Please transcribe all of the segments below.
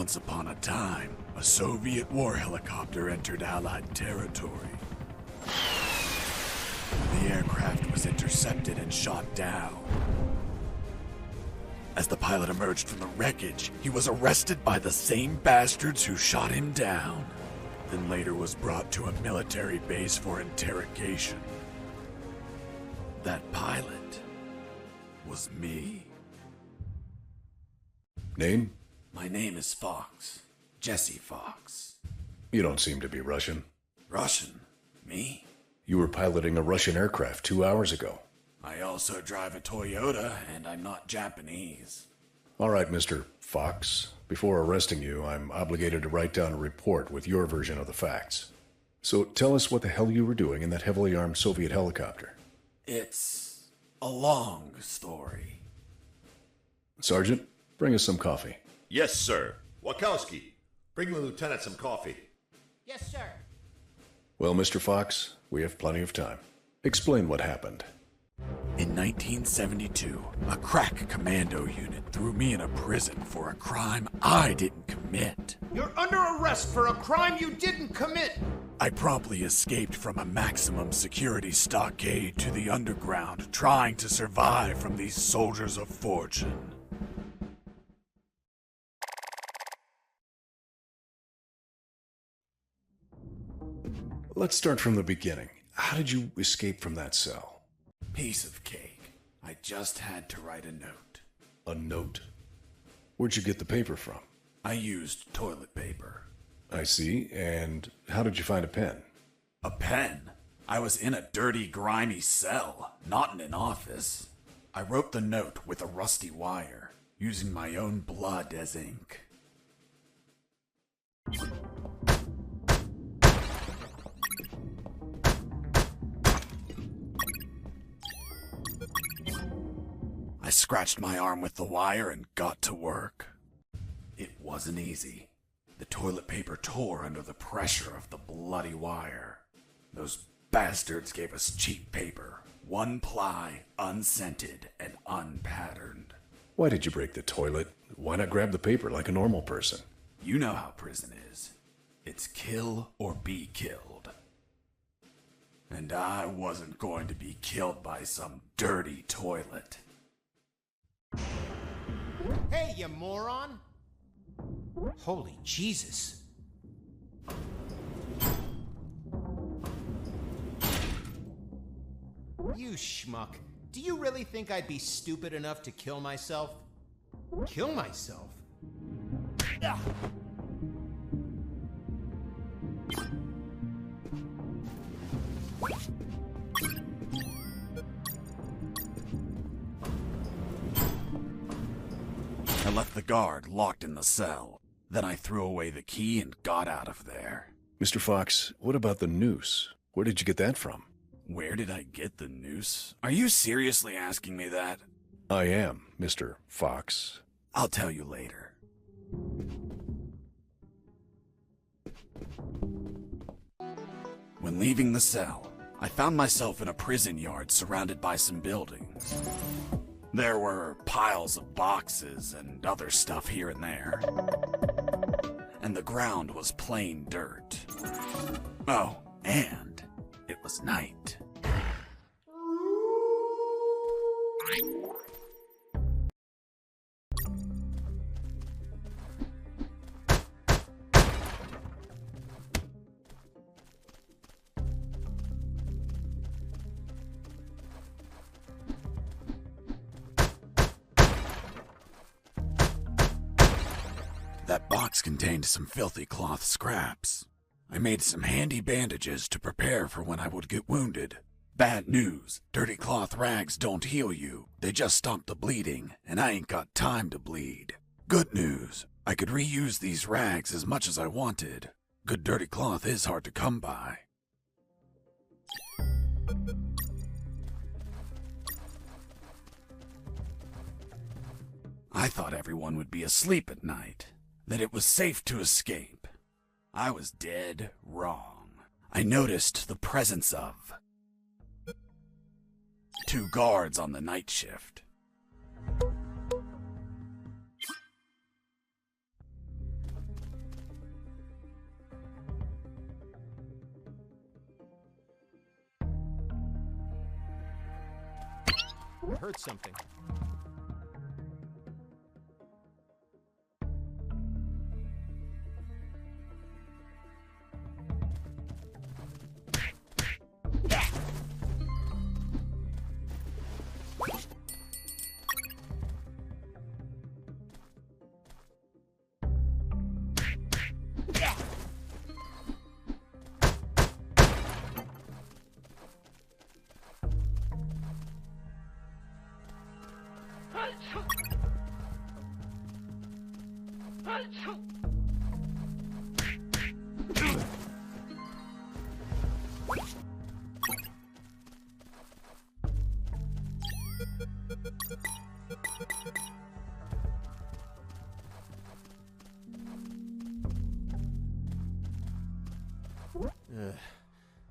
Once upon a time, a Soviet war helicopter entered Allied territory. The aircraft was intercepted and shot down. As the pilot emerged from the wreckage, he was arrested by the same bastards who shot him down, then later was brought to a military base for interrogation. That pilot was me. Name? My name is Fox. Jesse Fox. You don't seem to be Russian. Russian? Me? You were piloting a Russian aircraft 2 hours ago. I also drive a Toyota, and I'm not Japanese. All right, Mr. Fox. Before arresting you, I'm obligated to write down a report with your version of the facts. So tell us what the hell you were doing in that heavily armed Soviet helicopter. It's a long story. Sergeant, bring us some coffee. Yes, sir. Wachowski, bring the lieutenant some coffee. Yes, sir. Well, Mr. Fox, we have plenty of time. Explain what happened. In 1972, a crack commando unit threw me in a prison for a crime I didn't commit. You're under arrest for a crime you didn't commit. I promptly escaped from a maximum security stockade to the underground, trying to survive from these soldiers of fortune. Let's start from the beginning. How did you escape from that cell? Piece of cake. I just had to write a note. A note? Where'd you get the paper from? I used toilet paper. I see. And how did you find a pen? A pen? I was in a dirty, grimy cell, not in an office. I wrote the note with a rusty wire, using my own blood as ink. I scratched my arm with the wire and got to work. It wasn't easy. The toilet paper tore under the pressure of the bloody wire. Those bastards gave us cheap paper, one ply, unscented, and unpatterned. Why did you break the toilet? Why not grab the paper like a normal person? You know how prison is. It's kill or be killed. And I wasn't going to be killed by some dirty toilet. Hey, you moron! Holy Jesus. You schmuck. Do you really think I'd be stupid enough to kill myself? Kill myself? Ugh. I left the guard locked in the cell. Then I threw away the key and got out of there. Mr. Fox, what about the noose? Where did you get that from? Where did I get the noose? Are you seriously asking me that? I am, Mr. Fox. I'll tell you later. When leaving the cell, I found myself in a prison yard surrounded by some buildings. There were piles of boxes and other stuff here and there. And the ground was plain dirt. Oh, and it was night. That box contained some filthy cloth scraps. I made some handy bandages to prepare for when I would get wounded. Bad news, dirty cloth rags don't heal you. They just stop the bleeding, and I ain't got time to bleed. Good news, I could reuse these rags as much as I wanted. Good dirty cloth is hard to come by. I thought everyone would be asleep at night, that it was safe to escape. I was dead wrong. I noticed the presence of 2 guards on the night shift. I heard something.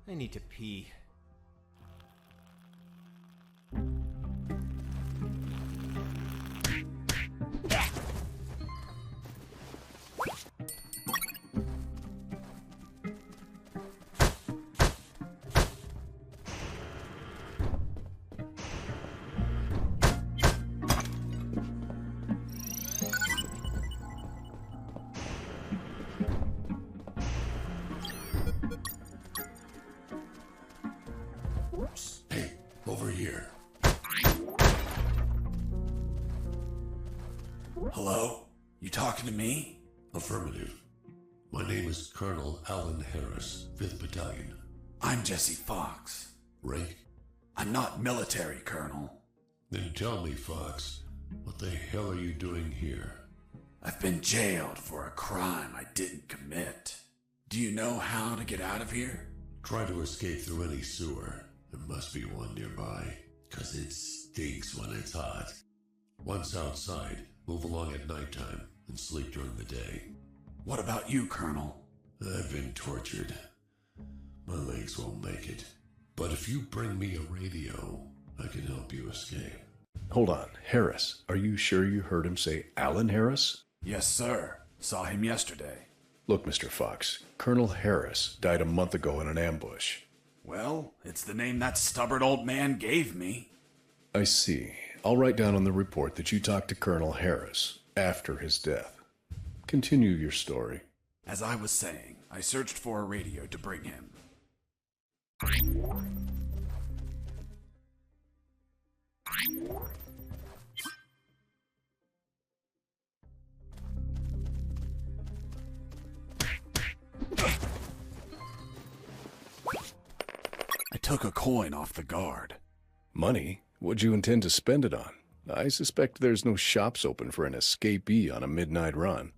I need to pee. Hey, over here. Hello? You talking to me? Affirmative. My name is Colonel Alan Harris, 5th Battalion. I'm Jesse Fox. Rank? I'm not military, Colonel. Then tell me, Fox, what the hell are you doing here? I've been jailed for a crime I didn't commit. Do you know how to get out of here? Try to escape through any sewer. There must be one nearby, 'cause it stinks when it's hot. Once outside, move along at nighttime and sleep during the day. What about you, Colonel? I've been tortured. My legs won't make it. But if you bring me a radio, I can help you escape. Hold on, Harris. Are you sure you heard him say Alan Harris? Yes, sir. Saw him yesterday. Look, Mr. Fox, Colonel Harris died a month ago in an ambush. Well, it's the name that stubborn old man gave me. I see. I'll write down on the report that you talked to Colonel Harris after his death. Continue your story. As I was saying, I searched for a radio to bring him. I took a coin off the guard. Money? What'd you intend to spend it on? I suspect there's no shops open for an escapee on a midnight run.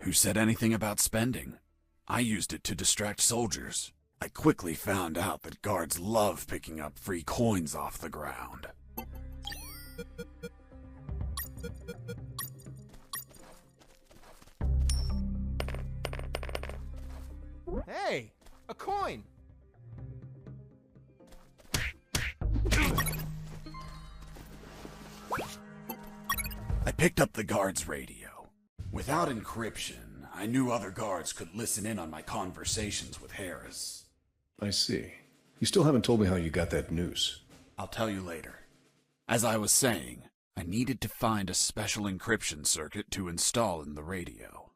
Who said anything about spending? I used it to distract soldiers. I quickly found out that guards love picking up free coins off the ground. Hey, a coin! I picked up the guard's radio. Without encryption, I knew other guards could listen in on my conversations with Harris. I see. You still haven't told me how you got that noose. I'll tell you later. As I was saying, I needed to find a special encryption circuit to install in the radio.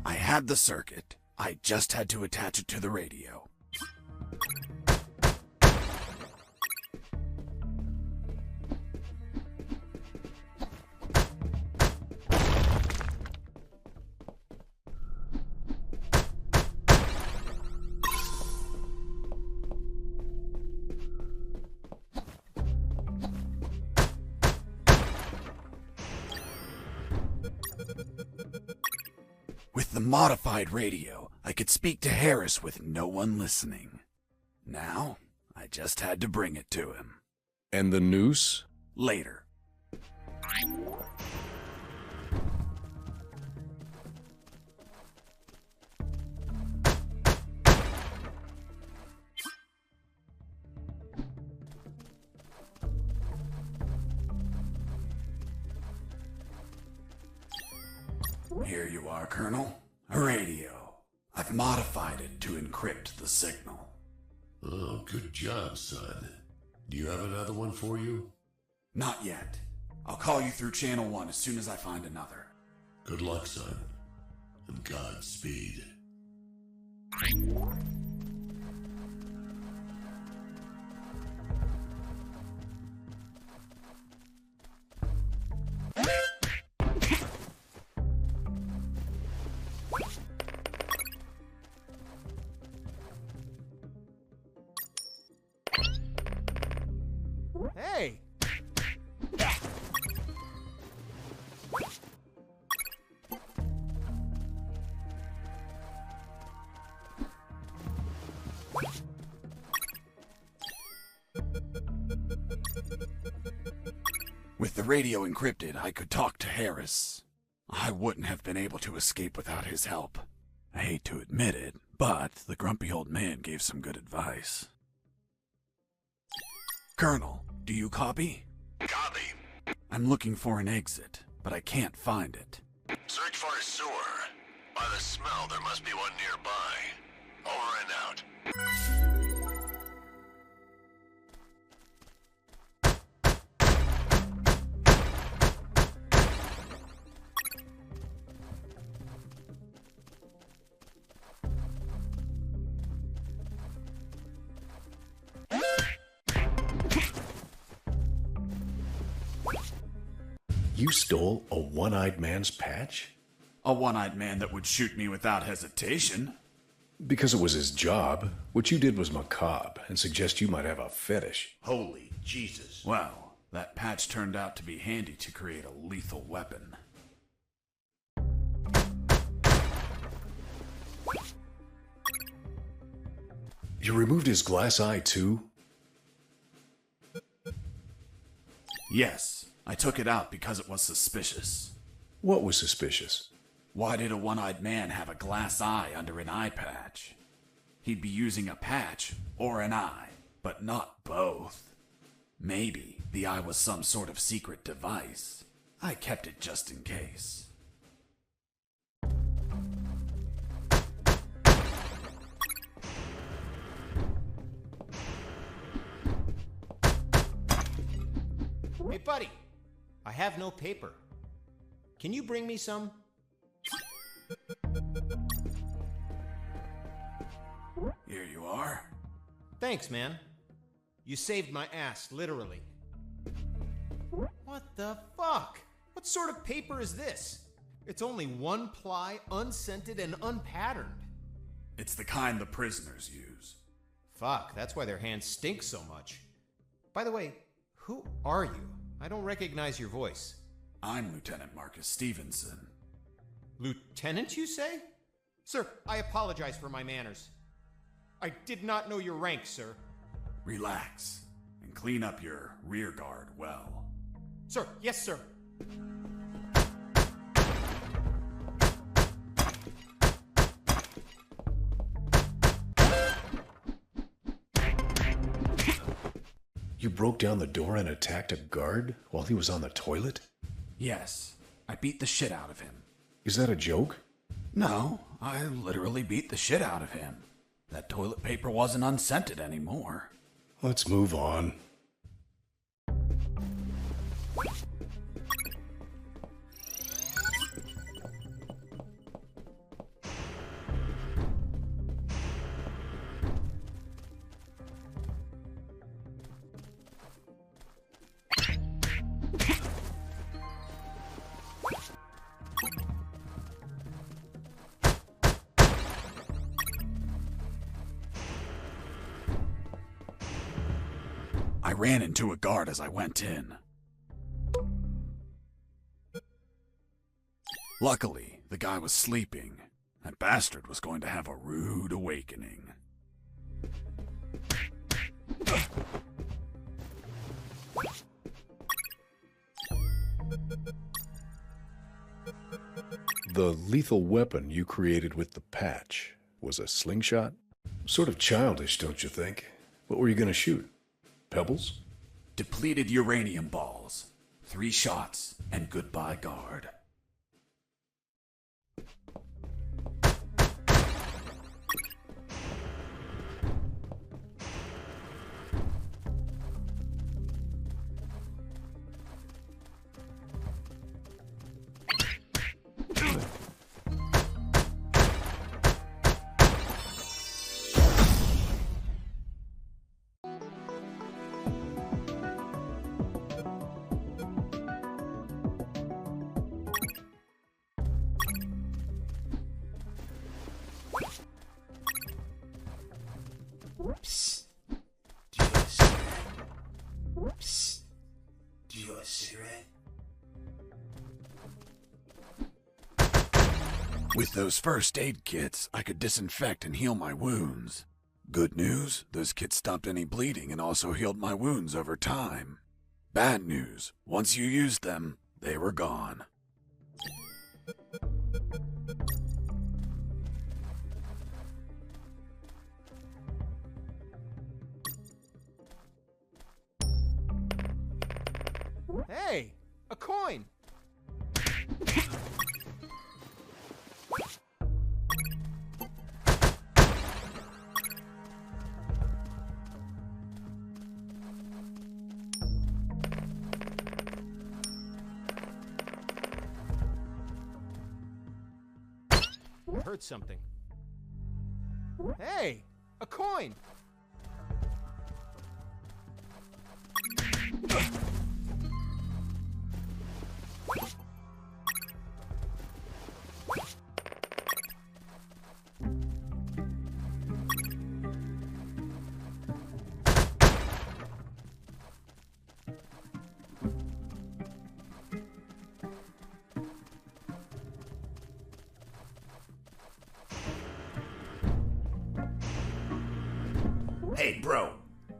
I had the circuit. I just had to attach it to the radio. With the modified radio, I could speak to Harris with no one listening. Now, I just had to bring it to him. And the noose? Later. Here you are, Colonel. A radio. I've modified it to encrypt the signal. Oh, good job, son. Do you have another one for you? Not yet. I'll call you through Channel 1 as soon as I find another. Good luck, son. And Godspeed. Hey! With the radio encrypted, I could talk to Harris. I wouldn't have been able to escape without his help. I hate to admit it, but the grumpy old man gave some good advice. Colonel, do you copy? Copy. I'm looking for an exit, but I can't find it. Search for a sewer. By the smell, there must be one nearby. Over and out. You stole a one-eyed man's patch? A one-eyed man that would shoot me without hesitation. Because it was his job. What you did was macabre and suggest you might have a fetish. Holy Jesus. Well, that patch turned out to be handy to create a lethal weapon. You removed his glass eye too? Yes, I took it out because it was suspicious. What was suspicious? Why did a one-eyed man have a glass eye under an eye patch? He'd be using a patch or an eye, but not both. Maybe the eye was some sort of secret device. I kept it just in case. Hey, buddy. I have no paper. Can you bring me some? Here you are. Thanks, man. You saved my ass, literally. What the fuck? What sort of paper is this? It's only one ply, unscented, and unpatterned. It's the kind the prisoners use. Fuck, that's why their hands stink so much. By the way, who are you? I don't recognize your voice. I'm Lieutenant Marcus Stevenson. Lieutenant, you say? Sir, I apologize for my manners. I did not know your rank, sir. Relax and clean up your rear guard well. Sir, yes, sir. You broke down the door and attacked a guard while he was on the toilet? Yes, I beat the shit out of him. Is that a joke? No, I literally beat the shit out of him. That toilet paper wasn't unscented anymore. Let's move on. I ran into a guard as I went in. Luckily, the guy was sleeping. That bastard was going to have a rude awakening. The lethal weapon you created with the patch was a slingshot? Sort of childish, don't you think? What were you going to shoot? Pebbles? Depleted uranium balls. 3 shots, and goodbye, guard. With those first aid kits, I could disinfect and heal my wounds. Good news, those kits stopped any bleeding and also healed my wounds over time. Bad news, once you used them, they were gone. Hey, a coin! I heard something. Hey, a coin! Hey, bro,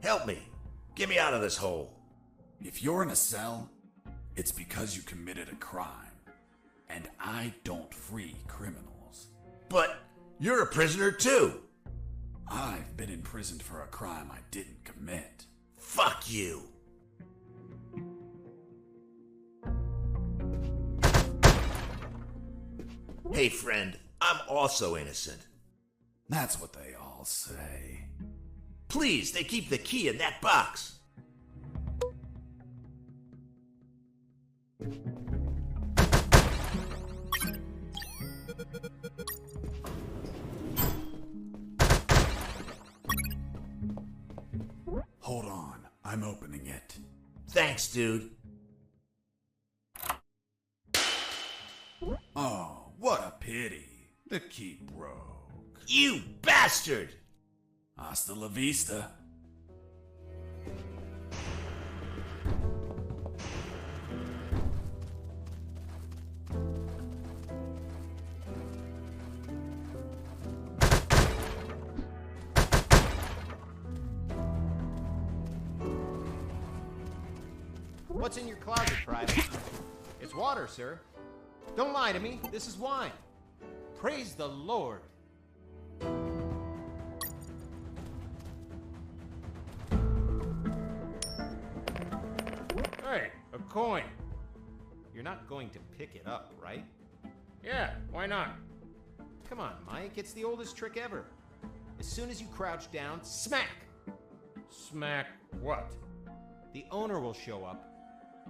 help me. Get me out of this hole. If you're in a cell, it's because you committed a crime. And I don't free criminals. But you're a prisoner too. I've been imprisoned for a crime I didn't commit. Fuck you. Hey, friend, I'm also innocent. That's what they all say. Please, they keep the key in that box. Hold on, I'm opening it. Thanks, dude. Oh, what a pity. The key broke. You bastard! Hasta la vista. What's in your closet, Private? It's water, sir. Don't lie to me. This is wine. Praise the Lord. Hey, a coin. You're not going to pick it up, right? Yeah, why not? Come on, Mike. It's the oldest trick ever. As soon as you crouch down, smack! Smack what? The owner will show up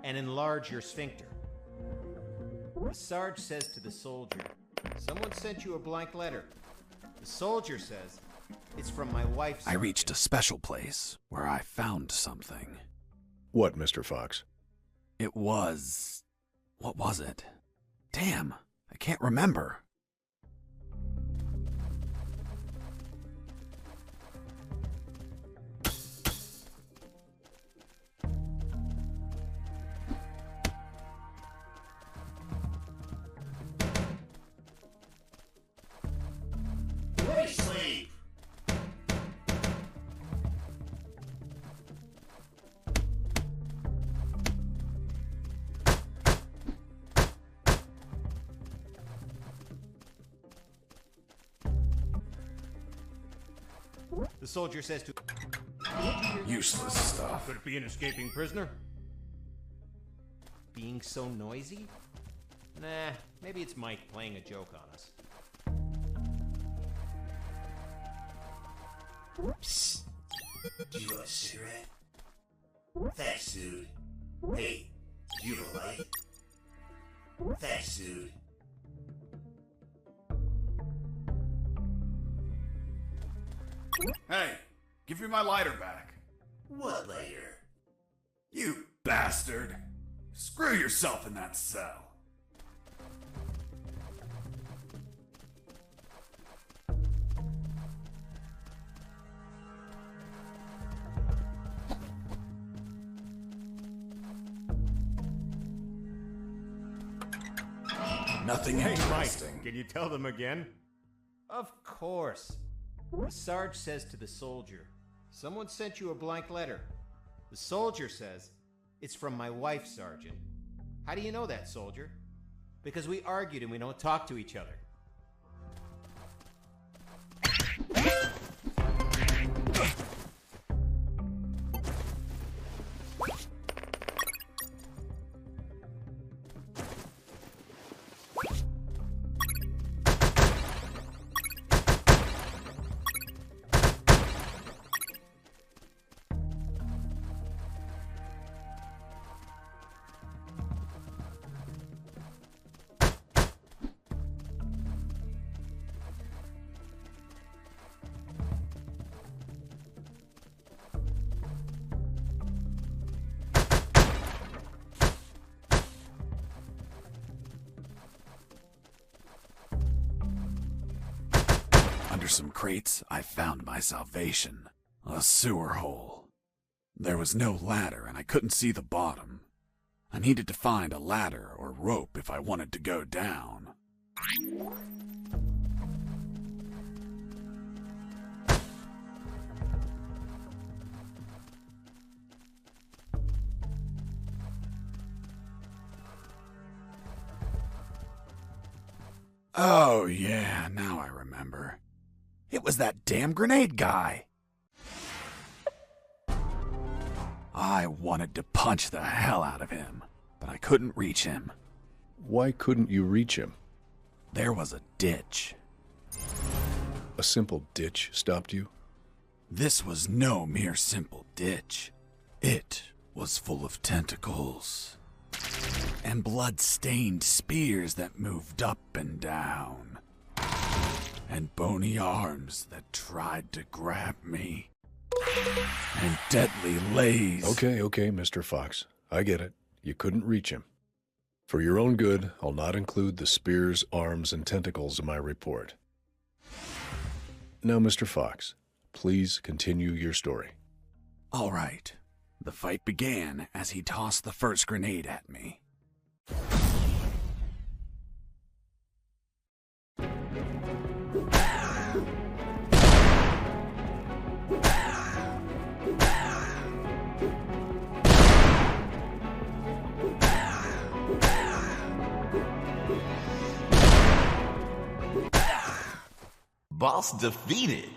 and enlarge your sphincter. The Sarge says to the soldier, someone sent you a blank letter. The soldier says, it's from my wife's... I reached a special place where I found something. What, Mr. Fox? It was... what was it? Damn, I can't remember. Let me sleep. The soldier says to... Useless stuff. Could it be an escaping prisoner? Being so noisy? Nah, maybe it's Mike playing a joke on us. Psst. Do you want a cigarette? Thanks, dude. Hey, do you have a light? Thanks, dude. Hey, give me my lighter back. What later? You bastard. Screw yourself in that cell. Nothing Hey, interesting. Mike, can you tell them again? Of course. The Sarge says to the soldier, someone sent you a blank letter. The soldier says, it's from my wife, Sergeant. How do you know that, soldier? Because we argued and we don't talk to each other. Under some crates, I found my salvation. A sewer hole. There was no ladder and I couldn't see the bottom. I needed to find a ladder or rope if I wanted to go down. Oh yeah, now I remember. It was that damn grenade guy. I wanted to punch the hell out of him, but I couldn't reach him. Why couldn't you reach him? There was a ditch. A simple ditch stopped you? This was no mere simple ditch. It was full of tentacles and blood-stained spears that moved up and down, and bony arms that tried to grab me, and deadly lays. Okay, Mr. Fox. I get it. You couldn't reach him. For your own good, I'll not include the spears, arms, and tentacles in my report. Now, Mr. Fox, please continue your story. All right. The fight began as he tossed the first grenade at me. Boss defeated.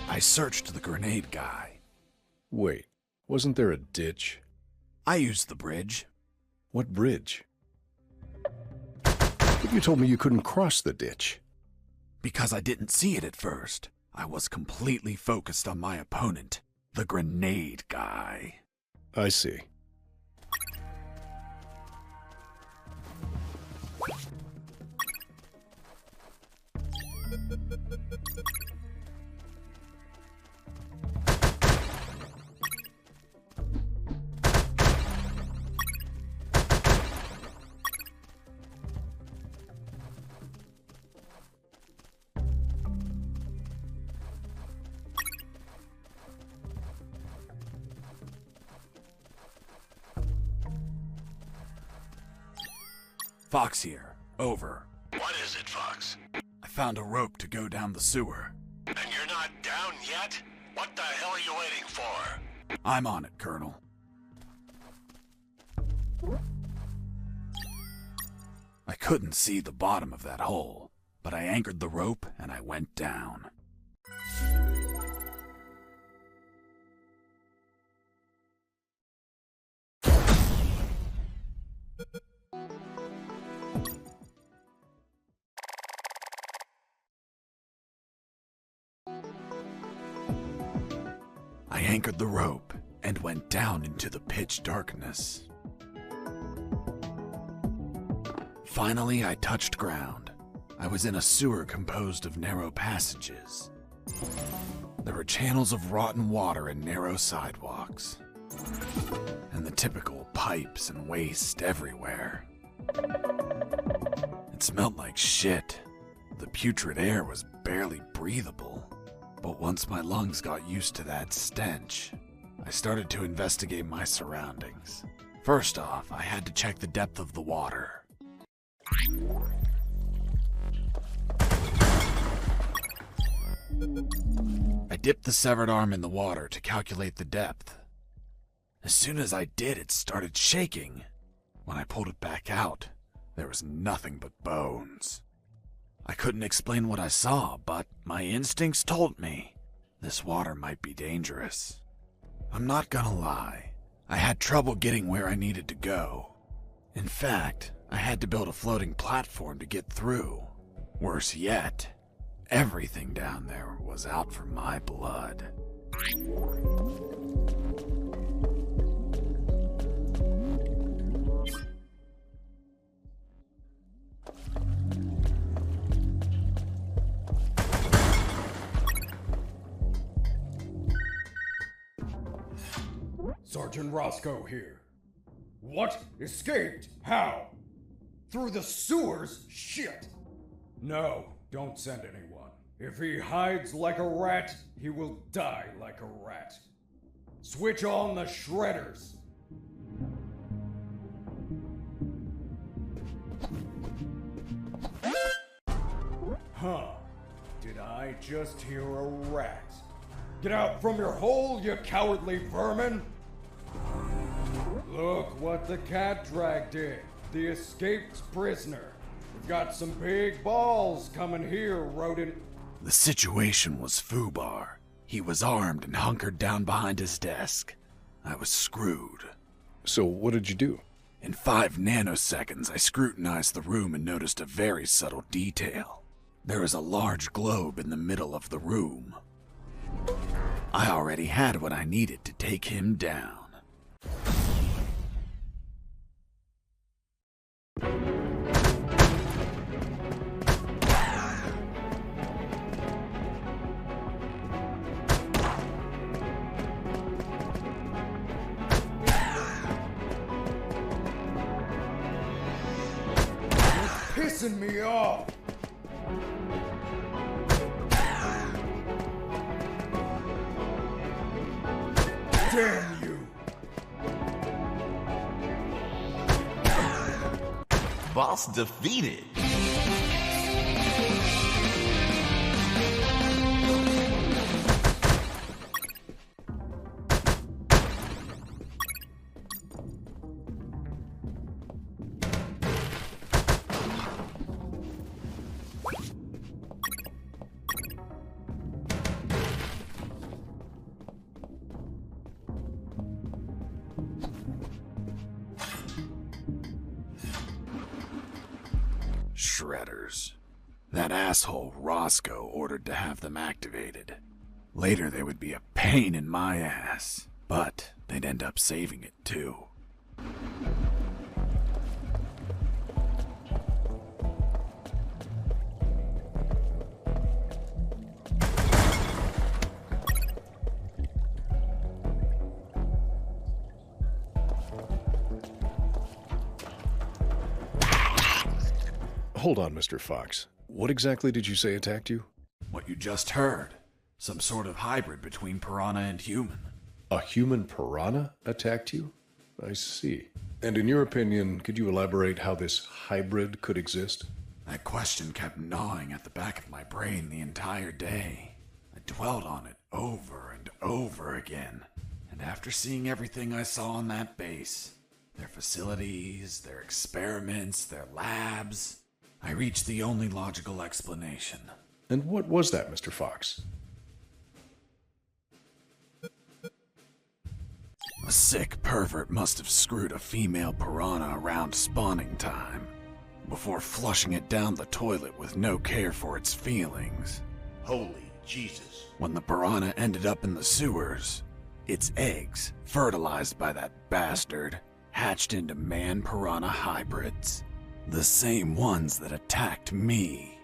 I searched the grenade guy. Wait, wasn't there a ditch? I used the bridge. What bridge? But you told me you couldn't cross the ditch. Because I didn't see it at first. I was completely focused on my opponent, the grenade guy. I see. Fox here. Over. What is it, Fox? I found a rope to go down the sewer. And you're not down yet? What the hell are you waiting for? I'm on it, Colonel. I couldn't see the bottom of that hole, but I anchored the rope and I went down. I anchored the rope and went down into the pitch darkness. Finally, I touched ground. I was in a sewer composed of narrow passages. There were channels of rotten water and narrow sidewalks, and the typical pipes and waste everywhere. It smelled like shit. The putrid air was barely breathable. But once my lungs got used to that stench, I started to investigate my surroundings. First off, I had to check the depth of the water. I dipped the severed arm in the water to calculate the depth. As soon as I did, it started shaking. When I pulled it back out, there was nothing but bones. I couldn't explain what I saw, but my instincts told me this water might be dangerous. I'm not gonna lie, I had trouble getting where I needed to go. In fact, I had to build a floating platform to get through. Worse yet, everything down there was out for my blood. Sergeant Rosco here. What? Escaped? How? Through the sewers? Shit! No, don't send anyone. If he hides like a rat, he will die like a rat. Switch on the shredders. Huh. Did I just hear a rat? Get out from your hole, you cowardly vermin! Look what the cat dragged in. The escaped prisoner. We've got some big balls coming here, rodent. The situation was foobar. He was armed and hunkered down behind his desk. I was screwed. So what did you do? In 5 nanoseconds, I scrutinized the room and noticed a very subtle detail. There was a large globe in the middle of the room. I already had what I needed to take him down. Pissing me off! Damn you! Boss defeated. Shredders. That asshole Rosco ordered to have them activated. Later they would be a pain in my ass, but they'd end up saving it too. Hold on, Mr. Fox. What exactly did you say attacked you? What you just heard. Some sort of hybrid between piranha and human. A human piranha attacked you? I see. And in your opinion, could you elaborate how this hybrid could exist? That question kept gnawing at the back of my brain the entire day. I dwelled on it over and over again. And after seeing everything I saw on that base, their facilities, their experiments, their labs, I reached the only logical explanation. And what was that, Mr. Fox? A sick pervert must have screwed a female piranha around spawning time, before flushing it down the toilet with no care for its feelings. Holy Jesus. When the piranha ended up in the sewers, its eggs, fertilized by that bastard, hatched into man-piranha hybrids. The same ones that attacked me.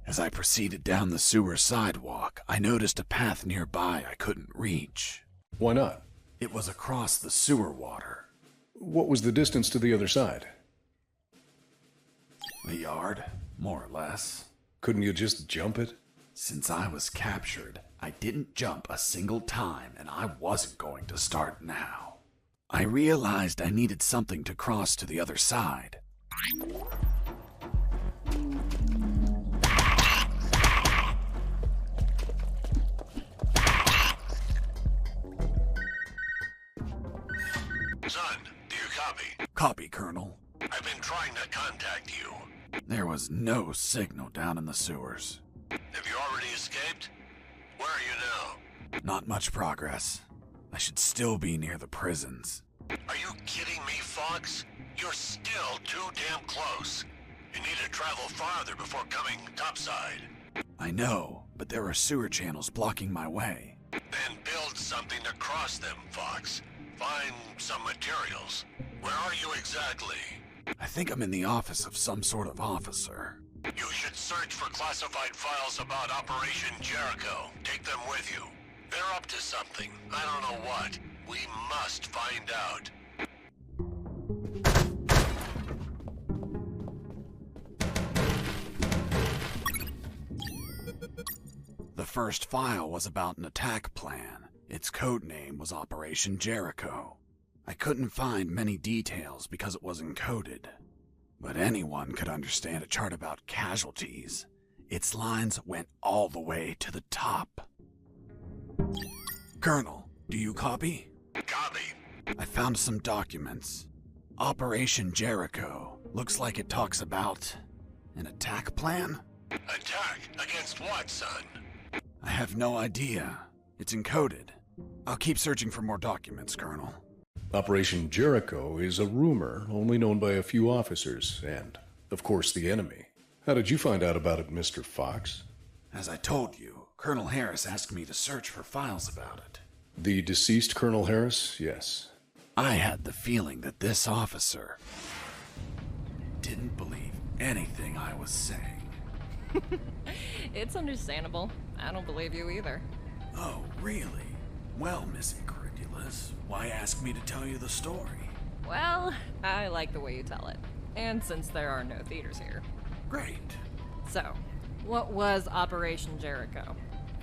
As I proceeded down the sewer sidewalk, I noticed a path nearby I couldn't reach. Why not? It was across the sewer water. What was the distance to the other side? A yard, more or less. Couldn't you just jump it? Since I was captured, I didn't jump a single time, and I wasn't going to start now. I realized I needed something to cross to the other side. Son, do you copy? Copy, Colonel. I've been trying to contact you. There was no signal down in the sewers. Have you already escaped? Where are you now? Not much progress. I should still be near the prisons. Are you kidding me, Fox? You're still too damn close. You need to travel farther before coming topside. I know, but there are sewer channels blocking my way. Then build something to cross them, Fox. Find some materials. Where are you exactly? I think I'm in the office of some sort of officer. You should search for classified files about Operation Jericho. Take them with you. They're up to something. I don't know what. We must find out. The first file was about an attack plan. Its code name was Operation Jericho. I couldn't find many details because it was encoded. But anyone could understand a chart about casualties. Its lines went all the way to the top. Colonel, do you copy? Copy. I found some documents. Operation Jericho. Looks like it talks about an attack plan? Attack? Against what, son? I have no idea. It's encoded. I'll keep searching for more documents, Colonel. Operation Jericho is a rumor only known by a few officers and, of course, the enemy. How did you find out about it, Mr. Fox? As I told you, Colonel Harris asked me to search for files about it. The deceased Colonel Harris? Yes. I had the feeling that this officer didn't believe anything I was saying. It's understandable. I don't believe you either. Oh, really? Well, Miss Incredulous, why ask me to tell you the story? Well, I like the way you tell it. And since there are no theaters here. Great. So, what was Operation Jericho?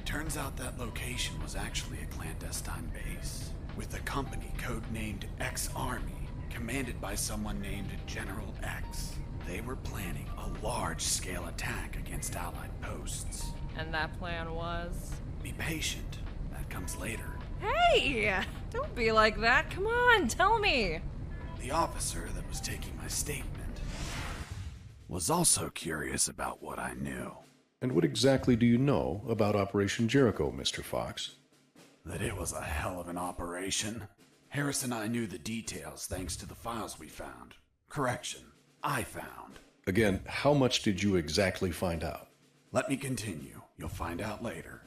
Turns out that location was actually a clandestine base, with a company codenamed X-Army, commanded by someone named General X. They were planning a large-scale attack against Allied posts. And that plan was? Be patient. That comes later. Hey! Don't be like that. Come on, tell me. The officer that was taking my statement was also curious about what I knew. And what exactly do you know about Operation Jericho, Mr. Fox? That it was a hell of an operation. Harris and I knew the details thanks to the files we found. Correction, I found. Again, how much did you exactly find out? Let me continue. You'll find out later.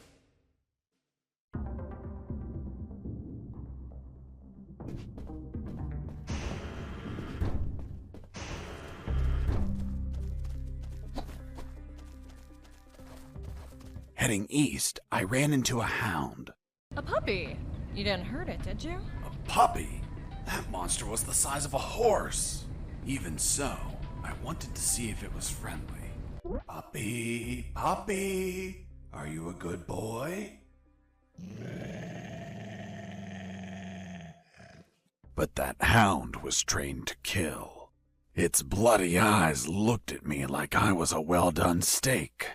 Heading east, I ran into a hound. A puppy. You didn't hurt it, did you? A puppy? That monster was the size of a horse. Even so, I wanted to see if it was friendly. Puppy, puppy, are you a good boy? But that hound was trained to kill. Its bloody eyes looked at me like I was a well-done steak.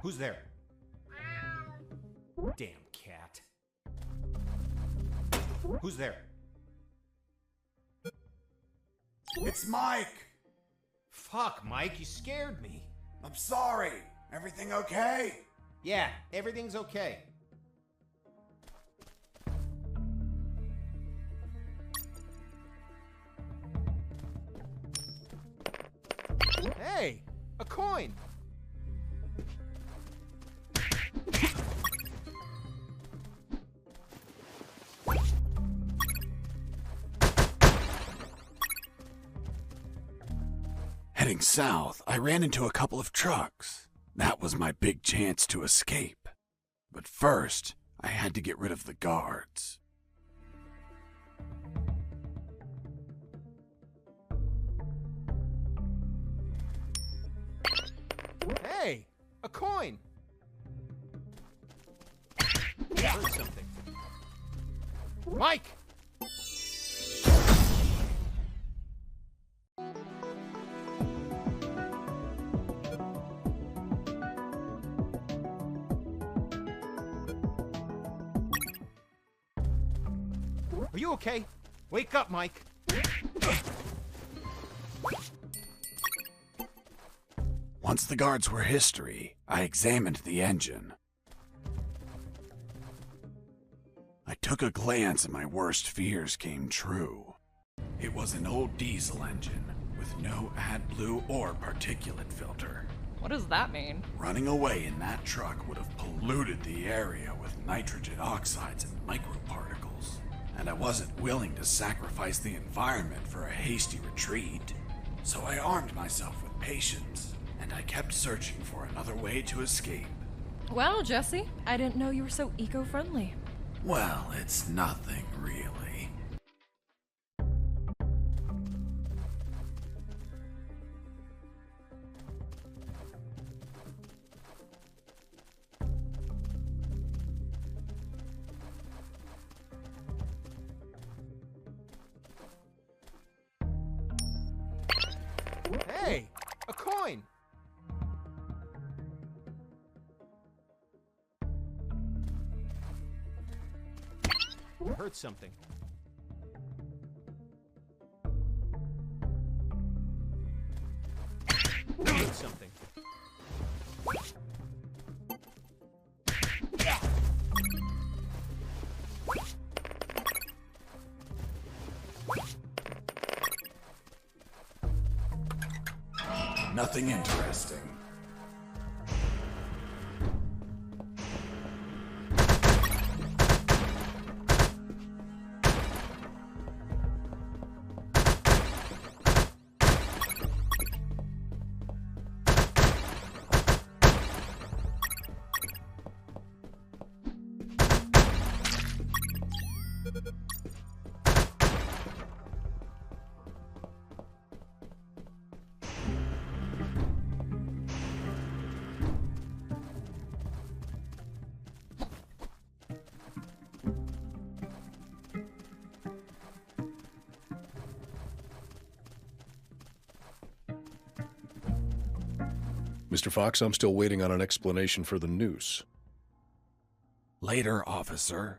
Who's there? Damn cat. Who's there? It's Mike! Fuck, Mike, you scared me. I'm sorry. Everything okay? Yeah, everything's okay. Hey, a coin. Heading south, I ran into a couple of trucks. That was my big chance to escape. But first, I had to get rid of the guards. Hey, a coin! I heard something. Mike! Are you okay? Wake up, Mike. Once the guards were history, I examined the engine. I took a glance and my worst fears came true. It was an old diesel engine with no AdBlue or particulate filter. What does that mean? Running away in that truck would have polluted the area with nitrogen oxides and microparticles. And I wasn't willing to sacrifice the environment for a hasty retreat. So I armed myself with patience, and I kept searching for another way to escape. Well, Jesse, I didn't know you were so eco-friendly. Well, it's nothing really. Hey, a coin! I heard something. I heard something. Nothing interesting. Mr. Fox, I'm still waiting on an explanation for the noose. Later, officer.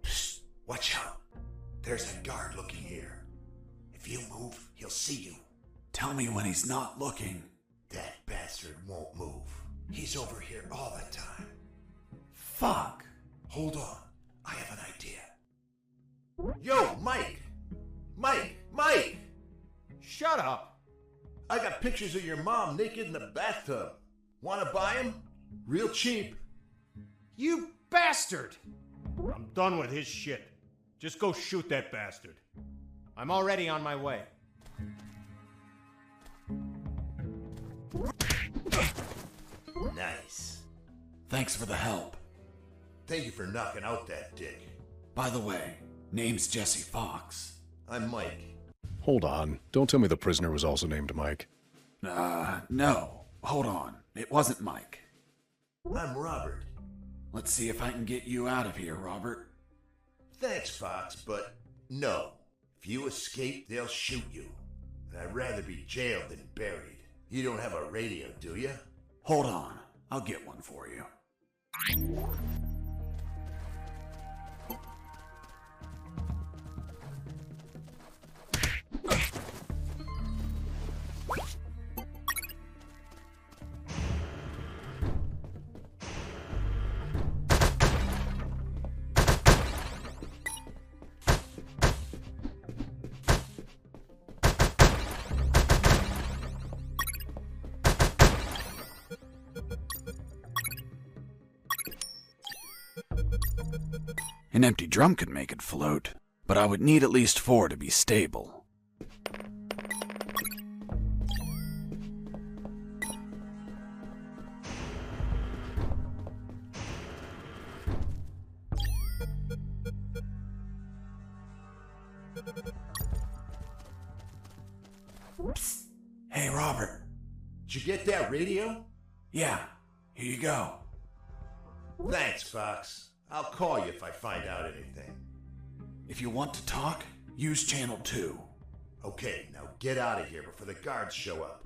Psst, watch out. There's a guard looking here. If you move, he'll see you. Tell me when he's not looking. That bastard won't move. He's over here all the time. Fuck. Hold on. I have an idea. Yo, Mike! Mike! Shut up! I got pictures of your mom naked in the bathtub. Wanna buy them? Real cheap. You bastard! I'm done with his shit. Just go shoot that bastard. I'm already on my way. Nice. Thanks for the help. Thank you for knocking out that dick. By the way, name's Jesse Fox. I'm Mike. Hold on. Don't tell me the prisoner was also named Mike. No. Hold on. It wasn't Mike. I'm Robert. Let's see if I can get you out of here, Robert. Thanks, Fox, but no. If you escape, they'll shoot you. And I'd rather be jailed than buried. You don't have a radio, do you? Hold on. I'll get one for you. An empty drum could make it float, but I would need at least 4 to be stable. Psst. Hey, Robert. Did you get that radio? Yeah, here you go. Thanks, Fox. I'll call you if I find out anything. If you want to talk, use channel 2. Okay, now get out of here before the guards show up.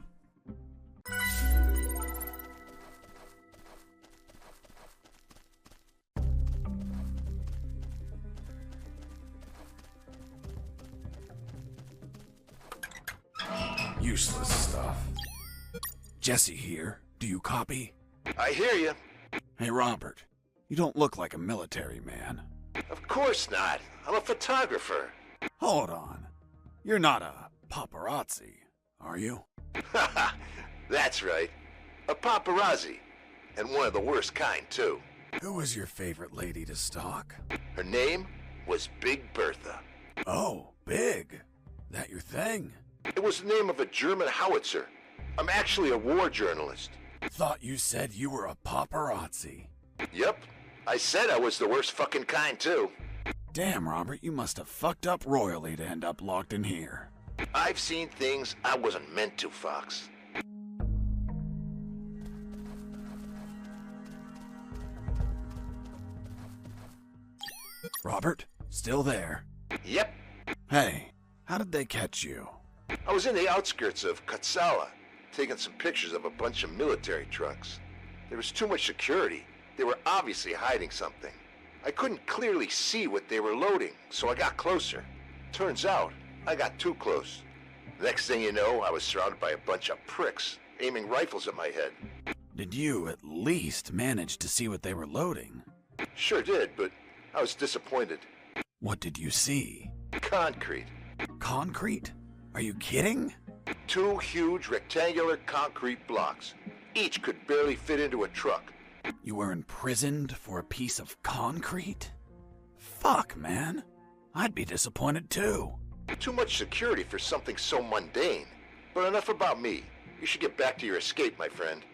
Useless stuff. Jesse here. Do you copy? I hear you. Hey, Robert. You don't look like a military man. Of course not. I'm a photographer. Hold on. You're not a paparazzi, are you? Haha, that's right. A paparazzi. And one of the worst kind, too. Who was your favorite lady to stalk? Her name was Big Bertha. Oh, Big. That your thing? It was the name of a German howitzer. I'm actually a war journalist. Thought you said you were a paparazzi. Yep. I said I was the worst fucking kind, too. Damn, Robert, you must have fucked up royally to end up locked in here. I've seen things I wasn't meant to, Fox. Robert, still there? Yep. Hey, how did they catch you? I was in the outskirts of Katsala, taking some pictures of a bunch of military trucks. There was too much security. They were obviously hiding something. I couldn't clearly see what they were loading, so I got closer. Turns out, I got too close. Next thing you know, I was surrounded by a bunch of pricks, aiming rifles at my head. Did you at least manage to see what they were loading? Sure did, but I was disappointed. What did you see? Concrete. Concrete? Are you kidding? 2 huge rectangular concrete blocks. Each could barely fit into a truck. You were imprisoned for a piece of concrete? Fuck, man. I'd be disappointed too. Too much security for something so mundane. But enough about me. You should get back to your escape, my friend.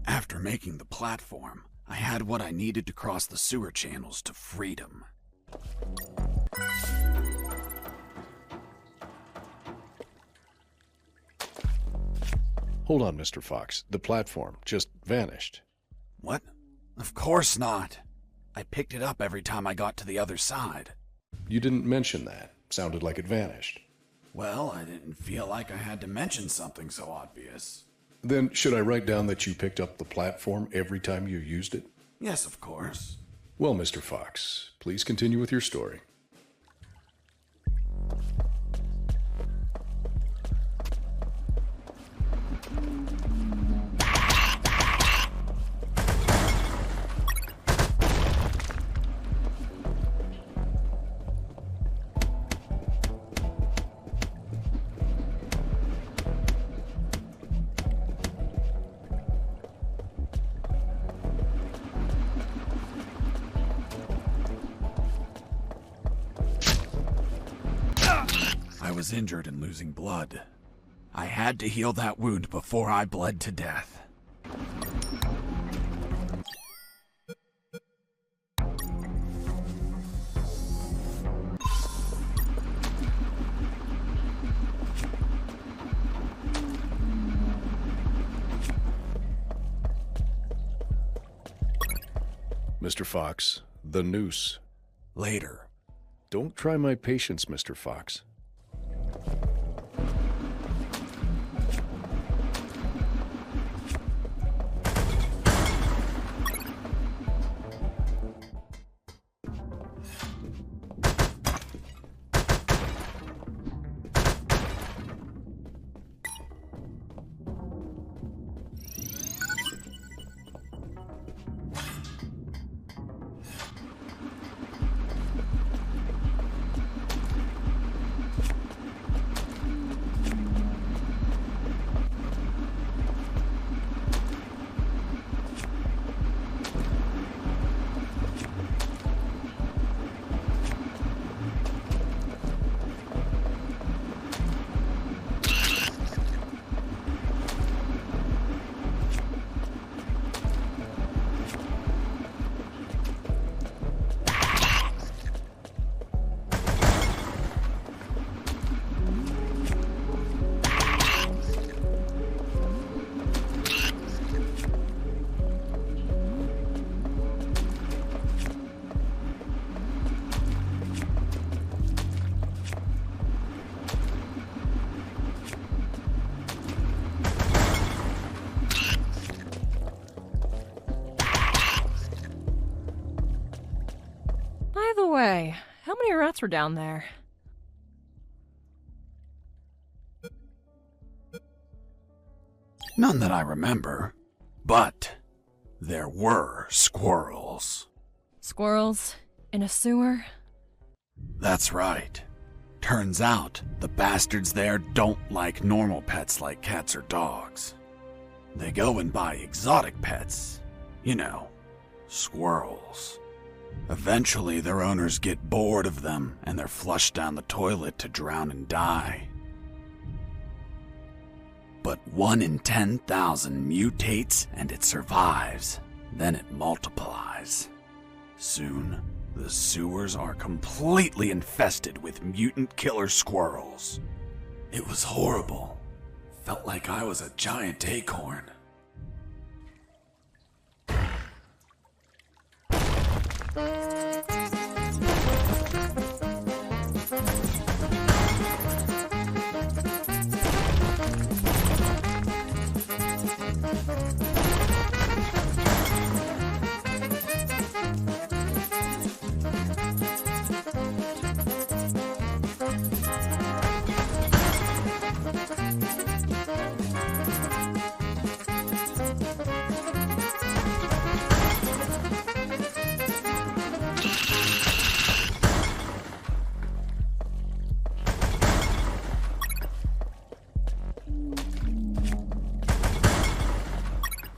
After making the platform, I had what I needed to cross the sewer channels to freedom. Hold on, Mr. Fox. The platform just vanished. What? Of course not. I picked it up every time I got to the other side. You didn't mention that. Sounded like it vanished. Well, I didn't feel like I had to mention something so obvious. Then should I write down that you picked up the platform every time you used it? Yes, of course. Well, Mr. Fox, please continue with your story. I was injured and losing blood. I had to heal that wound before I bled to death. Mr. Fox, the noose. Later. Don't try my patience, Mr. Fox. way, how many rats were down there? None that I remember, but there were squirrels. Squirrels? In a sewer? That's right. Turns out, the bastards there don't like normal pets like cats or dogs. They go and buy exotic pets. You know, squirrels. Eventually, their owners get bored of them and they're flushed down the toilet to drown and die. But 1 in 10,000 mutates and it survives. Then it multiplies. Soon, the sewers are completely infested with mutant killer squirrels. It was horrible. Felt like I was a giant acorn.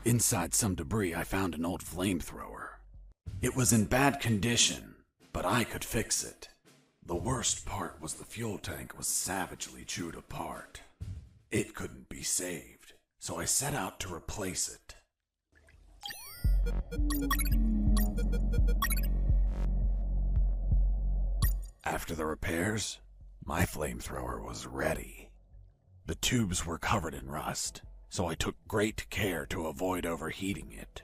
Inside some debris, I found an old flamethrower. It was in bad condition, but I could fix it. The worst part was the fuel tank was savagely chewed apart. It couldn't be saved, so I set out to replace it. After the repairs, my flamethrower was ready. The tubes were covered in rust, so I took great care to avoid overheating it.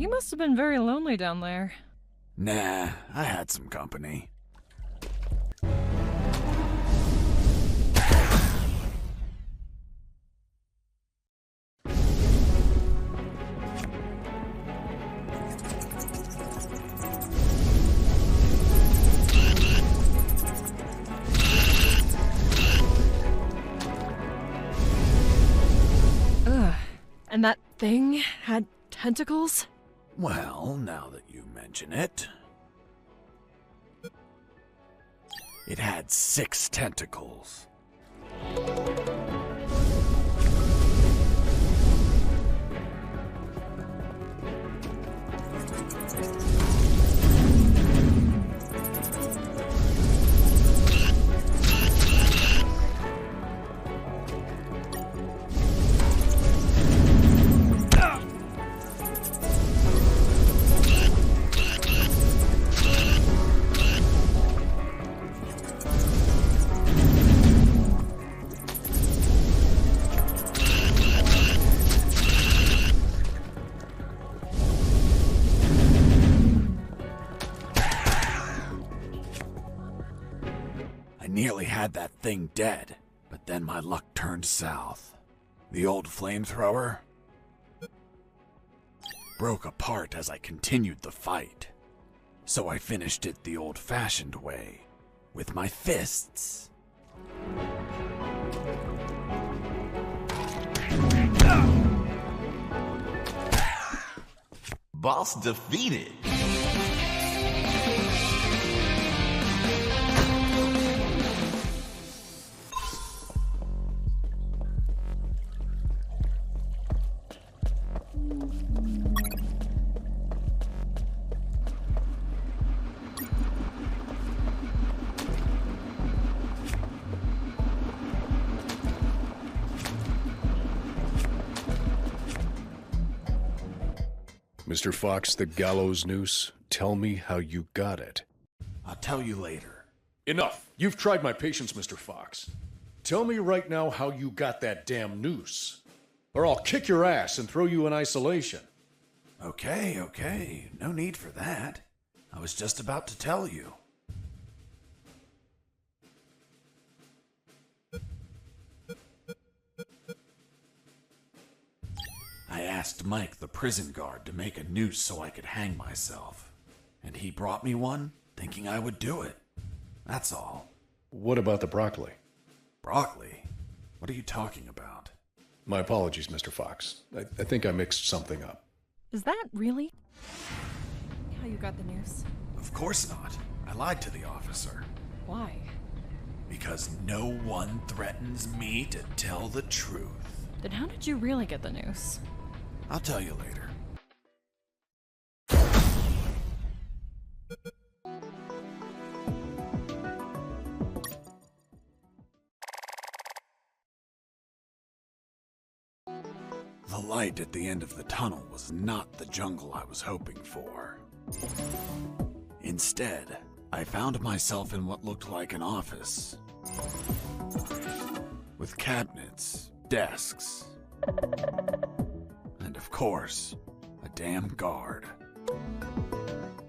You must have been very lonely down there. Nah, I had some company. Ugh. And that thing had tentacles? Well, now that you mention it... It had 6 tentacles. Nearly had that thing dead, but then my luck turned south. The old flamethrower broke apart as I continued the fight. So I finished it the old-fashioned way, with my fists. Boss defeated. Mr. Fox, the gallows noose, tell me how you got it. I'll tell you later. Enough! You've tried my patience, Mr. Fox. Tell me right now how you got that damn noose, or I'll kick your ass and throw you in isolation. Okay. No need for that. I was just about to tell you. I asked Mike, the prison guard, to make a noose so I could hang myself. And he brought me one, thinking I would do it. That's all. What about the broccoli? Broccoli? What are you talking about? My apologies, Mr. Fox. I think I mixed something up. Is that really how you got the noose? Of course not. I lied to the officer. Why? Because no one threatens me to tell the truth. Then how did you really get the noose? I'll tell you later. The light at the end of the tunnel was not the jungle I was hoping for. Instead, I found myself in what looked like an office. With cabinets, desks, and of course, a damn guard.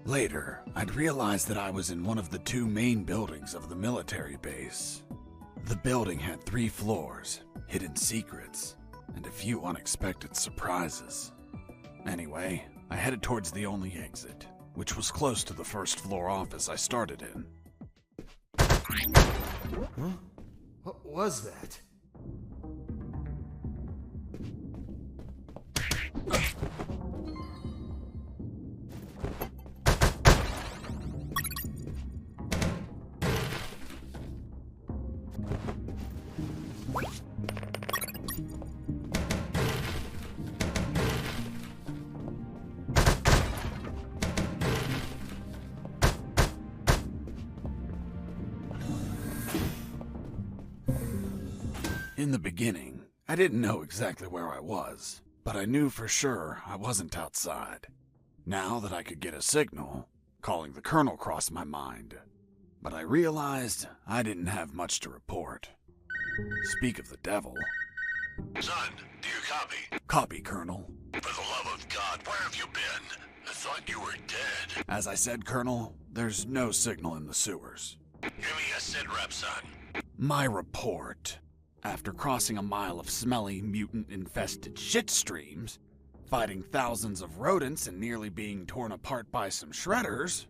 Later, I'd realized that I was in one of the 2 main buildings of the military base. The building had 3 floors, hidden secrets, and a few unexpected surprises. Anyway, I headed towards the only exit, which was close to the first floor office I started in. Huh? What was that? In the beginning, I didn't know exactly where I was, but I knew for sure I wasn't outside. Now that I could get a signal, calling the colonel crossed my mind. But I realized I didn't have much to report. Speak of the devil. Son, do you copy? Copy, Colonel. For the love of God, where have you been? I thought you were dead. As I said, Colonel, there's no signal in the sewers. Give me a sitrep, son. My report. After crossing a mile of smelly, mutant-infested shit streams, fighting thousands of rodents and nearly being torn apart by some shredders,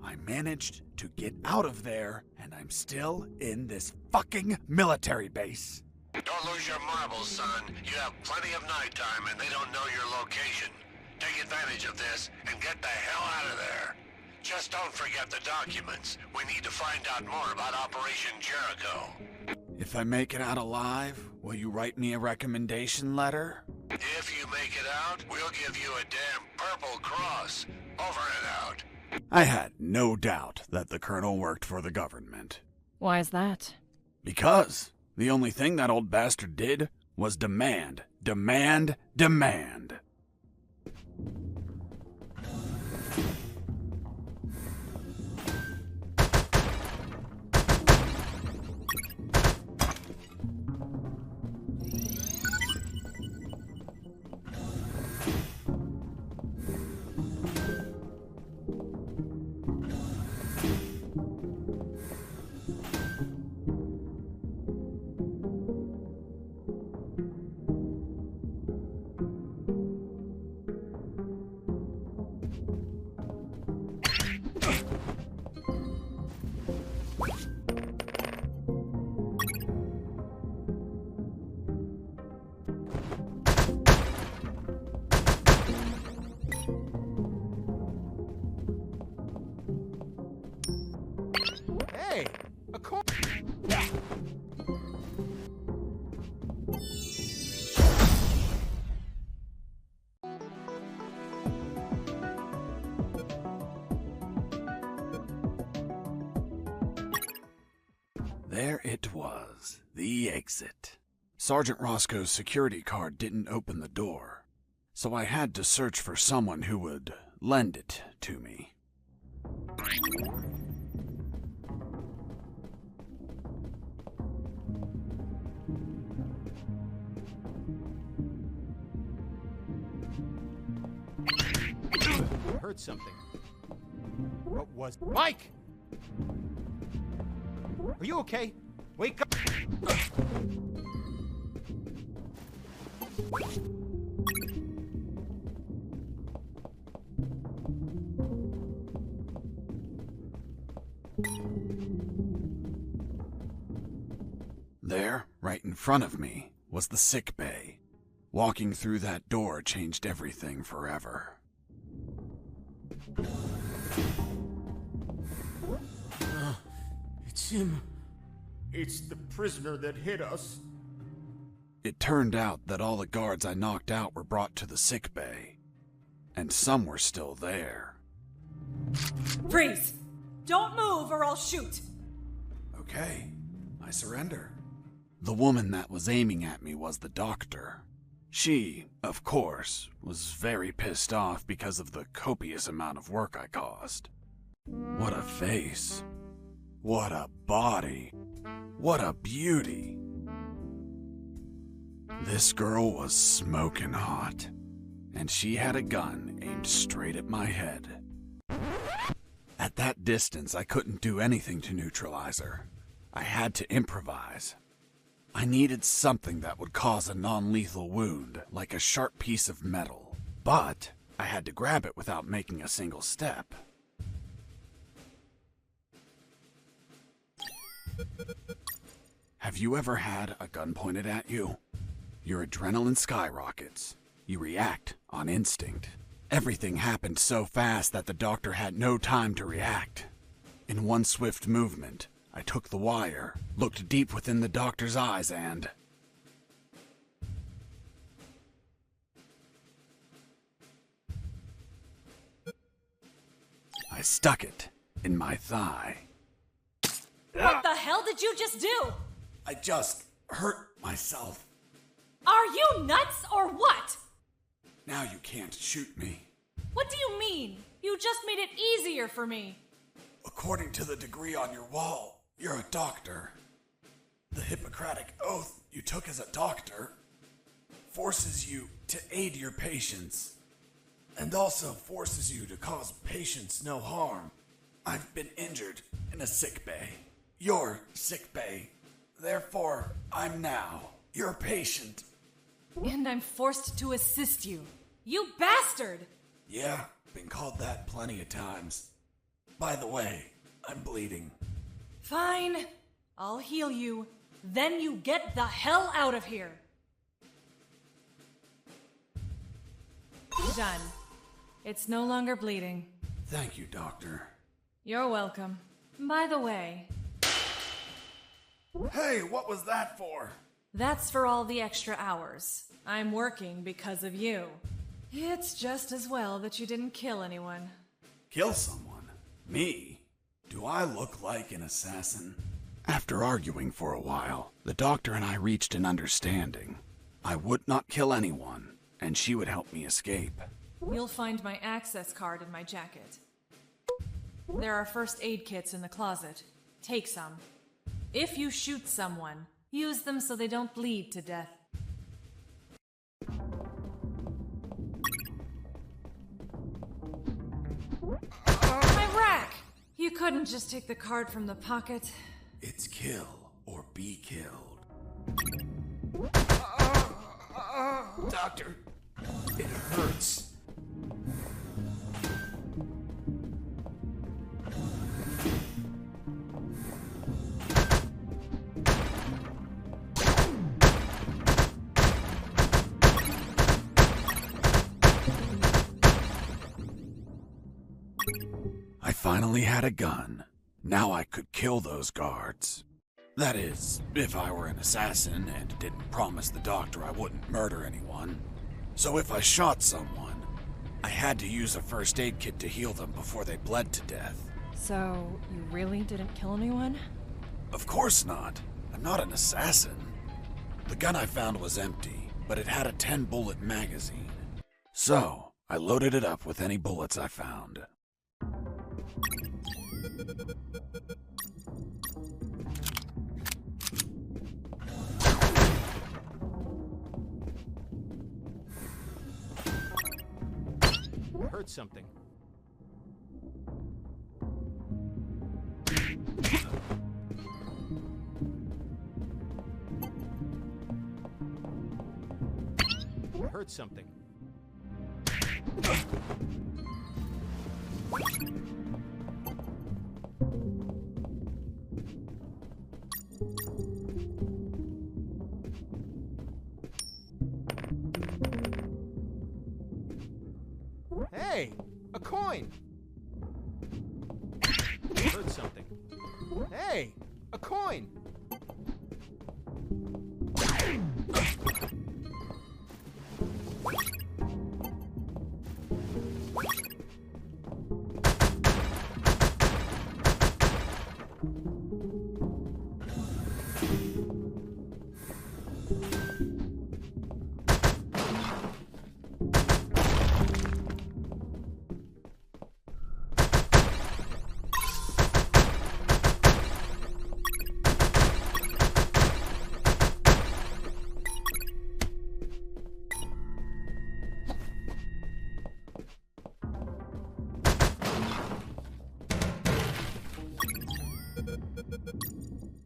I managed to get out of there, and I'm still in this fucking military base. Don't lose your marbles, son. You have plenty of nighttime and they don't know your location. Take advantage of this and get the hell out of there. Just don't forget the documents. We need to find out more about Operation Jericho. If I make it out alive, will you write me a recommendation letter? If you make it out, we'll give you a damn purple cross. Over and out. I had no doubt that the Colonel worked for the government. Why is that? Because the only thing that old bastard did was demand, demand, demand. Hey, a coin. There it was, the exit. Sergeant Roscoe's security card didn't open the door, so I had to search for someone who would lend it to me. I heard something. What was... Mike! Are you okay? Wake up! There, right in front of me, was the sick bay. Walking through that door changed everything forever. It's him. It's the prisoner that hit us. It turned out that all the guards I knocked out were brought to the sick bay, and some were still there. Freeze! Don't move or I'll shoot! Okay, I surrender. The woman that was aiming at me was the doctor. She, of course, was very pissed off because of the copious amount of work I caused. What a face. What a body. What a beauty. This girl was smoking hot, and she had a gun aimed straight at my head. At that distance, I couldn't do anything to neutralize her. I had to improvise. I needed something that would cause a non-lethal wound, like a sharp piece of metal. But I had to grab it without making a single step. Have you ever had a gun pointed at you? Your adrenaline skyrockets. You react on instinct. Everything happened so fast that the doctor had no time to react. In one swift movement, I took the wire, looked deep within the doctor's eyes, and... I stuck it in my thigh. What the hell did you just do? I just hurt myself. Are you nuts or what? Now you can't shoot me. What do you mean? You just made it easier for me. According to the degree on your wall, you're a doctor. The Hippocratic oath you took as a doctor forces you to aid your patients, and also forces you to cause patients no harm. I've been injured in a sick bay. Your sick bay. Therefore, I'm now your patient. And I'm forced to assist you. You bastard! Yeah, been called that plenty of times. By the way, I'm bleeding. Fine. I'll heal you. Then you get the hell out of here. Done. It's no longer bleeding. Thank you, Doctor. You're welcome. By the way... Hey, what was that for? That's for all the extra hours. I'm working because of you. It's just as well that you didn't kill anyone. Kill someone? Me? Do I look like an assassin? After arguing for a while, the doctor and I reached an understanding. I would not kill anyone, and she would help me escape. You'll find my access card in my jacket. There are first aid kits in the closet. Take some. If you shoot someone, use them so they don't bleed to death. My rack! You couldn't just take the card from the pocket. It's kill or be killed. Doctor, it hurts. I finally had a gun. Now I could kill those guards. That is, if I were an assassin and didn't promise the doctor I wouldn't murder anyone. So if I shot someone, I had to use a first aid kit to heal them before they bled to death. So, you really didn't kill anyone? Of course not. I'm not an assassin. The gun I found was empty, but it had a 10-bullet magazine. So, I loaded it up with any bullets I found. I heard something. I heard something. Hey, a coin! I heard something. Hey, a coin!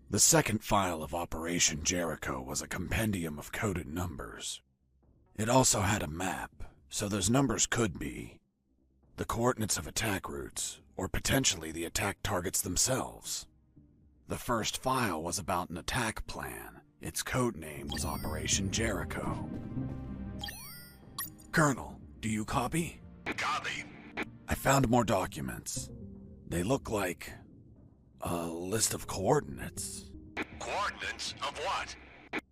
The second file of Operation Jericho was a compendium of coded numbers. It also had a map, so those numbers could be the coordinates of attack routes, or potentially the attack targets themselves. The first file was about an attack plan. Its code name was Operation Jericho. Colonel, do you copy? Copy. I found more documents. They look like a list of coordinates. Coordinates of what?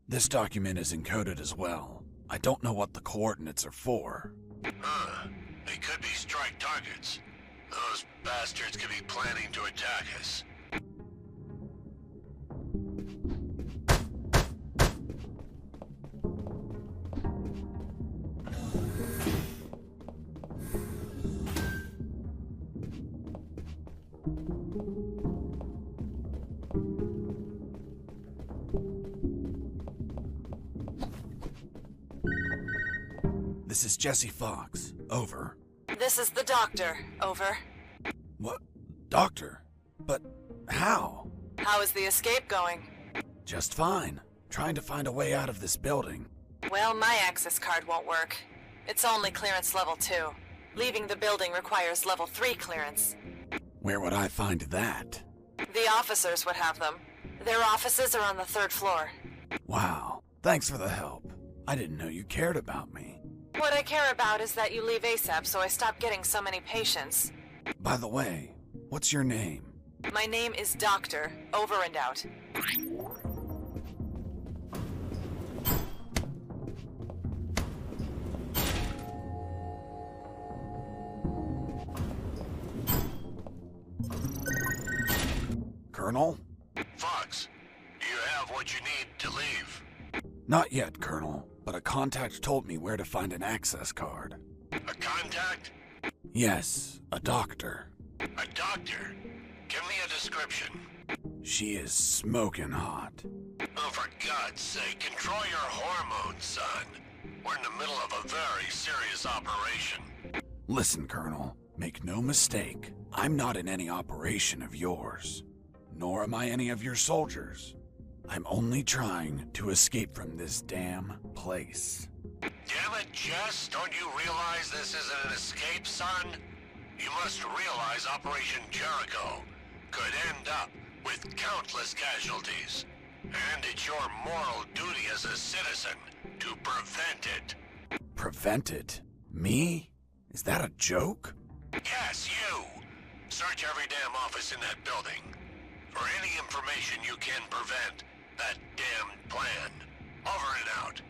This document is encoded as well. I don't know what the coordinates are for. They could be strike targets. Those bastards could be planning to attack us. This is Jesse Fox. Over. This is the doctor. Over. What? Doctor? But how? How is the escape going? Just fine. Trying to find a way out of this building. Well, my access card won't work. It's only clearance level 2. Leaving the building requires level 3 clearance. Where would I find that? The officers would have them. Their offices are on the 3rd floor. Wow. Thanks for the help. I didn't know you cared about me. What I care about is that you leave ASAP so I stop getting so many patients. By the way, what's your name? My name is Doctor. Over and out. Colonel? Fox, do you have what you need to leave? Not yet, Colonel, but a contact told me where to find an access card. A contact? Yes, a doctor. A doctor? Give me a description. She is smoking hot. Oh, for God's sake, control your hormones, son. We're in the middle of a very serious operation. Listen, Colonel, make no mistake. I'm not in any operation of yours. Nor am I any of your soldiers. I'm only trying to escape from this damn place. Damn it, Jess, don't you realize this isn't an escape, son? You must realize Operation Jericho could end up with countless casualties. And it's your moral duty as a citizen to prevent it. Prevent it? Me? Is that a joke? Yes, you. Search every damn office in that building for any information you can prevent that damned plan. Over and out.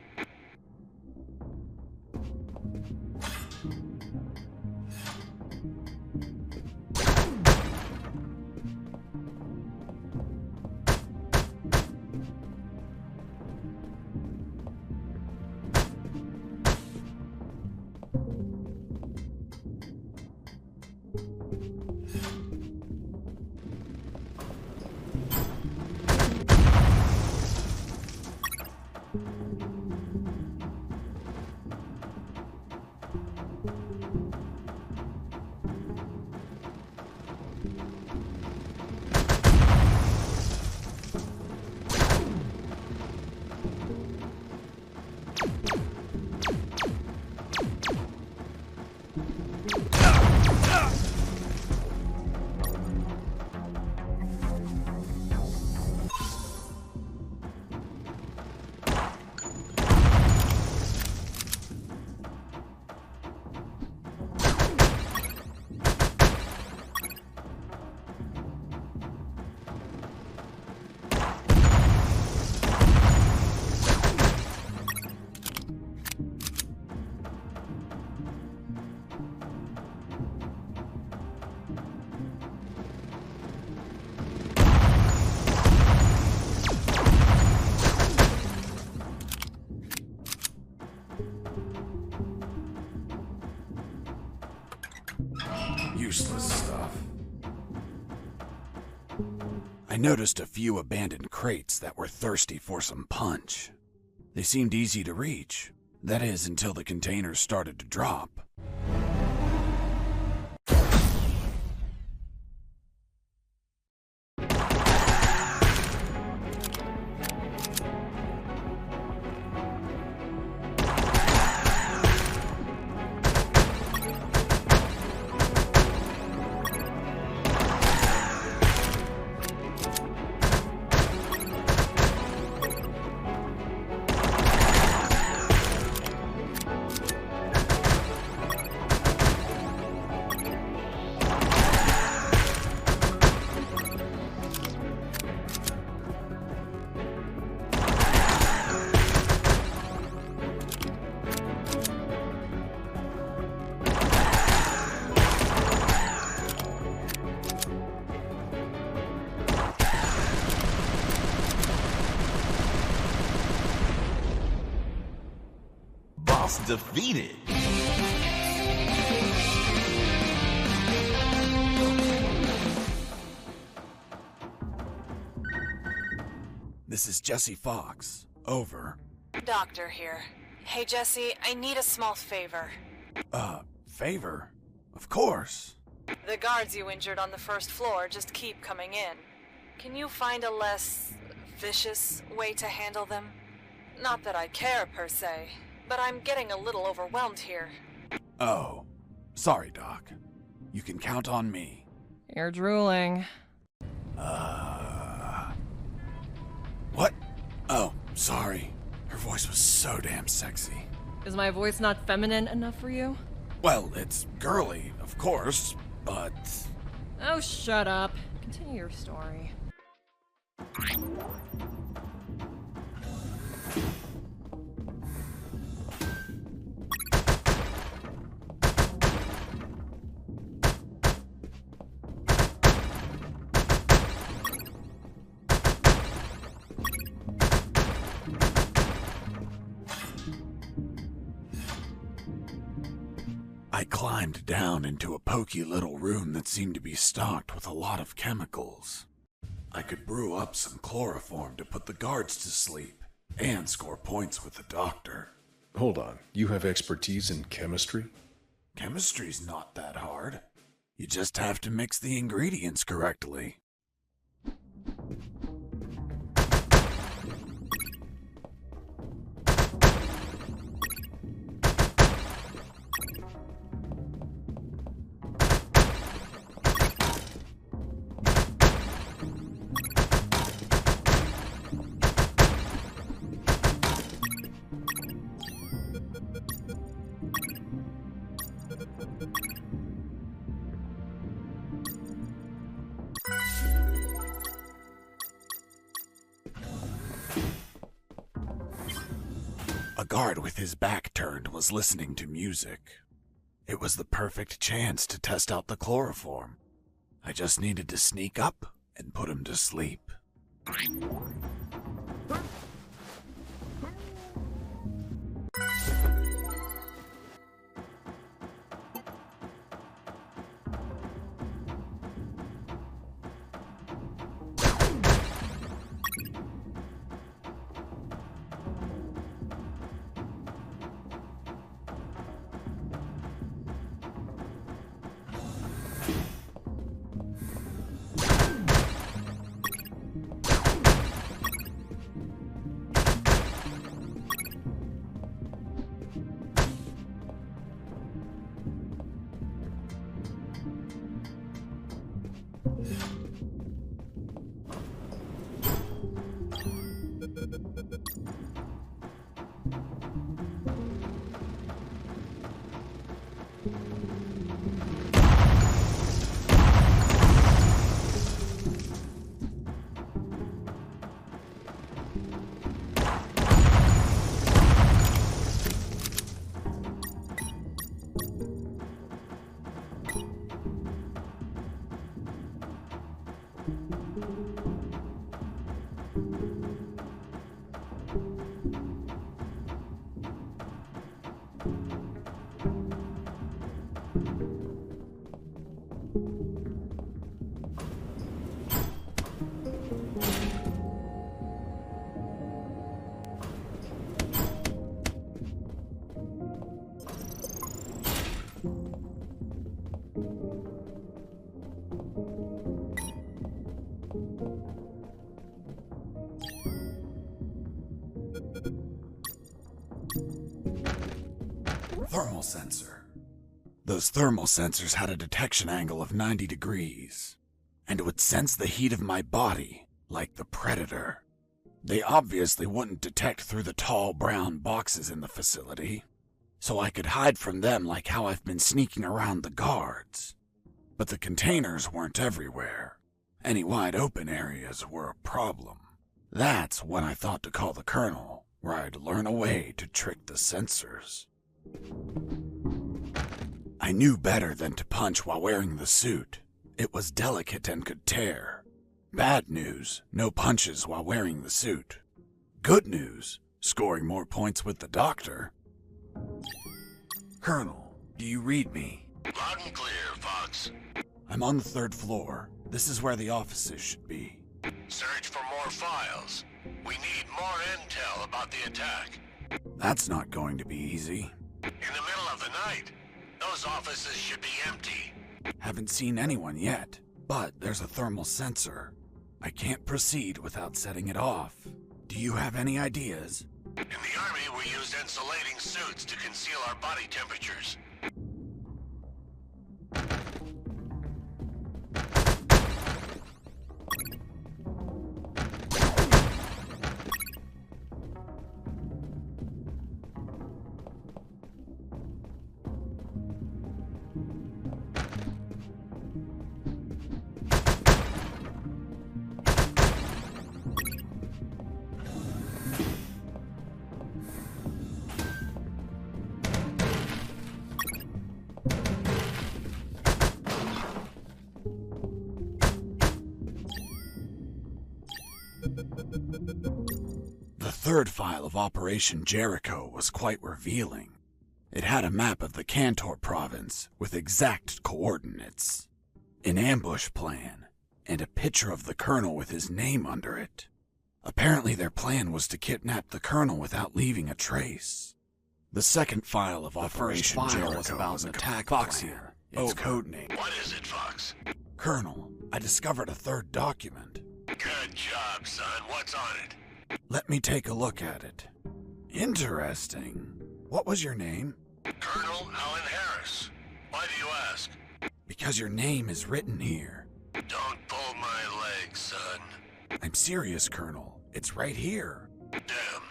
Useless stuff. I noticed a few abandoned crates that were thirsty for some punch. They seemed easy to reach. That is, until the containers started to drop. Defeated. This is Jesse Fox. Over. Doctor here. Hey, Jesse, I need a small favor. Favor? Of course. The guards you injured on the first floor just keep coming in. Can you find a less vicious way to handle them? Not that I care, per se, but I'm getting a little overwhelmed here. Oh, sorry, Doc. You can count on me. You're drooling. What? Oh, sorry. Her voice was so damn sexy. Is my voice not feminine enough for you? Well, it's girly, of course, but... Oh, shut up. Continue your story. I climbed down into a poky little room that seemed to be stocked with a lot of chemicals. I could brew up some chloroform to put the guards to sleep and score points with the doctor. Hold on, you have expertise in chemistry? Chemistry's not that hard. You just have to mix the ingredients correctly. A guard with his back turned was listening to music. It was the perfect chance to test out the chloroform. I just needed to sneak up and put him to sleep. Thermal sensor. Those thermal sensors had a detection angle of 90 degrees, and would sense the heat of my body like the Predator. They obviously wouldn't detect through the tall brown boxes in the facility, so I could hide from them like how I've been sneaking around the guards. But the containers weren't everywhere. Any wide open areas were a problem. That's when I thought to call the Colonel, where I'd learn a way to trick the sensors. I knew better than to punch while wearing the suit. It was delicate and could tear. Bad news, no punches while wearing the suit. Good news, scoring more points with the doctor. Colonel, do you read me? Loud and clear, Fox. I'm on the 3rd floor. This is where the offices should be. Search for more files. We need more intel about the attack. That's not going to be easy. In the middle of the night. Those offices should be empty. Haven't seen anyone yet, but there's a thermal sensor. I can't proceed without setting it off. Do you have any ideas? In the Army, we use insulating suits to conceal our body temperatures. The third file of Operation Jericho was quite revealing. It had a map of the Kantor province with exact coordinates, an ambush plan, and a picture of the colonel with his name under it. Apparently their plan was to kidnap the colonel without leaving a trace. The second file of Operation Jericho was about an attack plan. Its codename. What is it, Fox? Colonel, I discovered a third document. Good job, son. What's on it? Let me take a look at it. Interesting. What was your name? Colonel Alan Harris. Why do you ask? Because your name is written here. Don't pull my leg, son. I'm serious, Colonel. It's right here. Damn.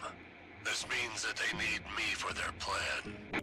This means that they need me for their plan.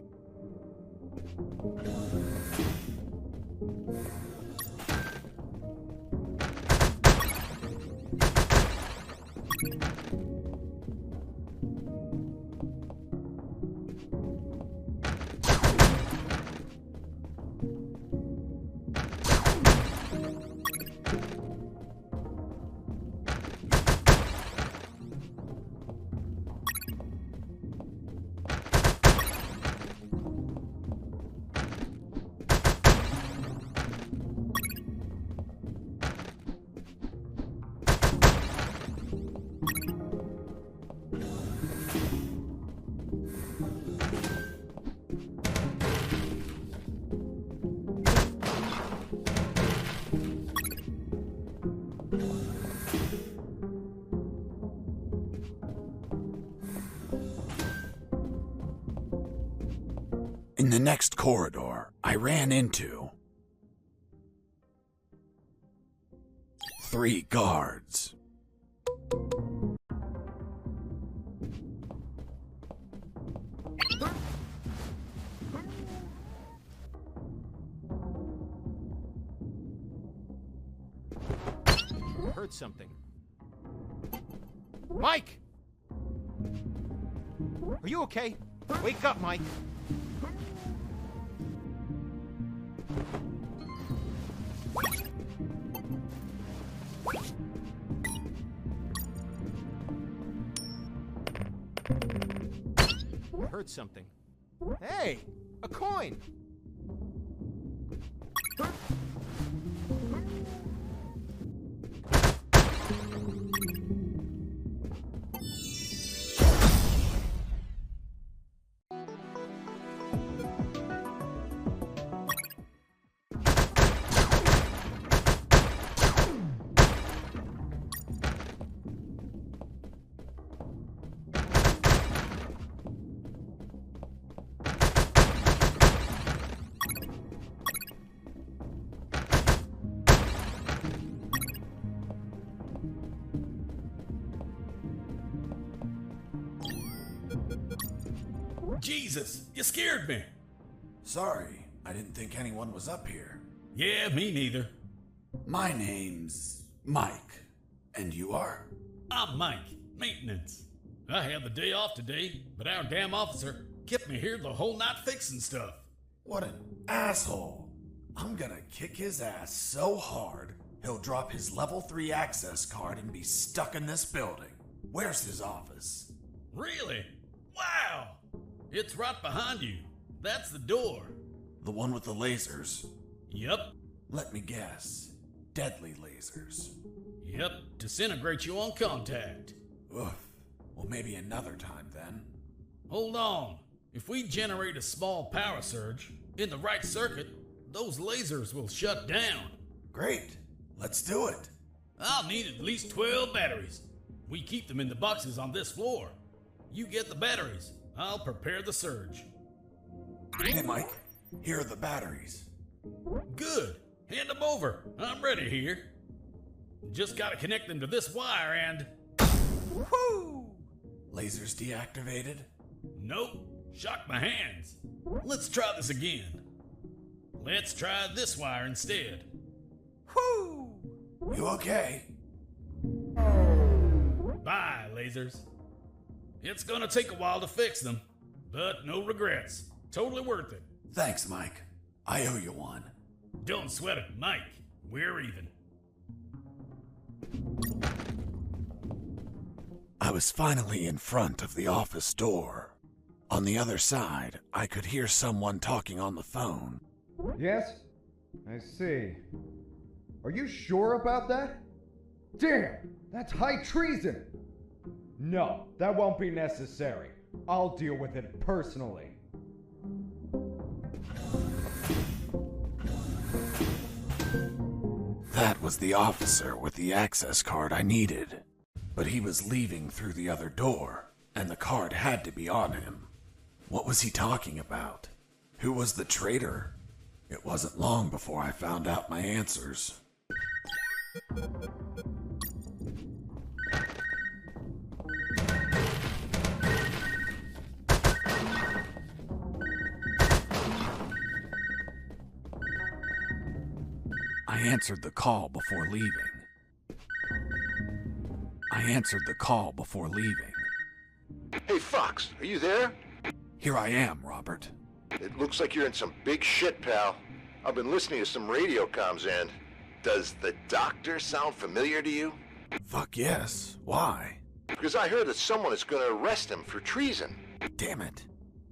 In the next corridor, I ran into 3 guards. I heard something. Mike! Are you okay? Wake up, Mike. I heard something. Hey, a coin. Jesus, you scared me. Sorry, I didn't think anyone was up here. Yeah, me neither. My name's Mike. And you are? I'm Mike, maintenance. I had the day off today, but our damn officer kept me here the whole night fixing stuff. What an asshole. I'm gonna kick his ass so hard, he'll drop his level 3 access card and be stuck in this building. Where's his office? Really? Wow! It's right behind you. That's the door. The one with the lasers? Yep. Let me guess. Deadly lasers. Yep, disintegrate you on contact. Oof. Well, maybe another time then. Hold on. If we generate a small power surge in the right circuit, those lasers will shut down. Great. Let's do it. I'll need at least 12 batteries. We keep them in the boxes on this floor. You get the batteries. I'll prepare the surge. Hey, Mike. Here are the batteries. Good. Hand them over. I'm ready here. Just gotta connect them to this wire and... Woo! Lasers deactivated? Nope. Shocked my hands. Let's try this again. Let's try this wire instead. Woo! You okay? Bye, lasers. It's gonna take a while to fix them, but no regrets. Totally worth it. Thanks, Mike. I owe you one. Don't sweat it, Mike. We're even. I was finally in front of the office door. On the other side, I could hear someone talking on the phone. Yes? I see. Are you sure about that? Damn! That's high treason! No, that won't be necessary. I'll deal with it personally. That was the officer with the access card I needed. But he was leaving through the other door, and the card had to be on him. What was he talking about? Who was the traitor? It wasn't long before I found out my answers. I answered the call before leaving. Hey, Fox, are you there? Here I am, Robert. It looks like you're in some big shit, pal. I've been listening to some radio comms and... Does the doctor sound familiar to you? Fuck yes. Why? Because I heard that someone is going to arrest him for treason. Damn it.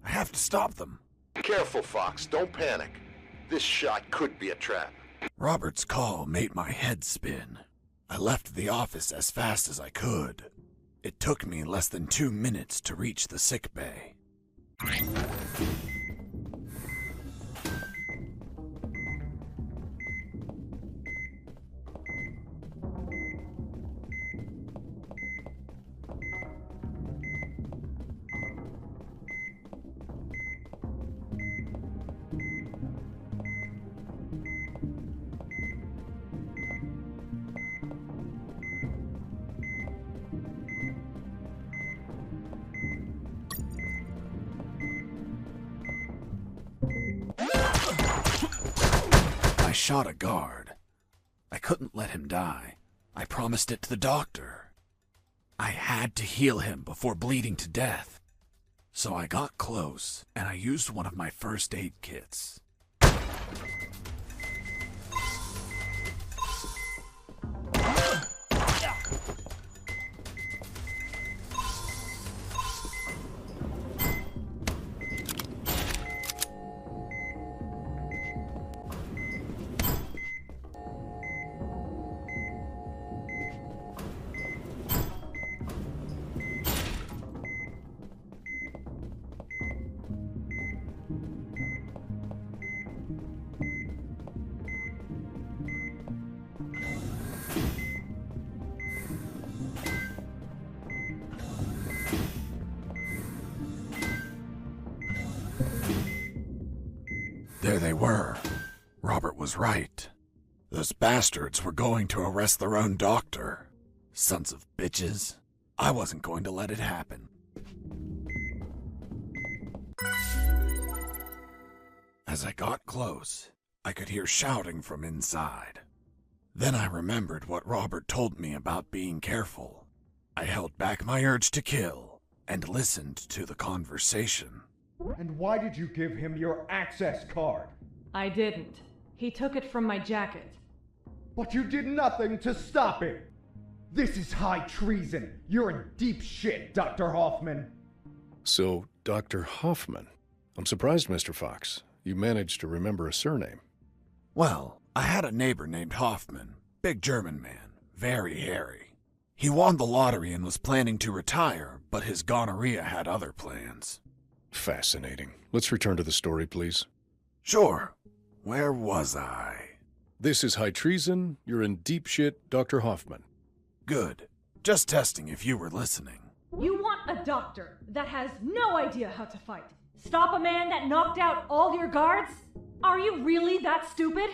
I have to stop them. Careful, Fox. Don't panic. This shot could be a trap. Robert's call made my head spin. I left the office as fast as I could. It took me less than 2 minutes to reach the sick bay. I shot a guard. I couldn't let him die. I promised it to the doctor. I had to heal him before bleeding to death. So I got close, and I used one of my first aid kits. There they were. Robert was right. Those bastards were going to arrest their own doctor. Sons of bitches. I wasn't going to let it happen. As I got close, I could hear shouting from inside. Then I remembered what Robert told me about being careful. I held back my urge to kill and listened to the conversation. And why did you give him your access card? I didn't. He took it from my jacket. But you did nothing to stop him! This is high treason! You're in deep shit, Dr. Hoffman! So, Dr. Hoffman. I'm surprised, Mr. Fox. You managed to remember a surname. Well, I had a neighbor named Hoffman. Big German man. Very hairy. He won the lottery and was planning to retire, but his gonorrhea had other plans. Fascinating. Let's return to the story, please. Sure. Where was I? This is high treason. You're in deep shit, Dr. Hoffman. Good. Just testing if you were listening. You want a doctor that has no idea how to fight. Stop a man that knocked out all your guards? Are you really that stupid?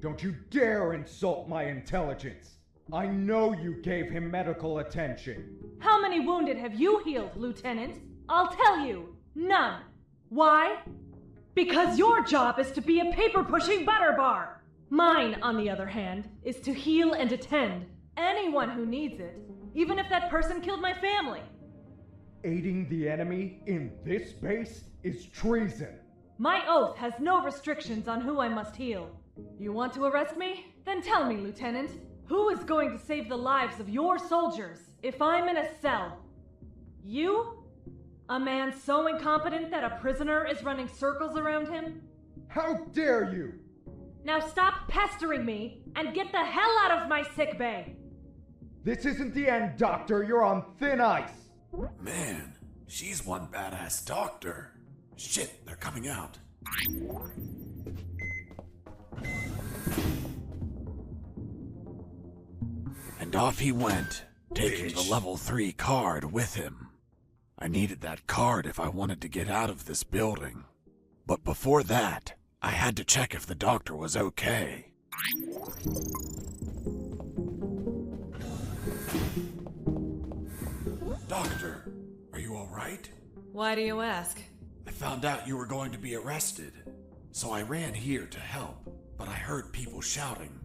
Don't you dare insult my intelligence. I know you gave him medical attention. How many wounded have you healed, Lieutenant? I'll tell you, none. Why? Because your job is to be a paper-pushing butterbar. Mine, on the other hand, is to heal and attend anyone who needs it, even if that person killed my family. Aiding the enemy in this base is treason. My oath has no restrictions on who I must heal. You want to arrest me? Then tell me, Lieutenant, who is going to save the lives of your soldiers if I'm in a cell? You? A man so incompetent that a prisoner is running circles around him? How dare you! Now stop pestering me and get the hell out of my sickbay! This isn't the end, Doctor. You're on thin ice. Man, she's one badass doctor. Shit, they're coming out. And off he went, taking the level 3 card with him. I needed that card if I wanted to get out of this building. But before that, I had to check if the doctor was okay. Doctor, are you all right? Why do you ask? I found out you were going to be arrested, so I ran here to help, but I heard people shouting,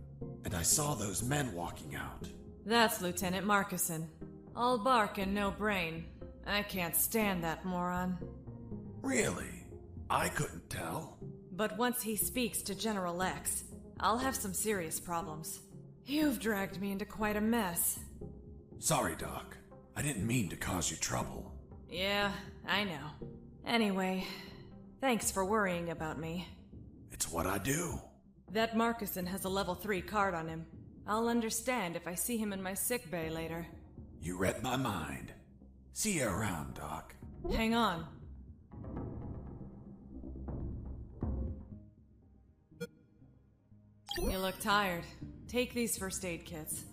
and I saw those men walking out. That's Lieutenant Markuson. All bark and no brain. I can't stand that moron. Really? I couldn't tell. But once he speaks to General X, I'll have some serious problems. You've dragged me into quite a mess. Sorry, Doc. I didn't mean to cause you trouble. Yeah, I know. Anyway, thanks for worrying about me. It's what I do. That Markuson has a level 3 card on him. I'll understand if I see him in my sickbay later. You read my mind. See you around, Doc. Hang on. You look tired. Take these first aid kits.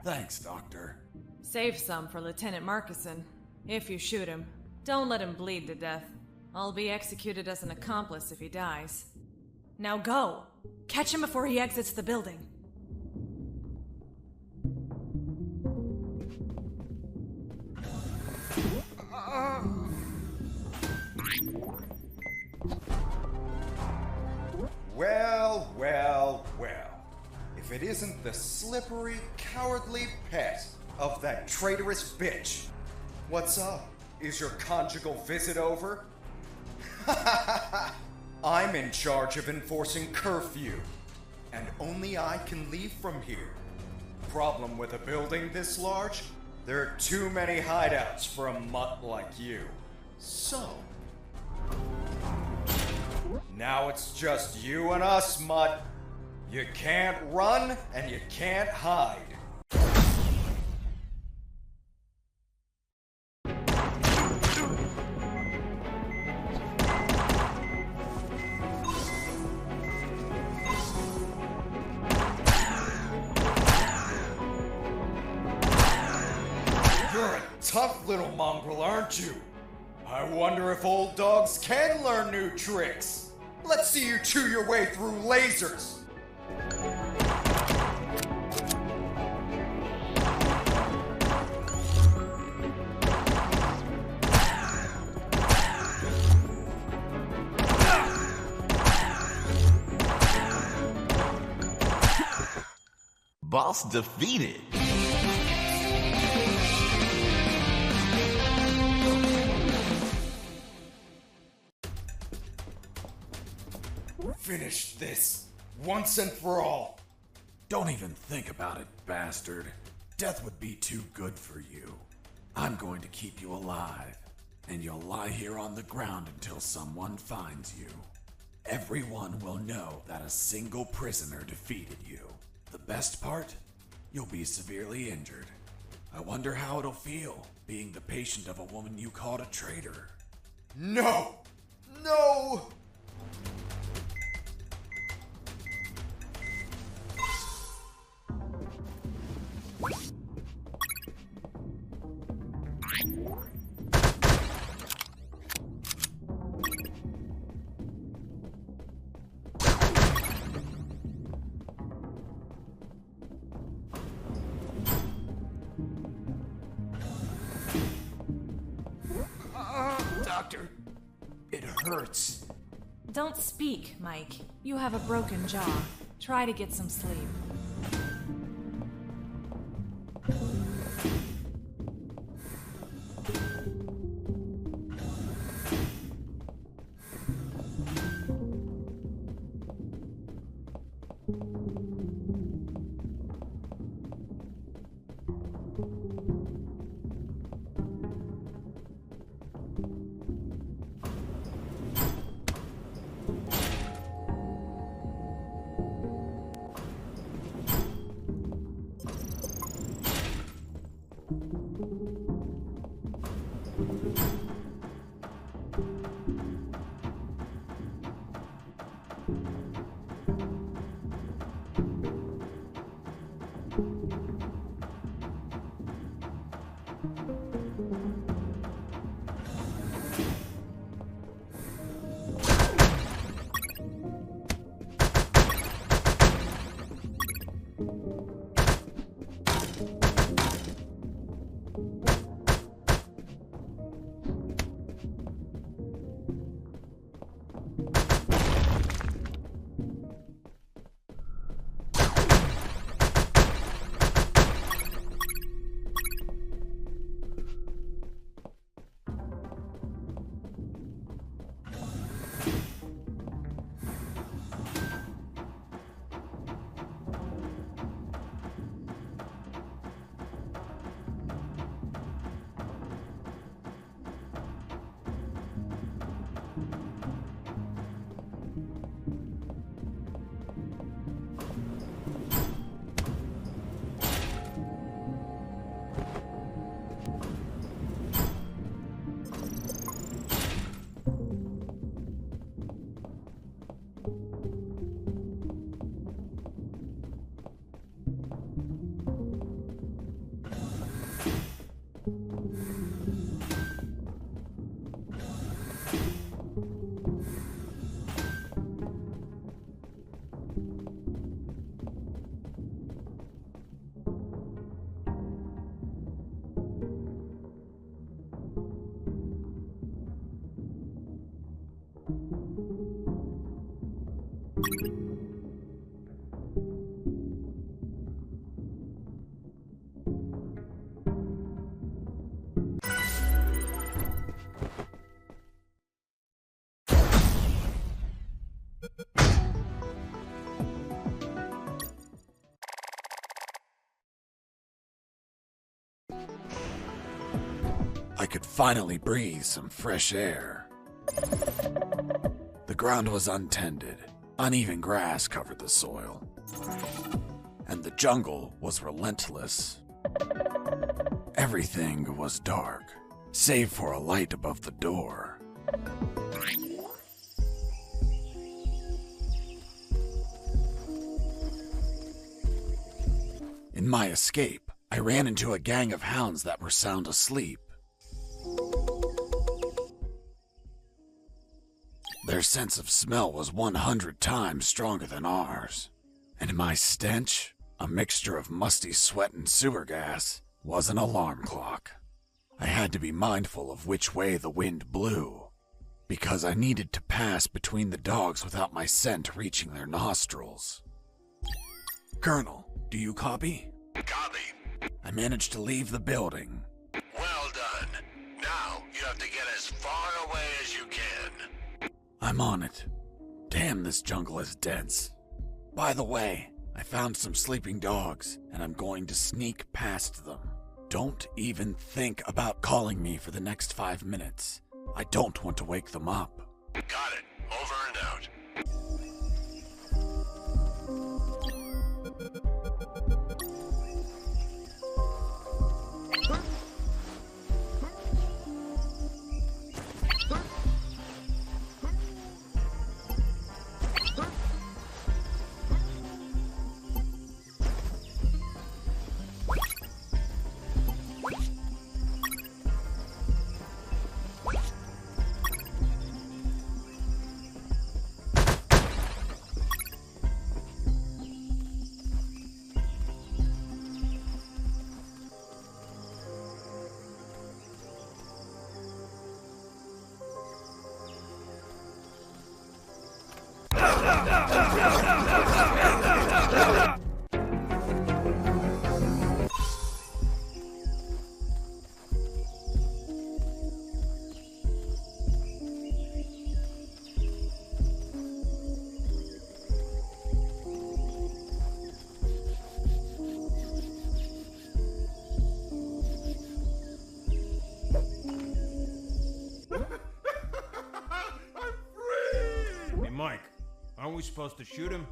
Thanks, Doctor. Save some for Lieutenant Markuson. If you shoot him, don't let him bleed to death. I'll be executed as an accomplice if he dies. Now go! Catch him before he exits the building. Well, well, well. If it isn't the slippery, cowardly pet of that traitorous bitch. What's up? Is your conjugal visit over? I'm in charge of enforcing curfew, and only I can leave from here. Problem with a building this large? There are too many hideouts for a mutt like you. So... now it's just you and us, mutt. You can't run, and you can't hide. You're a tough little mongrel, aren't you? I wonder if old dogs can learn new tricks. Let's see you chew your way through lasers. Boss defeated. Finish this, once and for all. Don't even think about it, bastard. Death would be too good for you. I'm going to keep you alive, and you'll lie here on the ground until someone finds you. Everyone will know that a single prisoner defeated you. The best part? You'll be severely injured. I wonder how it'll feel. being the patient of a woman you called a traitor. No! No! Doctor, it hurts. Don't speak, Mike. You have a broken jaw. Try to get some sleep. I could finally breathe some fresh air. The ground was untended. Uneven grass covered the soil. And the jungle was relentless. Everything was dark, save for a light above the door. In my escape, I ran into a gang of hounds that were sound asleep. Their sense of smell was 100 times stronger than ours, and my stench, a mixture of musty sweat and sewer gas, was an alarm clock. I had to be mindful of which way the wind blew, because I needed to pass between the dogs without my scent reaching their nostrils. Colonel, do you copy? Copy. I managed to leave the building. Well done. Now you have to get as far away as you can. I'm on it. Damn, this jungle is dense. By the way, I found some sleeping dogs, and I'm going to sneak past them. Don't even think about calling me for the next 5 minutes. I don't want to wake them up. Got it. Over and out. we supposed to shoot him?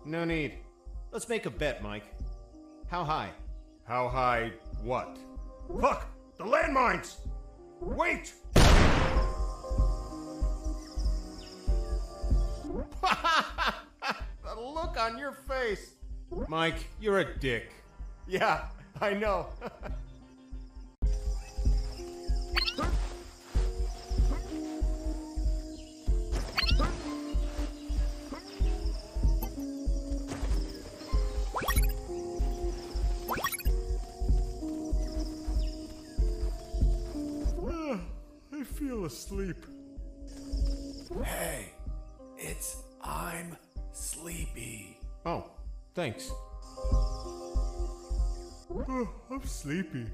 No need. Let's make a bet, Mike. How high? How high what? Look! The landmines! Wait! The look on your face! Mike, you're a dick. Yeah, I know. I feel asleep. Hey, I'm sleepy. Oh, thanks. I'm sleepy.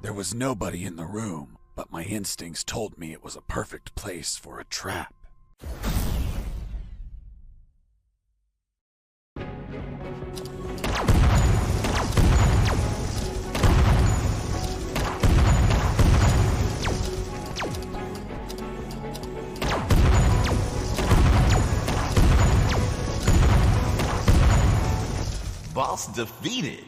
There was nobody in the room, but my instincts told me it was a perfect place for a trap. Boss defeated.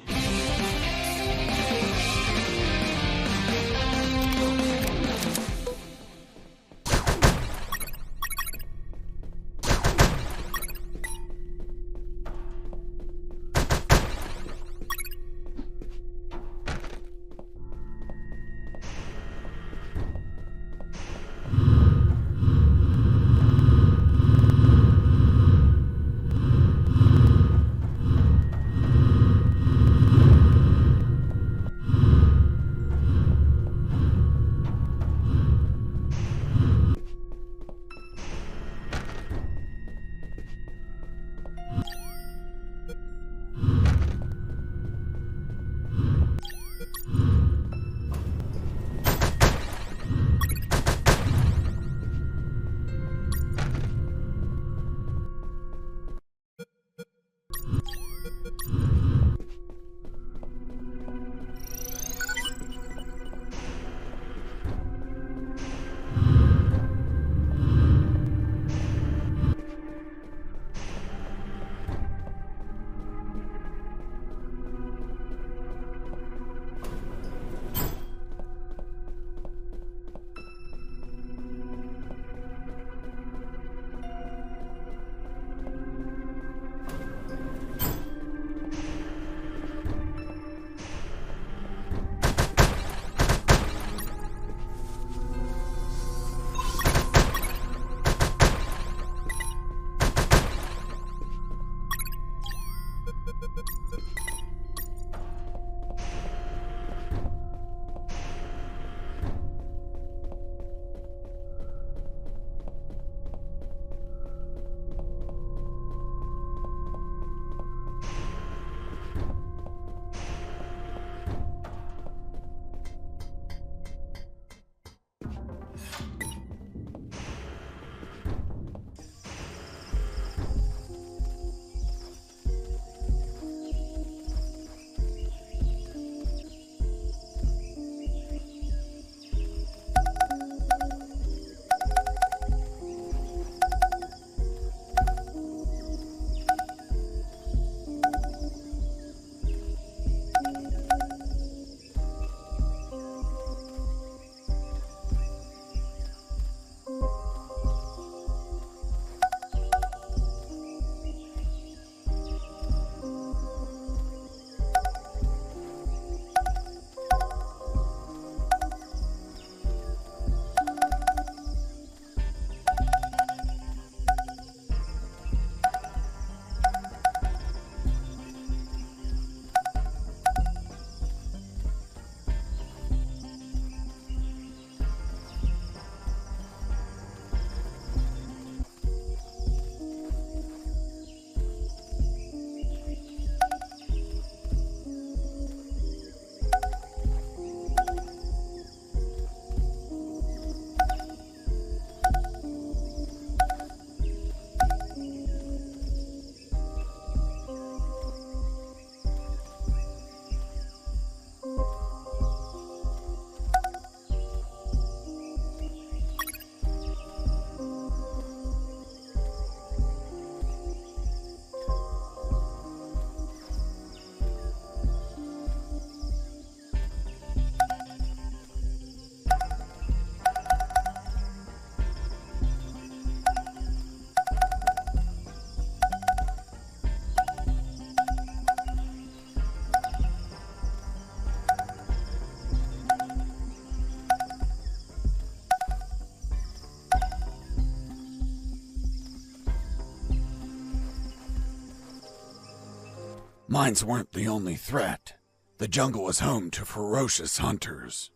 Mines weren't the only threat. The jungle was home to ferocious hunters.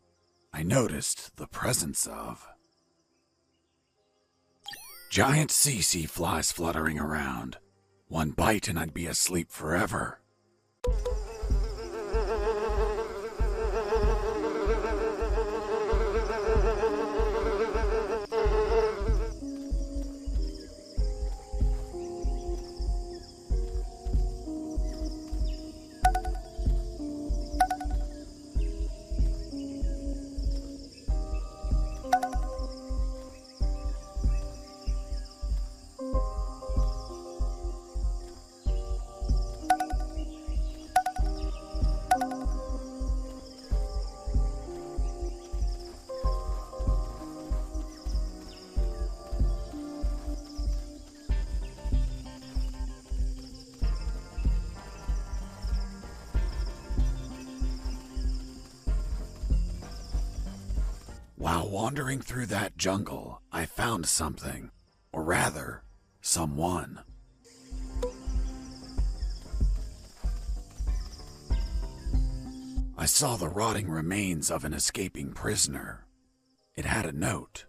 I noticed the presence of giant CC flies fluttering around. One bite and I'd be asleep forever. While wandering through that jungle, I found something, or rather, someone. I saw the rotting remains of an escaping prisoner. It had a note.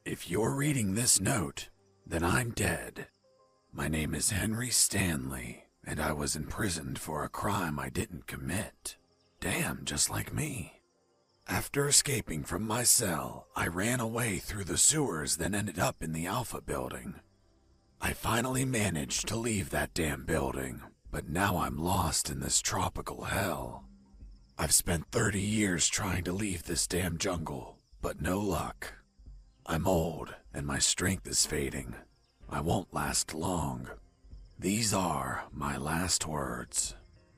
If you're reading this note, then I'm dead. My name is Henry Stanley, and I was imprisoned for a crime I didn't commit. Damn, just like me. After escaping from my cell, I ran away through the sewers, then ended up in the Alpha building. I finally managed to leave that damn building, but now I'm lost in this tropical hell. I've spent 30 years trying to leave this damn jungle, but no luck. I'm old, and my strength is fading. I won't last long. These are my last words.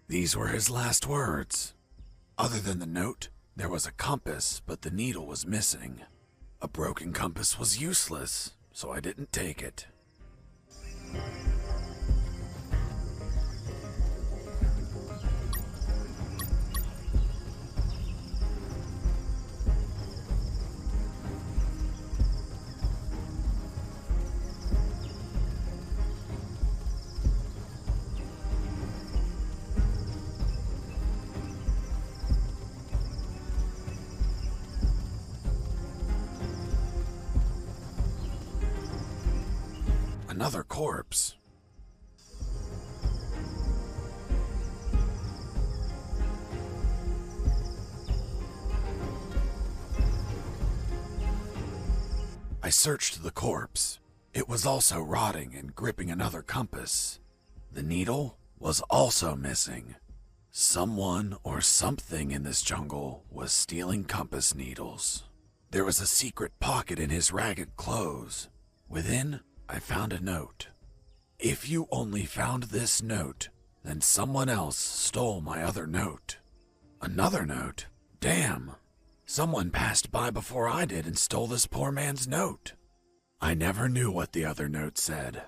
These were his last words. Other than the note, there was a compass, but the needle was missing. A broken compass was useless, so I didn't take it. another corpse. I searched the corpse. It was also rotting and gripping another compass. The needle was also missing. Someone or something in this jungle was stealing compass needles. There was a secret pocket in his ragged clothes. Within, I found a note. If you only found this note, then someone else stole my other note. Another note? Damn! Someone passed by before I did and stole this poor man's note. I never knew what the other note said.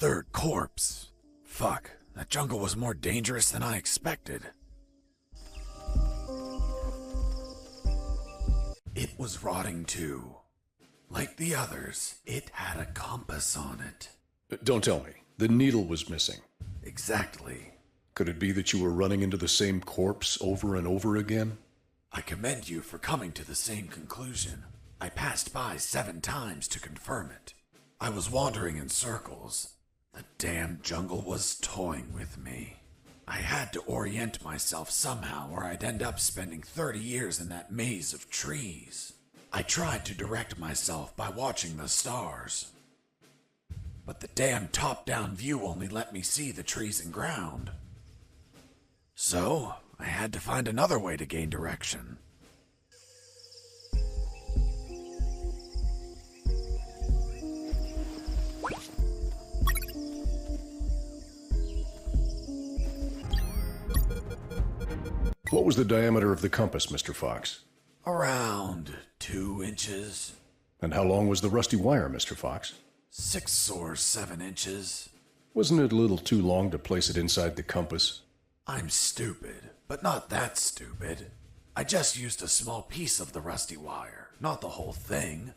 Third corpse. Fuck, that jungle was more dangerous than I expected. It was rotting too. Like the others, it had a compass on it. Don't tell me. The needle was missing. Exactly. Could it be that you were running into the same corpse over and over again? I commend you for coming to the same conclusion. I passed by 7 times to confirm it. I was wandering in circles. The damn jungle was toying with me. I had to orient myself somehow or I'd end up spending 30 years in that maze of trees. I tried to direct myself by watching the stars. But the damn top-down view only let me see the trees and ground. So, I had to find another way to gain direction. What was the diameter of the compass, Mr. Fox? Around 2 inches. And how long was the rusty wire, Mr. Fox? 6 or 7 inches. Wasn't it a little too long to place it inside the compass? I'm stupid, but not that stupid. I just used a small piece of the rusty wire, not the whole thing.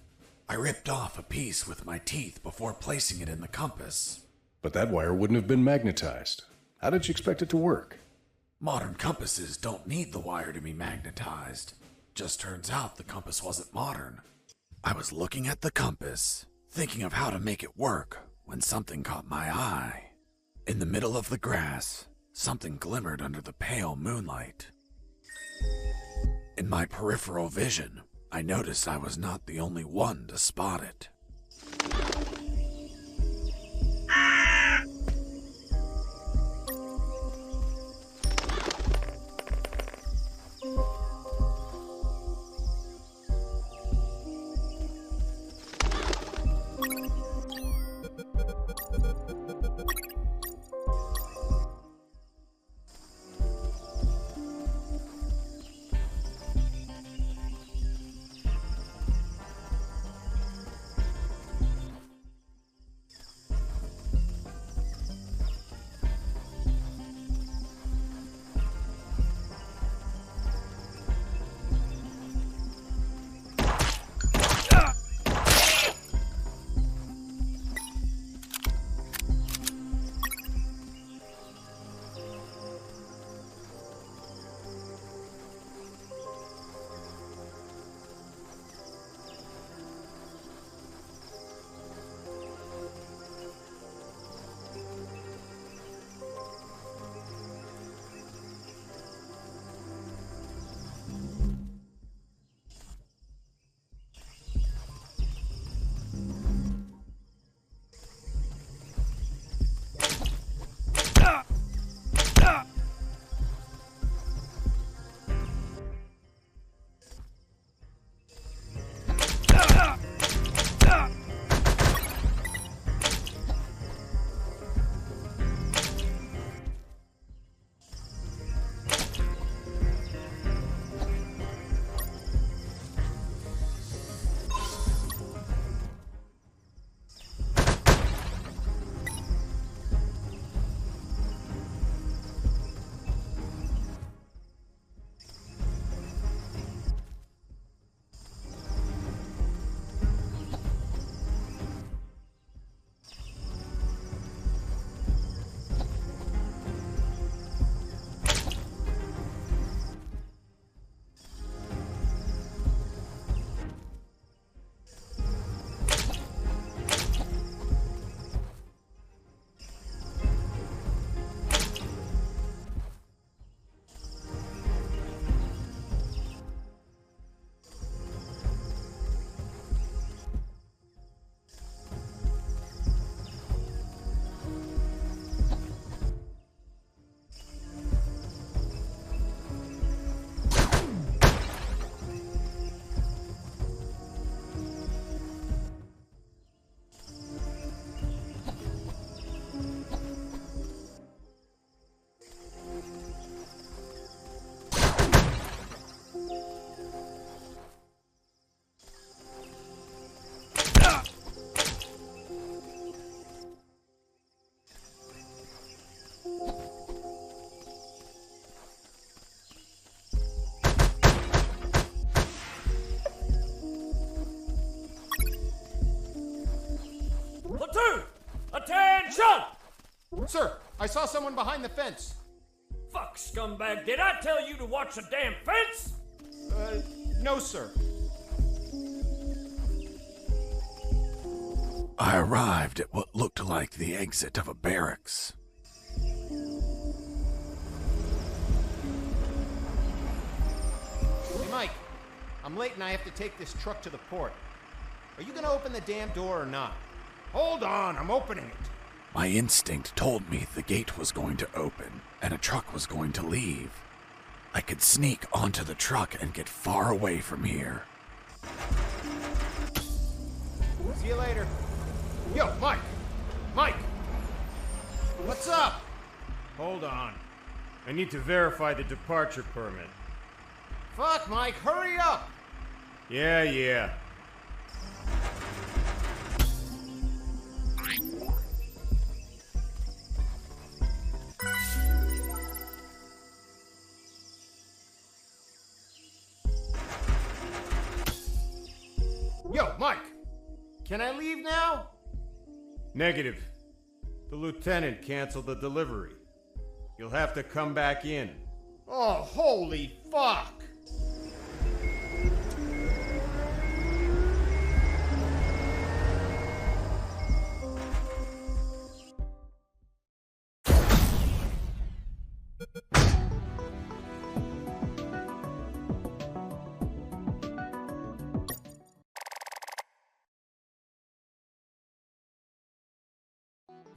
I ripped off a piece with my teeth before placing it in the compass. But that wire wouldn't have been magnetized. How did you expect it to work? Modern compasses don't need the wire to be magnetized. Just turns out the compass wasn't modern. I was looking at the compass, thinking of how to make it work, when something caught my eye. In the middle of the grass, something glimmered under the pale moonlight. In my peripheral vision, I noticed I was not the only one to spot it. Sir, I saw someone behind the fence. Fuck, scumbag, did I tell you to watch the damn fence? No, sir. I arrived at what looked like the exit of a barracks. Hey, Mike. I'm late and I have to take this truck to the port. Are you gonna open the damn door or not? Hold on, I'm opening it. My instinct told me the gate was going to open and a truck was going to leave. I could sneak onto the truck and get far away from here. See you later. Yo, Mike! Mike! What's up? Hold on. I need to verify the departure permit. Fuck, Mike, hurry up! Yeah. Yo, Mike! Can I leave now? Negative. The lieutenant canceled the delivery. You'll have to come back in. Oh, holy fuck!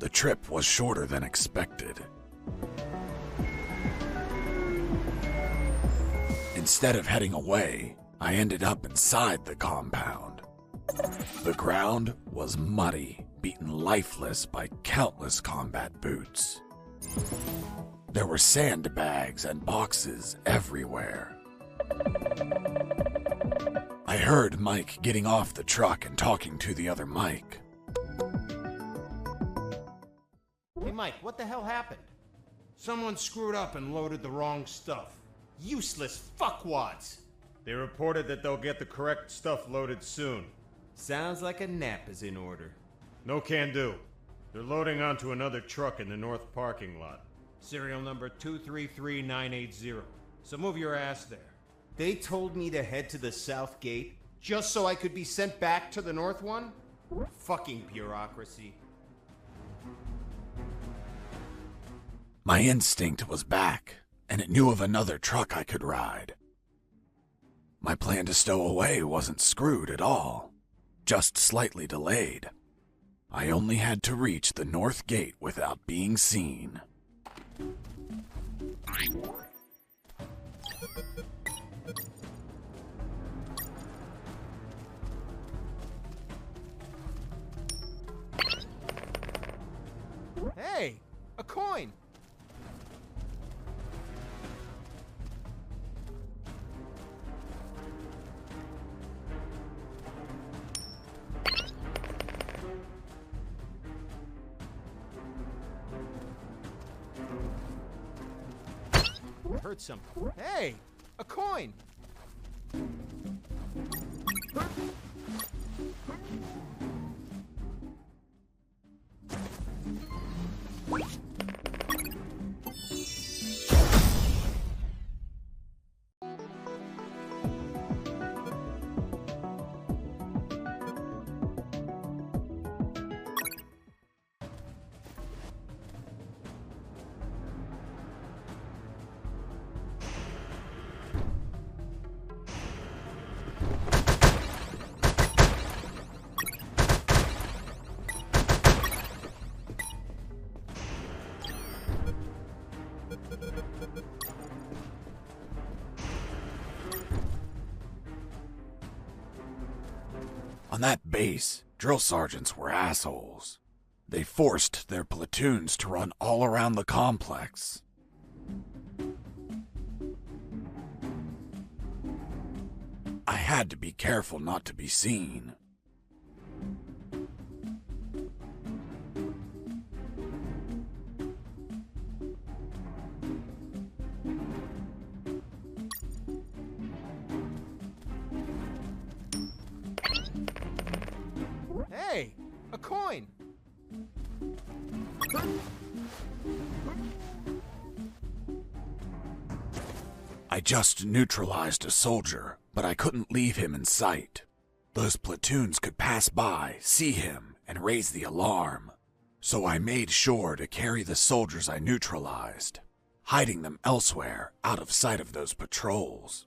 The trip was shorter than expected. Instead of heading away, I ended up inside the compound. The ground was muddy, beaten lifeless by countless combat boots. There were sandbags and boxes everywhere. I heard Mike getting off the truck and talking to the other Mike. Hey, Mike, what the hell happened? Someone screwed up and loaded the wrong stuff. Useless fuckwads! They reported that they'll get the correct stuff loaded soon. Sounds like a nap is in order. No can do. They're loading onto another truck in the north parking lot. Serial number 233980. So move your ass there. They told me to head to the south gate just so I could be sent back to the north one? Fucking bureaucracy. My instinct was back, and it knew of another truck I could ride. My plan to stow away wasn't screwed at all, just slightly delayed. I only had to reach the north gate without being seen. Hey, a coin! I heard something. Hey, a coin! On that base, drill sergeants were assholes. They forced their platoons to run all around the complex. I had to be careful not to be seen. Hey, a coin! I just neutralized a soldier, but I couldn't leave him in sight. Those platoons could pass by, see him, and raise the alarm. So I made sure to carry the soldiers I neutralized, hiding them elsewhere out of sight of those patrols.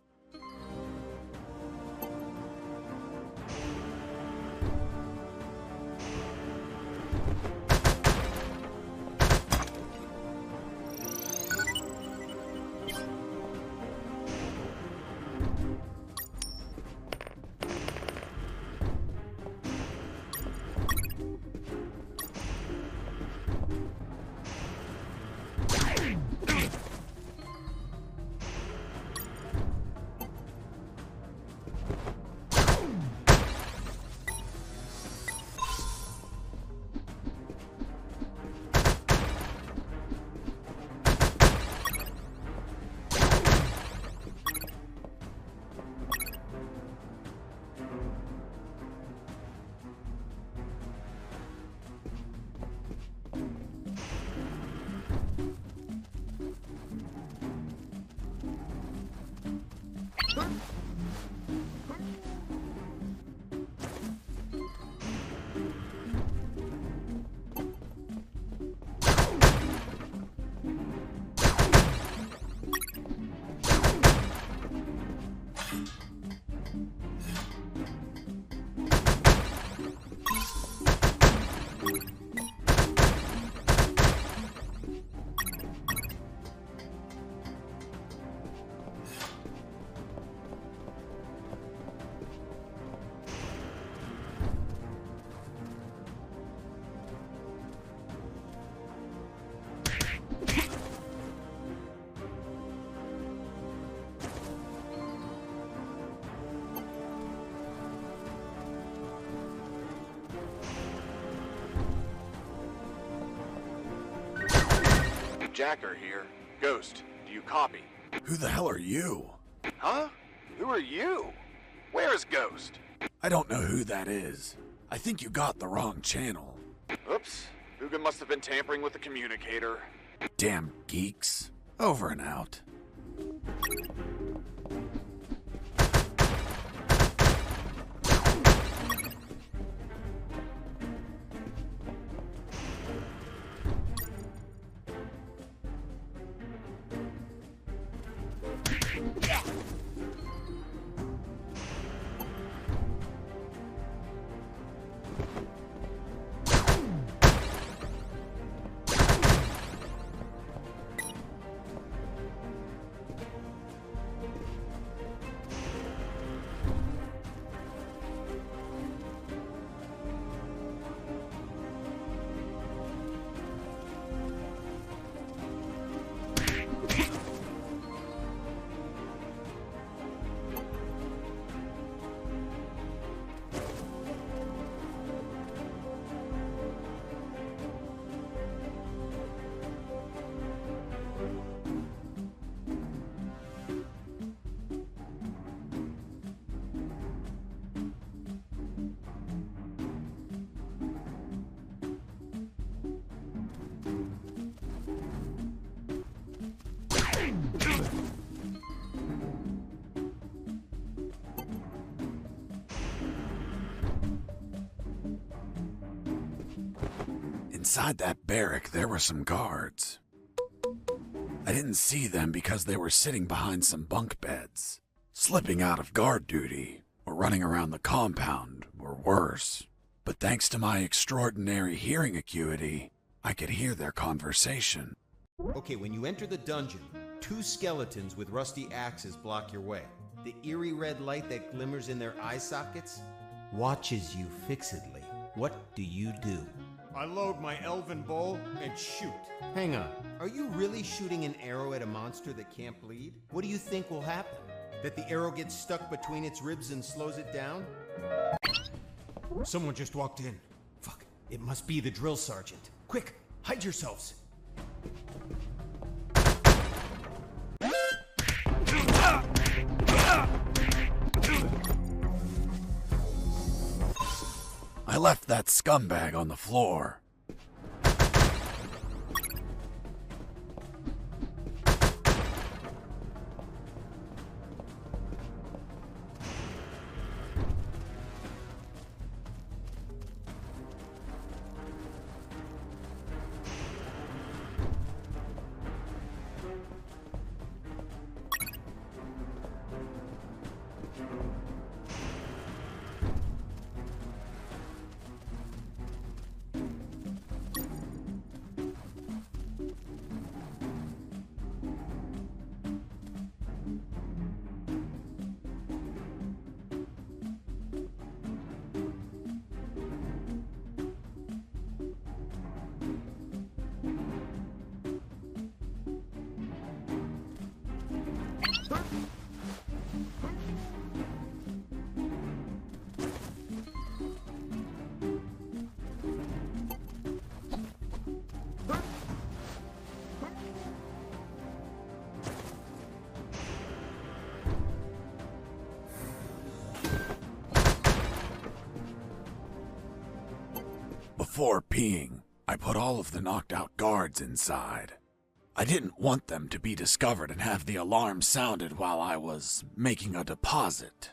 Jacker here. Ghost, do you copy? Who the hell are you? Huh? Who are you? Where is Ghost? I don't know who that is. I think you got the wrong channel. Oops. Hugeel must have been tampering with the communicator. Damn geeks. Over and out. Inside that barrack, there were some guards. I didn't see them because they were sitting behind some bunk beds, slipping out of guard duty, or running around the compound, or worse. But thanks to my extraordinary hearing acuity, I could hear their conversation. Okay, when you enter the dungeon, 2 skeletons with rusty axes block your way. The eerie red light that glimmers in their eye sockets watches you fixedly. What do you do? I load my elven bow and shoot. Hang on. Are you really shooting an arrow at a monster that can't bleed? What do you think will happen? That the arrow gets stuck between its ribs and slows it down? Someone just walked in. Fuck. It must be the drill sergeant. Quick, hide yourselves. I left that scumbag on the floor. Before peeing, I put all of the knocked out guards inside. I didn't want them to be discovered and have the alarm sounded while I was making a deposit.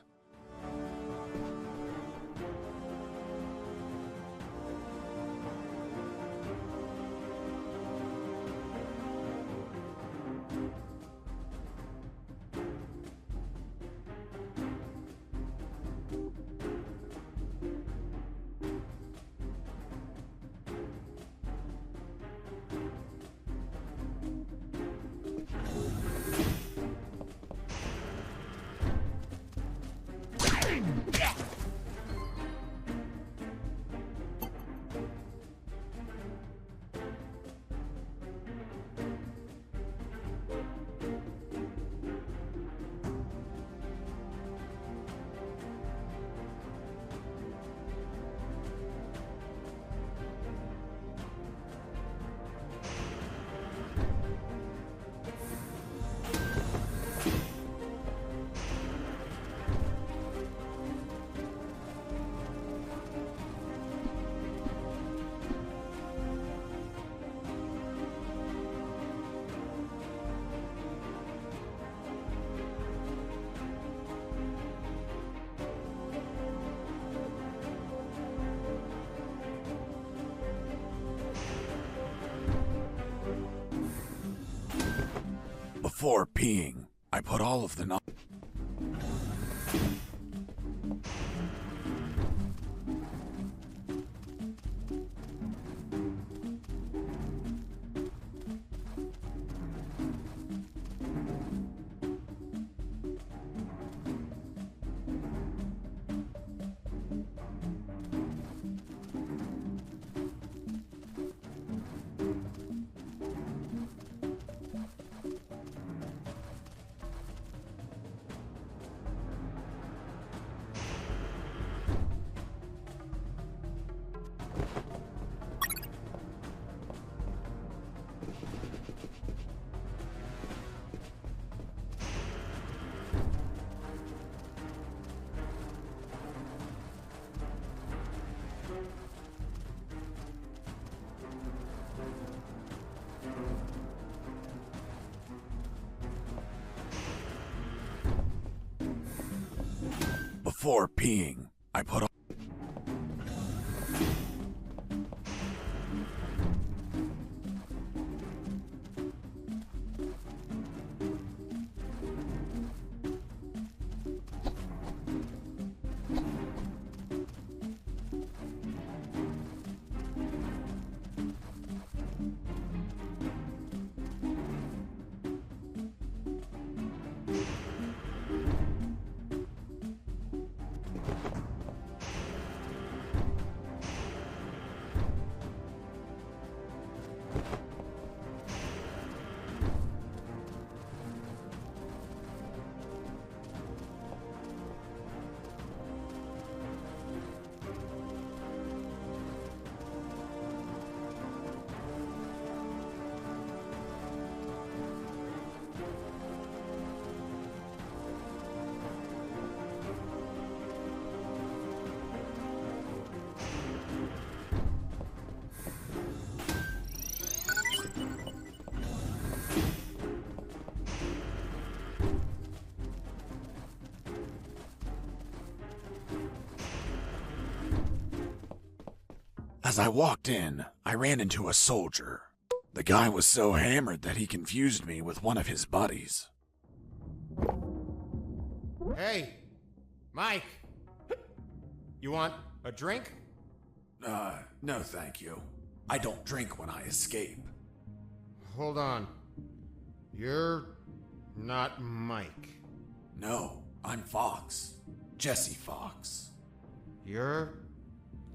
Before peeing, I put all of the Before peeing, I put all As I walked in, I ran into a soldier. The guy was so hammered that he confused me with one of his buddies. Hey, Mike. You want a drink? No thank you. I don't drink when I escape. Hold on. You're not Mike. No, I'm Fox. Jesse Fox. You're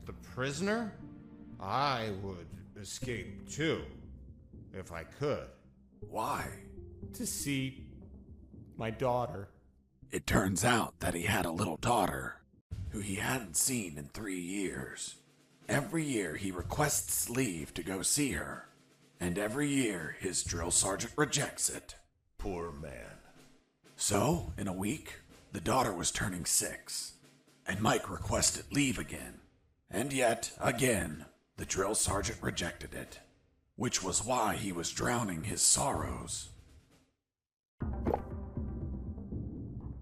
the prisoner? I would escape too, if I could. Why? To see my daughter. It turns out that he had a little daughter who he hadn't seen in 3 years. Every year he requests leave to go see her, and every year his drill sergeant rejects it. Poor man. So, in a week, the daughter was turning 6, and Mike requested leave again. And yet, again, The drill sergeant rejected it, which was why he was drowning his sorrows.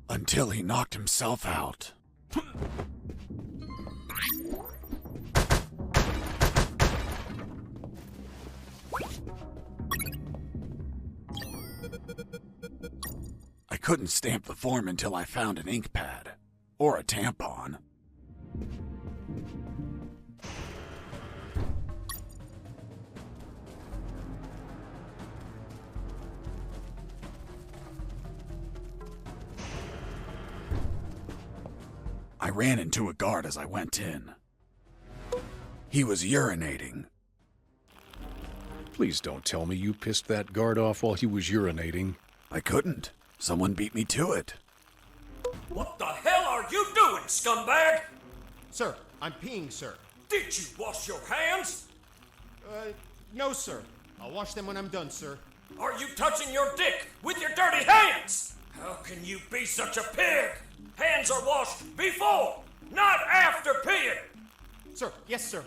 Until he knocked himself out. I couldn't stamp the form until I found an ink pad, or a tampon. I ran into a guard as I went in. He was urinating. Please don't tell me you pissed that guard off while he was urinating. I couldn't. Someone beat me to it. What the hell are you doing, scumbag? Sir, I'm peeing, sir. Did you wash your hands? No, sir. I'll wash them when I'm done, sir. Are you touching your dick with your dirty hands? How can you be such a pig? Hands are washed before, not after peeing. Sir, yes, sir.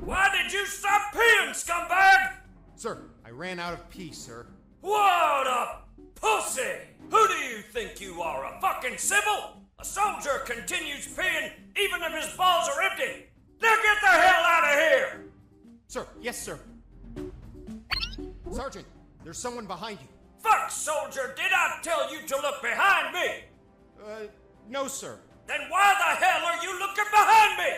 Why did you stop peeing, scumbag? Sir, I ran out of pee, sir. What a pussy! Who do you think you are, a fucking Sybil? A soldier continues peeing even if his balls are empty. Now get the hell out of here! Sir, yes, sir. Sergeant, there's someone behind you. Fuck, soldier, did I tell you to look behind me? No, sir. Then why the hell are you looking behind me?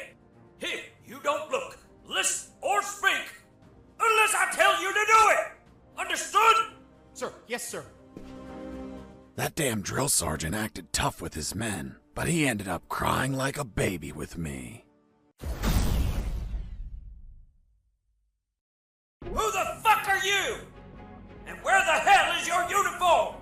Here, you don't look, listen, or speak unless I tell you to do it. Understood? Sir, yes, sir. That damn drill sergeant acted tough with his men, but he ended up crying like a baby with me. Who the fuck are you? And where the hell is your uniform?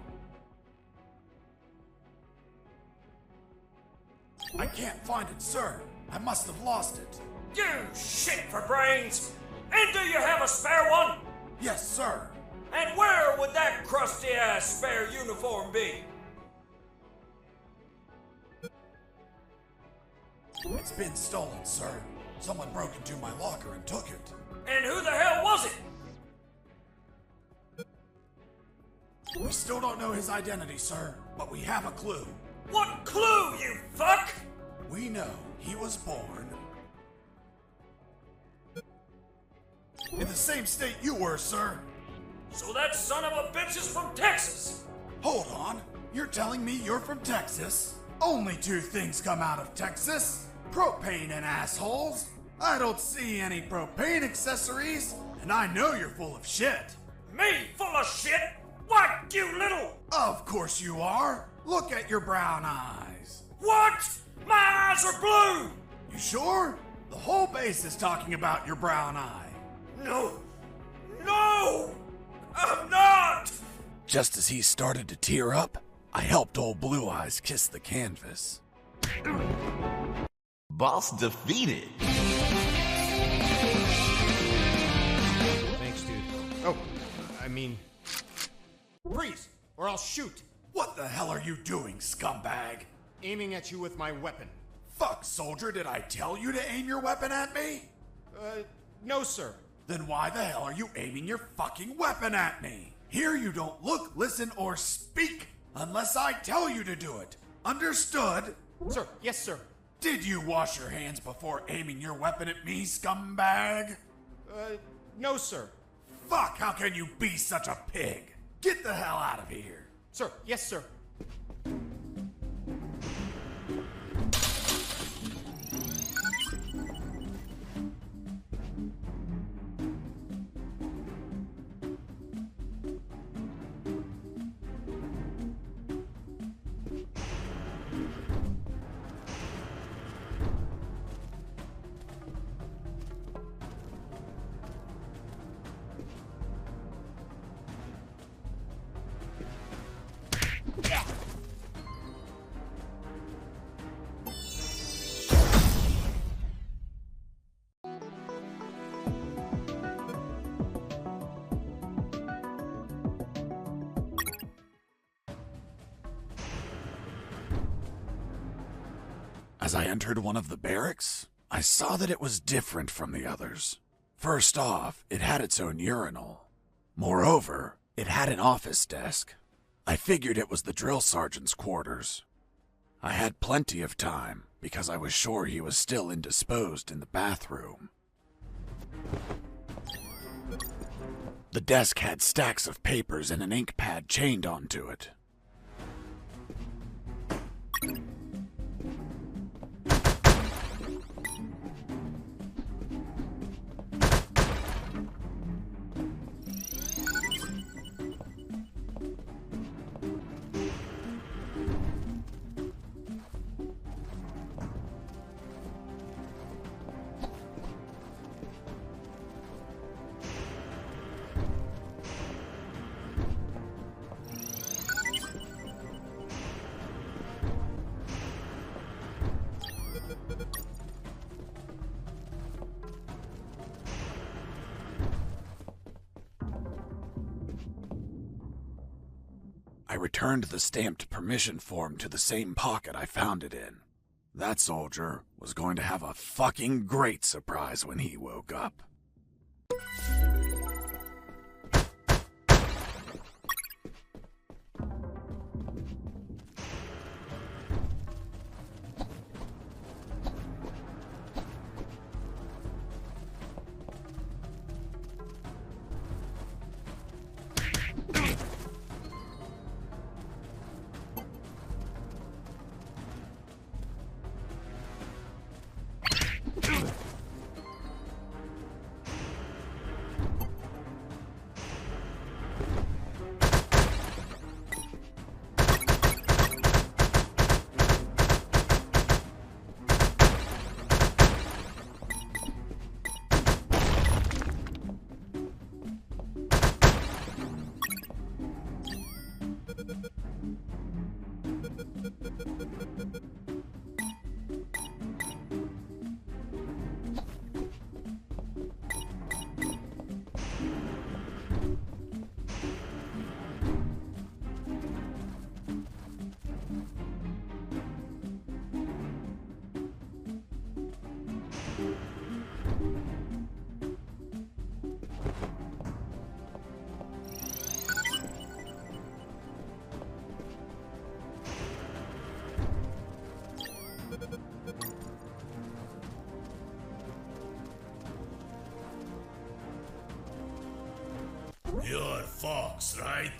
I can't find it, sir. I must have lost it. You shit for brains! And do you have a spare one? Yes, sir. And where would that crusty-ass spare uniform be? It's been stolen, sir. Someone broke into my locker and took it. And who the hell was it? We still don't know his identity, sir, but we have a clue. What clue, you fuck? We know he was born in the same state you were, sir. So that son of a bitch is from Texas. Hold on. You're telling me you're from Texas? Only two things come out of Texas: propane and assholes. I don't see any propane accessories, and I know you're full of shit. Me full of shit? What, you little... Of course you are. Look at your brown eyes. What? My eyes are blue. You sure? The whole base is talking about your brown eye. No. No! I'm not! Just as he started to tear up, I helped old Blue Eyes kiss the canvas. Boss defeated. Thanks, dude. Oh, I mean... Freeze, or I'll shoot. What the hell are you doing, scumbag? Aiming at you with my weapon. Fuck, soldier, did I tell you to aim your weapon at me? No, sir. Then why the hell are you aiming your fucking weapon at me? Here you don't look, listen, or speak unless I tell you to do it. Understood? Sir, yes, sir. Did you wash your hands before aiming your weapon at me, scumbag? No, sir. Fuck, how can you be such a pig? Get the hell out of here. Sir, yes, sir. As I entered one of the barracks, I saw that it was different from the others. First off, it had its own urinal. Moreover, it had an office desk. I figured it was the drill sergeant's quarters. I had plenty of time, because I was sure he was still indisposed in the bathroom. The desk had stacks of papers and an ink pad chained onto it. I returned the stamped permission form to the same pocket I found it in. That soldier was going to have a fucking great surprise when he woke up. You're Fox, right?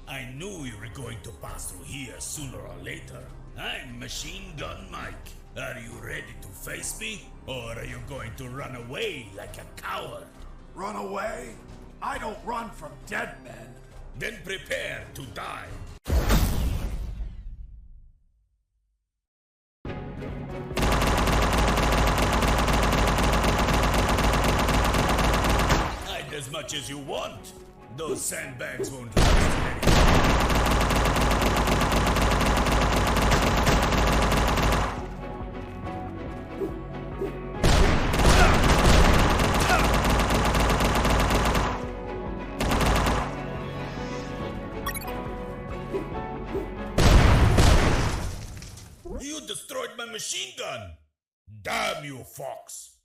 I knew you were going to pass through here sooner or later. I'm Machine Gun Mike. Are you ready to face me? Or are you going to run away like a coward? Run away? I don't run from dead men. Then prepare to die. Hide as much as you want. Those sandbags won't last very You destroyed my machine gun! Damn you, Fox!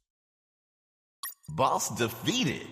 Boss defeated.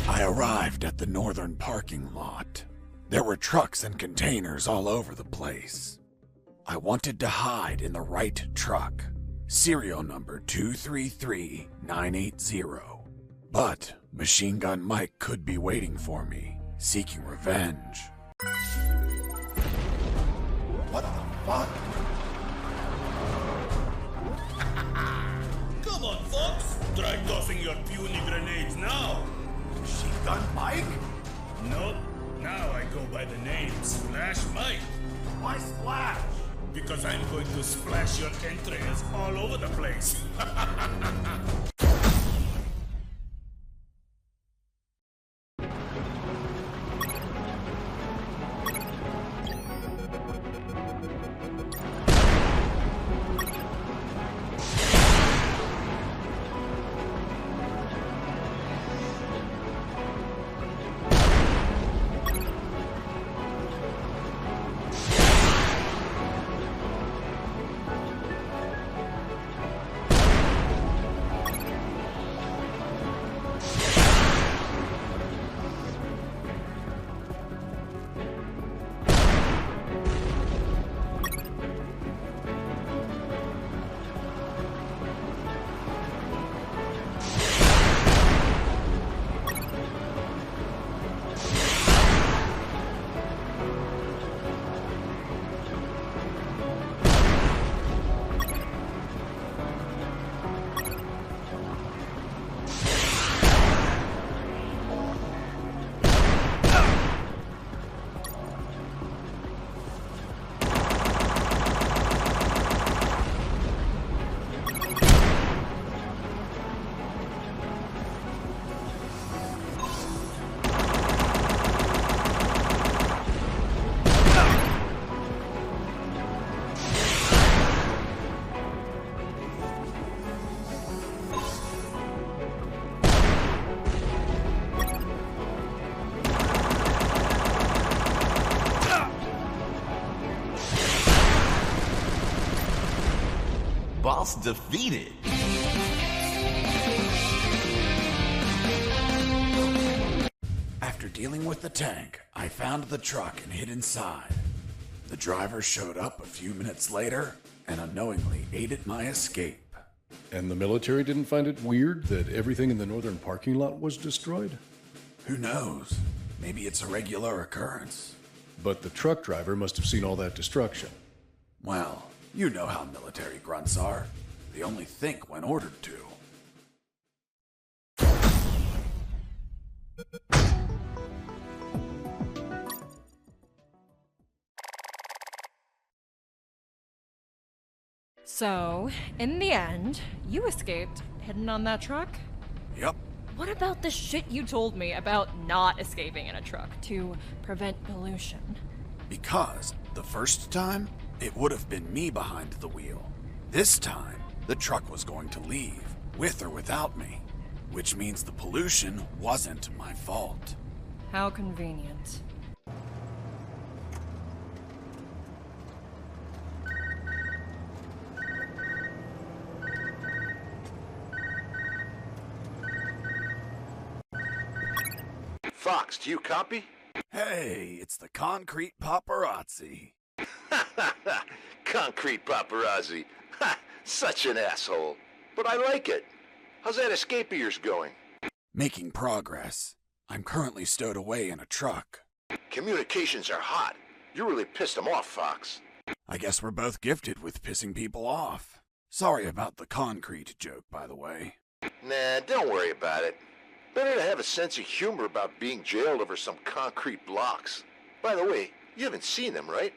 I arrived at the northern parking lot. There were trucks and containers all over the place. I wanted to hide in the right truck, serial number 233980. But Machine Gun Mike could be waiting for me, seeking revenge. What the fuck? Come on, Fox! Try tossing your puny grenades now! Machine Gun Mike? Nope. Now I go by the name Splash Mike. Why Splash? Because I'm going to splash your entrails all over the place. Boss defeated. After dealing with the tank, I found the truck and hid inside. The driver showed up a few minutes later and unknowingly aided my escape. And the military didn't find it weird that everything in the northern parking lot was destroyed? Who knows? Maybe it's a regular occurrence. But the truck driver must have seen all that destruction. Well, you know how military grunts are. They only think when ordered to. So, in the end, you escaped, hidden on that truck? Yep. What about the shit you told me about not escaping in a truck to prevent pollution? Because the first time, it would have been me behind the wheel. This time, the truck was going to leave, with or without me. Which means the pollution wasn't my fault. How convenient. Fox, do you copy? Hey, it's the concrete paparazzi. Concrete paparazzi. Ha! Such an asshole. But I like it. How's that escape of yours going? Making progress. I'm currently stowed away in a truck. Communications are hot. You really pissed them off, Fox. I guess we're both gifted with pissing people off. Sorry about the concrete joke, by the way. Nah, don't worry about it. Better to have a sense of humor about being jailed over some concrete blocks. By the way, you haven't seen them, right?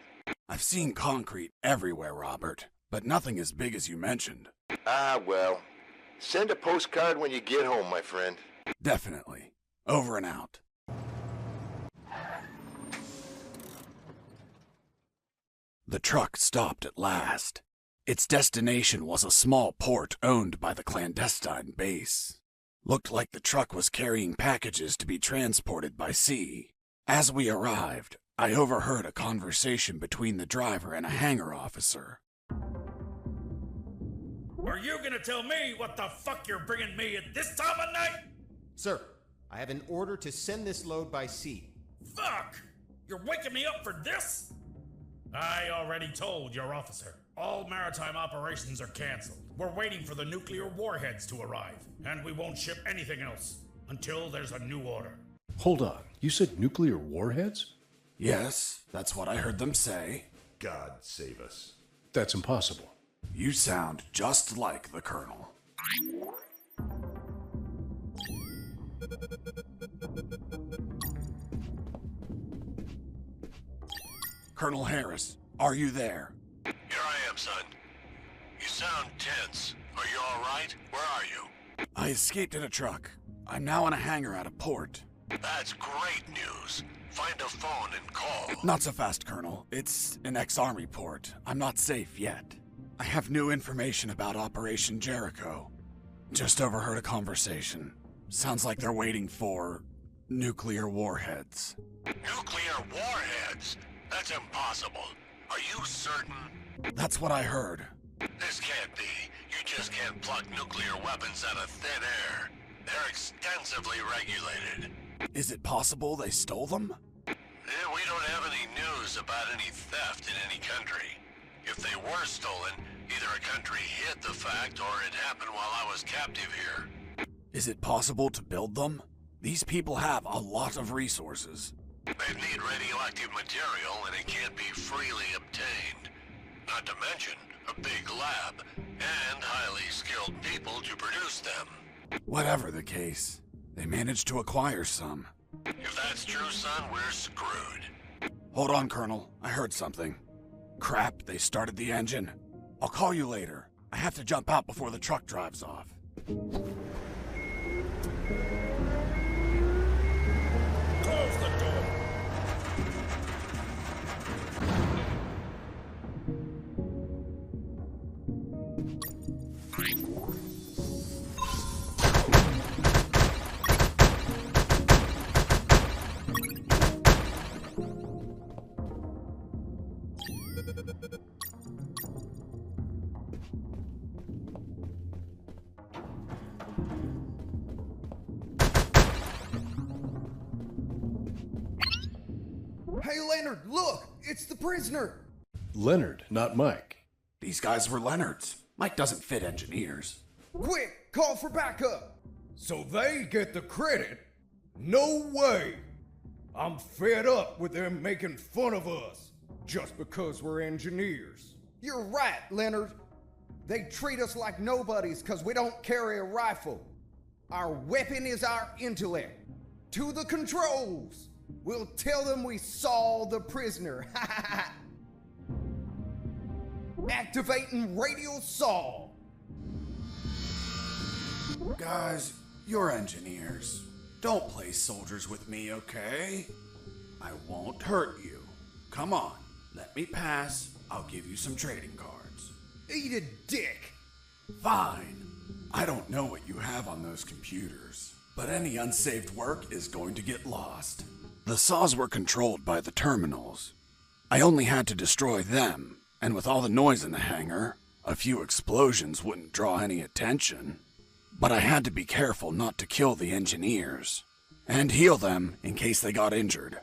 I've seen concrete everywhere, Robert, but nothing as big as you mentioned. Ah, well. Send a postcard when you get home, my friend. Definitely. Over and out. The truck stopped at last. Its destination was a small port owned by the clandestine base. Looked like the truck was carrying packages to be transported by sea. As we arrived, I overheard a conversation between the driver and a hangar officer. Are you gonna tell me what the fuck you're bringing me at this time of night? Sir, I have an order to send this load by sea. Fuck! You're waking me up for this? I already told your officer. All maritime operations are canceled. We're waiting for the nuclear warheads to arrive, and we won't ship anything else until there's a new order. Hold on, you said nuclear warheads? Yes, that's what I heard them say. God save us. That's impossible. You sound just like the Colonel. Colonel Harris, are you there? sound tense. Are you alright? Where are you? I escaped in a truck. I'm now in a hangar at a port. That's great news. Find a phone and call. Not so fast, Colonel. It's an ex-army port. I'm not safe yet. I have new information about Operation Jericho. Just overheard a conversation. Sounds like they're waiting for nuclear warheads. Nuclear warheads? That's impossible. Are you certain? That's what I heard. This can't be. You just can't pluck nuclear weapons out of thin air. They're extensively regulated. Is it possible they stole them? We don't have any news about any theft in any country. If they were stolen, either a country hid the fact or it happened while I was captive here. Is it possible to build them? These people have a lot of resources. They need radioactive material and it can't be freely obtained. Not to mention a big lab and highly skilled people to produce them. Whatever the case, they managed to acquire some. If that's true, son, we're screwed. Hold on, Colonel. I heard something. Crap, they started the engine. I'll call you later. I have to jump out before the truck drives off. Close the door. Hey, Leonard, look! It's the prisoner! Leonard, not Mike. These guys were Leonard's. Mike doesn't fit engineers. Quick, call for backup! So they get the credit? No way! I'm fed up with them making fun of us, just because we're engineers. You're right, Leonard. They treat us like nobodies because we don't carry a rifle. Our weapon is our intellect. To the controls! We'll tell them we saw the prisoner. Activating radio saw. Guys, you're engineers. Don't play soldiers with me, okay? I won't hurt you. Come on, let me pass. I'll give you some trading cards. Eat a dick. Fine. I don't know what you have on those computers, but any unsaved work is going to get lost. The saws were controlled by the terminals. I only had to destroy them, and with all the noise in the hangar, a few explosions wouldn't draw any attention. But I had to be careful not to kill the engineers, and heal them in case they got injured.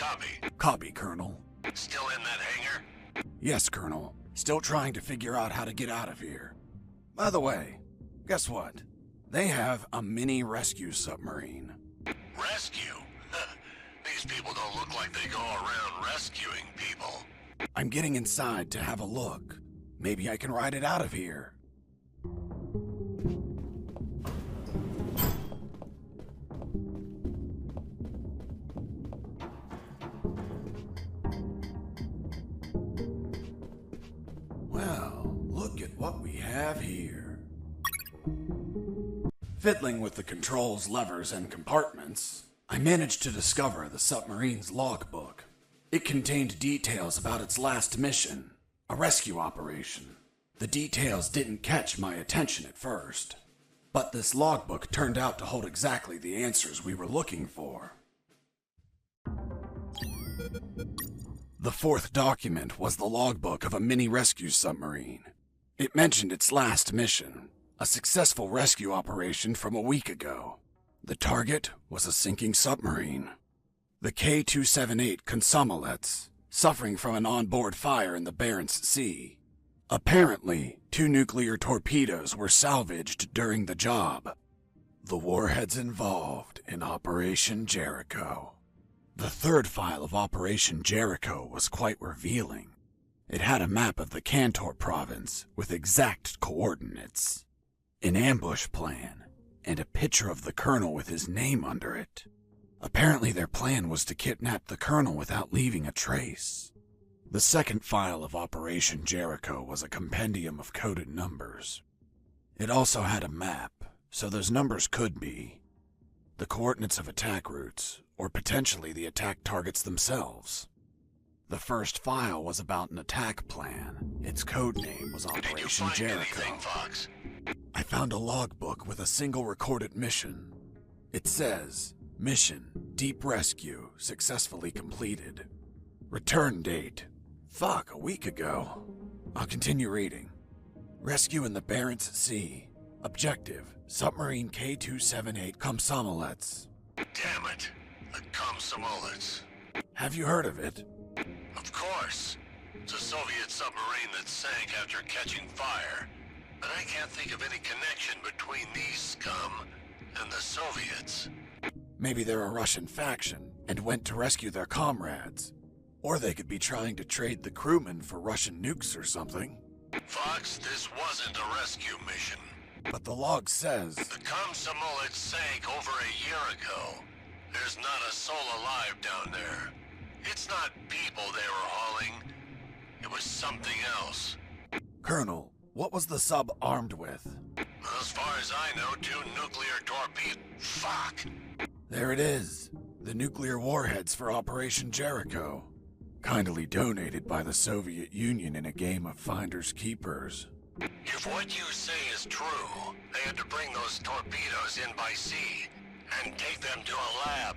Copy. Copy, Colonel. Still in that hangar? Yes, Colonel. Still trying to figure out how to get out of here. By the way, guess what? They have a mini rescue submarine. Rescue? These people don't look like they go around rescuing people. I'm getting inside to have a look. Maybe I can ride it out of here. Well, look at what we have here. Fiddling with the controls, levers, and compartments, I managed to discover the submarine's logbook. It contained details about its last mission, a rescue operation. The details didn't catch my attention at first, but this logbook turned out to hold exactly the answers we were looking for. The fourth document was the logbook of a mini rescue submarine. It mentioned its last mission, a successful rescue operation from a week ago. The target was a sinking submarine. The K-278 Consomolets, suffering from an onboard fire in the Barracks Sea. Apparently, 2 nuclear torpedoes were salvaged during the job. The warheads involved in Operation Jericho. The third file of Operation Jericho was quite revealing. It had a map of the Kantor province with exact coordinates, an ambush plan, and a picture of the colonel with his name under it. Apparently their plan was to kidnap the colonel without leaving a trace. The second file of Operation Jericho was a compendium of coded numbers. It also had a map, so those numbers could be the coordinates of attack routes, or potentially the attack targets themselves. The first file was about an attack plan. Its code name was Operation Jericho. Anything, Fox? I found a logbook with a single recorded mission. It says, Mission, Deep Rescue, successfully completed. Return date, a week ago. I'll continue reading. Rescue in the Barracks Sea. Objective, submarine K-278 Komsomolets. Damn it, the Komsomolets. Have you heard of it? Of course. It's a Soviet submarine that sank after catching fire. But I can't think of any connection between these scum and the Soviets. Maybe they're a Russian faction and went to rescue their comrades. Or they could be trying to trade the crewmen for Russian nukes or something. Fox, this wasn't a rescue mission. But the log says... The Komsomolets sank over a year ago. There's not a soul alive down there. It's not people they were hauling. It was something else. Colonel, what was the sub armed with? As far as I know, 2 nuclear torpedoes. Fuck! There it is. The nuclear warheads for Operation Jericho. Kindly donated by the Soviet Union in a game of Finders Keepers. If what you say is true, they had to bring those torpedoes in by sea and take them to a lab.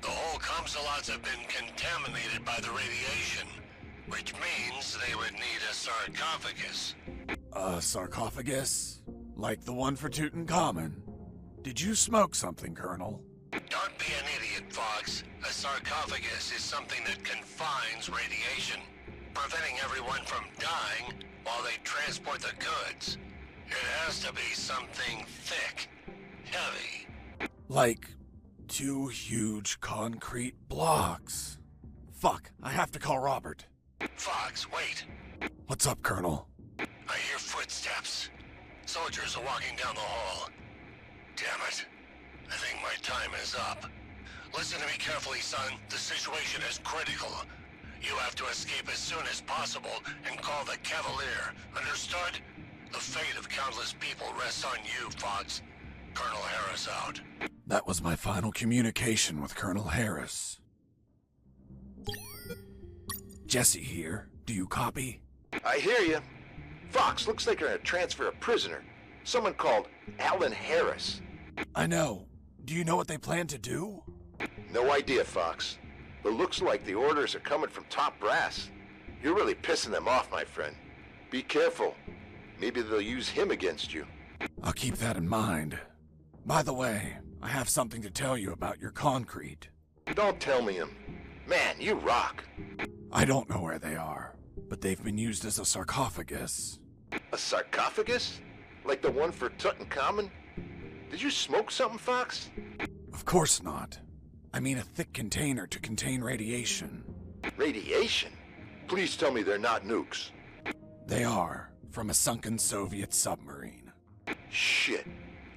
The whole Komsomolets have been contaminated by the radiation, which means they would need a sarcophagus. A sarcophagus? Like the one for Tutankhamun? Did you smoke something, Colonel? Don't be an idiot, Fox. A sarcophagus is something that confines radiation, preventing everyone from dying while they transport the goods. It has to be something thick, heavy. Like 2 huge concrete blocks. Fuck, I have to call Robert. Fox, wait. What's up, Colonel? I hear footsteps. Soldiers are walking down the hall. Damn it. I think my time is up. Listen to me carefully, son. The situation is critical. You have to escape as soon as possible and call the Cavalier. Understood? The fate of countless people rests on you, Fox. Colonel Harris out. That was my final communication with Colonel Harris. Jesse here. Do you copy? I hear you. Fox, looks like you're gonna transfer a prisoner. Someone called Alan Harris. I know. Do you know what they plan to do? No idea, Fox. But looks like the orders are coming from top brass. You're really pissing them off, my friend. Be careful. Maybe they'll use him against you. I'll keep that in mind. By the way, I have something to tell you about your concrete. Don't tell me him. Man, you rock. I don't know where they are, but they've been used as a sarcophagus. A sarcophagus? Like the one for Tutankhamun? Did you smoke something, Fox? Of course not. I mean a thick container to contain radiation. Radiation? Please tell me they're not nukes. They are, from a sunken Soviet submarine. Shit.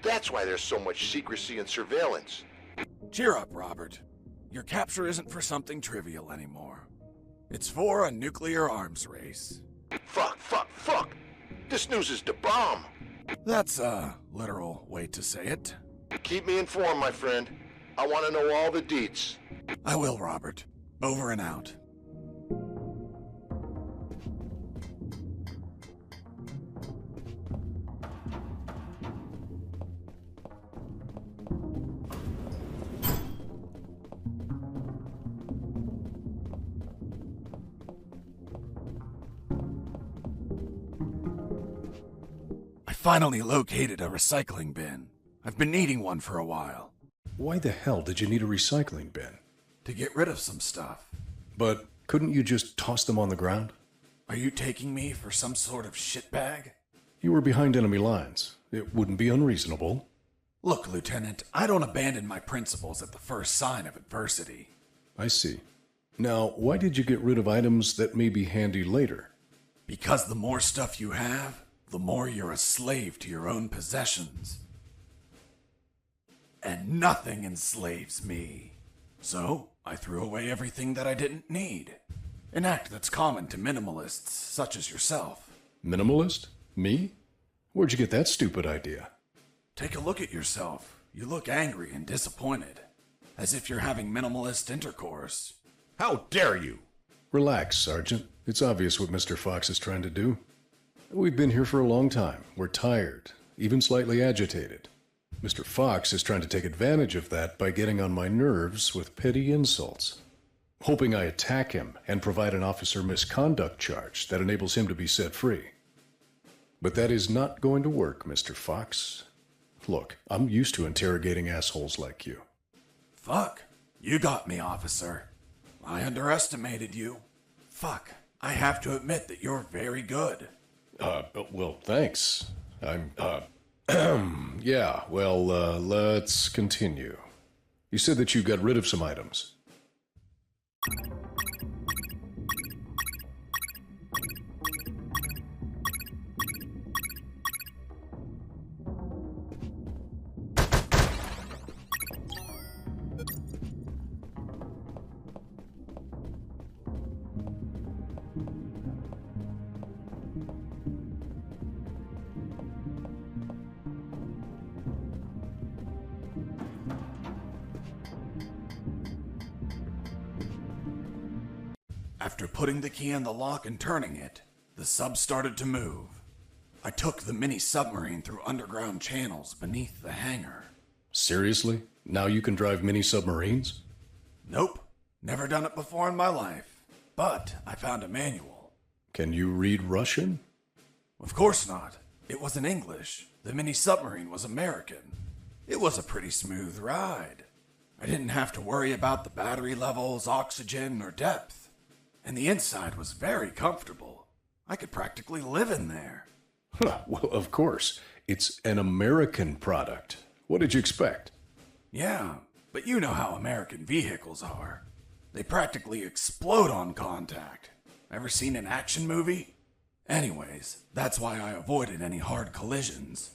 That's why there's so much secrecy and surveillance. Cheer up, Robert. Your capture isn't for something trivial anymore. It's for a nuclear arms race. Fuck. This news is the bomb. That's a literal way to say it. Keep me informed, my friend. I want to know all the deets. I will, Robert. Over and out. Finally located a recycling bin. I've been needing one for a while. Why the hell did you need a recycling bin? To get rid of some stuff. But couldn't you just toss them on the ground? Are you taking me for some sort of shitbag? You were behind enemy lines. It wouldn't be unreasonable. Look, Lieutenant, I don't abandon my principles at the first sign of adversity. I see. Now, why did you get rid of items that may be handy later? Because the more stuff you have, the more you're a slave to your own possessions. And nothing enslaves me. So, I threw away everything that I didn't need. An act that's common to minimalists such as yourself. Minimalist? Me? Where'd you get that stupid idea? Take a look at yourself. You look angry and disappointed. As if you're having minimalist intercourse. How dare you? Relax, Sergeant. It's obvious what Mr. Fox is trying to do. We've been here for a long time. We're tired, even slightly agitated. Mr. Fox is trying to take advantage of that by getting on my nerves with petty insults, hoping I attack him and provide an officer misconduct charge that enables him to be set free. But that is not going to work, Mr. Fox. Look, I'm used to interrogating assholes like you. Fuck. You got me, officer. I underestimated you. Fuck. I have to admit that you're very good. Well, thanks. Yeah, well, let's continue. You said that you got rid of some items. After putting the key in the lock and turning it, the sub started to move. I took the mini submarine through underground channels beneath the hangar. Seriously? Now you can drive mini submarines? Nope. Never done it before in my life. But I found a manual. Can you read Russian? Of course not. It was in English. The mini submarine was American. It was a pretty smooth ride. I didn't have to worry about the battery levels, oxygen, or depth. And the inside was very comfortable. I could practically live in there. Well, of course. It's an American product. What did you expect? Yeah, but you know how American vehicles are. They practically explode on contact. Ever seen an action movie? Anyways, that's why I avoided any hard collisions.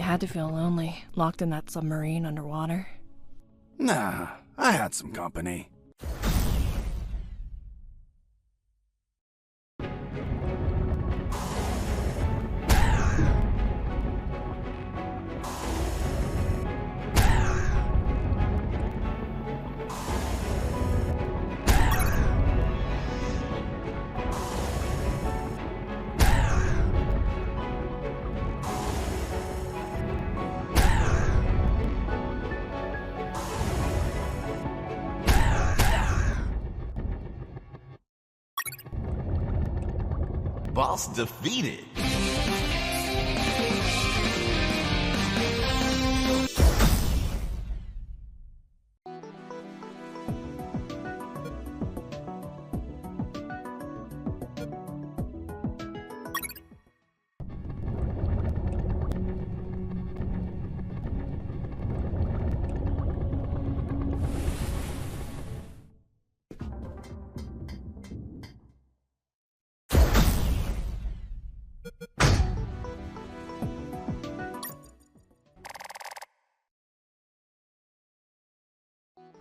had to feel lonely, locked in that submarine underwater. Nah, I had some company. Boss defeated.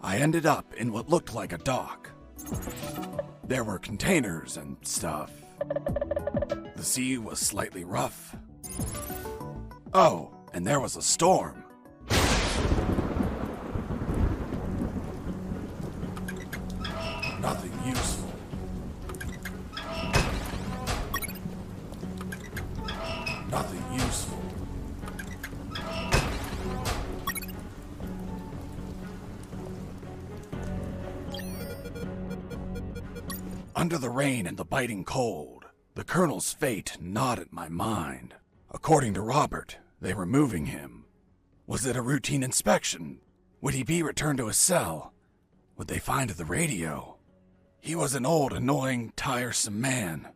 I ended up in what looked like a dock. There were containers and stuff. The sea was slightly rough. Oh, and there was a storm. Nothing useful. Nothing useful. Under the rain and the biting cold, the Colonel's fate gnawed at my mind. According to Robert, they were moving him. Was it a routine inspection? Would he be returned to his cell? Would they find the radio? He was an old, annoying, tiresome man,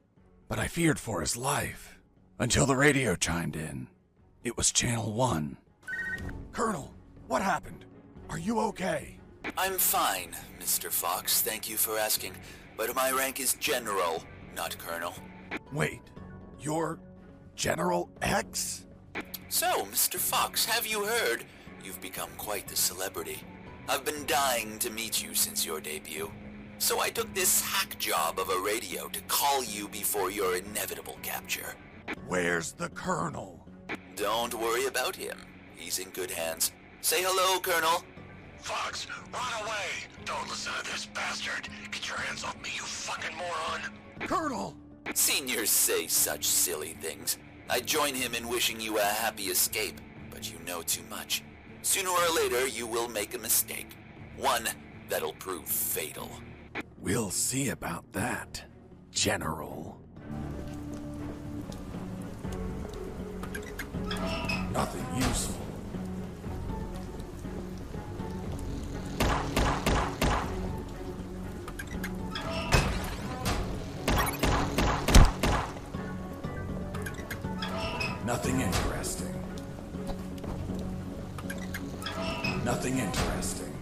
but I feared for his life. Until the radio chimed in. It was Channel 1. Colonel, what happened? Are you okay? I'm fine, Mr. Fox. Thank you for asking. But my rank is General, not Colonel. Wait, you're General X? So, Mr. Fox, have you heard? You've become quite the celebrity. I've been dying to meet you since your debut. So I took this hack job of a radio to call you before your inevitable capture. Where's the Colonel? Don't worry about him. He's in good hands. Say hello, Colonel. Fox, run away! Don't listen to this bastard! Get your hands off me, you fucking moron! Colonel! Seniors say such silly things. I join him in wishing you a happy escape, but you know too much. Sooner or later, you will make a mistake. One that'll prove fatal. We'll see about that, General. Nothing useful. Nothing interesting. Nothing interesting.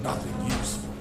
Nothing useful.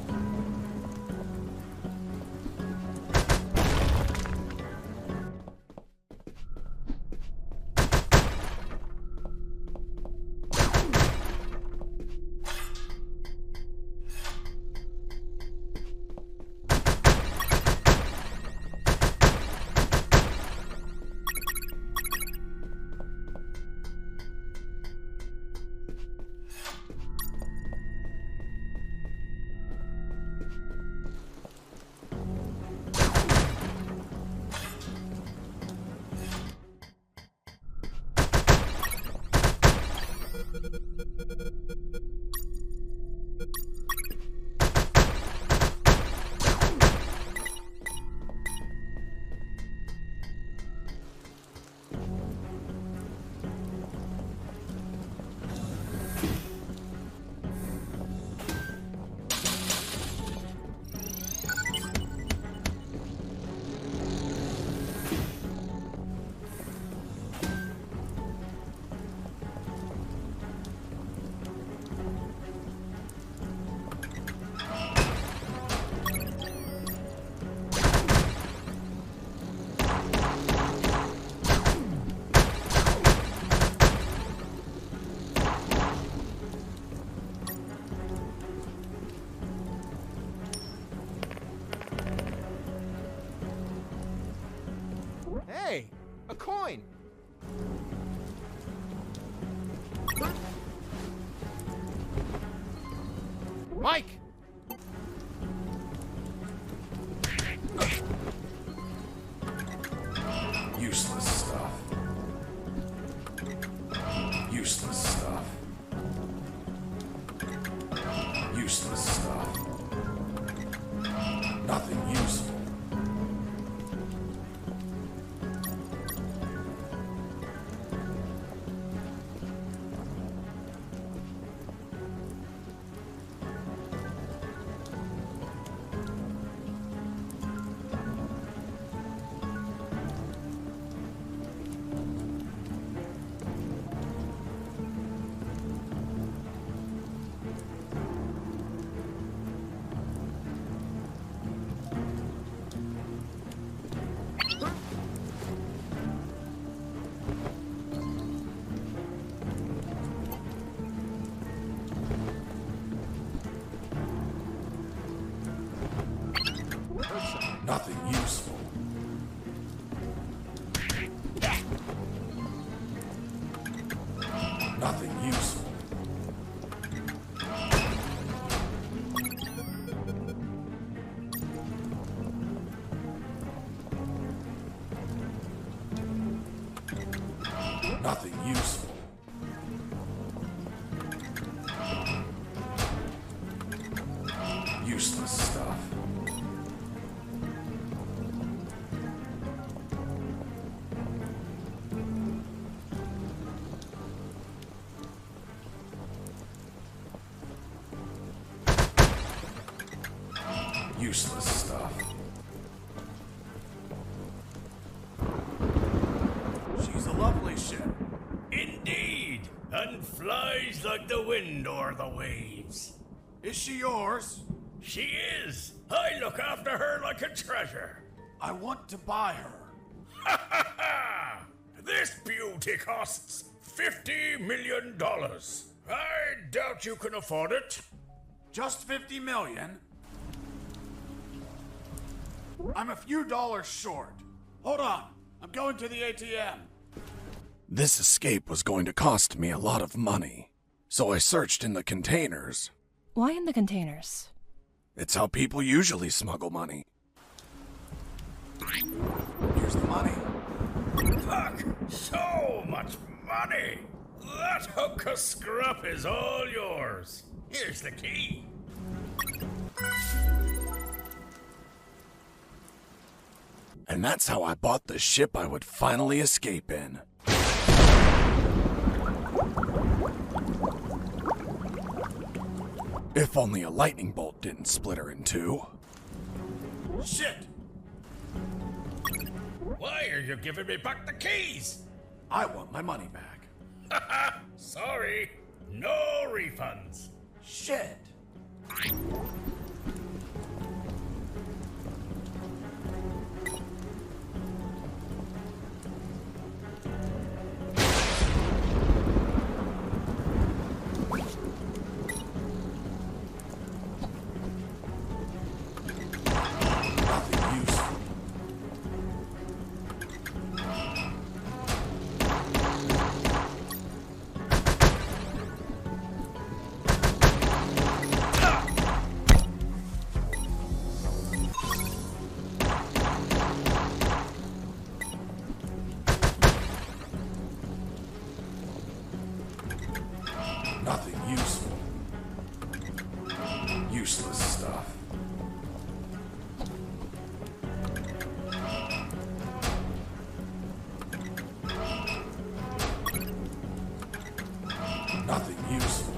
A coin! Mike! Useless stuff. Useless stuff. Useless stuff. Nothing useful. Nothing useful. Nothing useful. Nothing useful. Useless stuff. Useless stuff. She's a lovely ship. Indeed, and flies like the wind or the waves. Is she yours? She is. I look after her like a treasure. I want to buy her. Ha ha ha! This beauty costs $50 million. I doubt you can afford it. Just 50 million? I'm a few dollars short. Hold on. I'm going to the ATM. This escape was going to cost me a lot of money, so I searched in the containers. Why in the containers? It's how people usually smuggle money. Here's the money. Fuck! So much money! That hunk of scrap is all yours. Here's the key. And that's how I bought the ship I would finally escape in. If only a lightning bolt didn't split her in two. Shit! Why are you giving me back the keys? I want my money back. Haha! Sorry. No refunds. Shit! Nothing useful. Useless stuff. Nothing useful.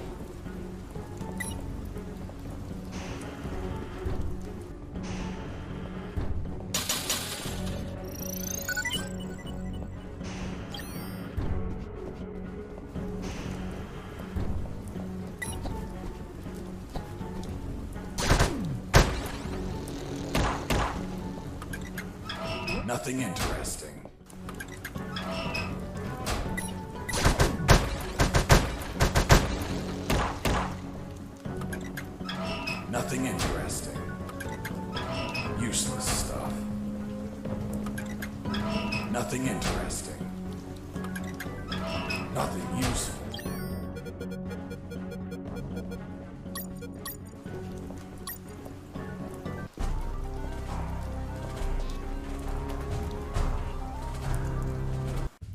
Nothing interesting. Nothing interesting. Useless stuff. nothing interesting. Nothing useful.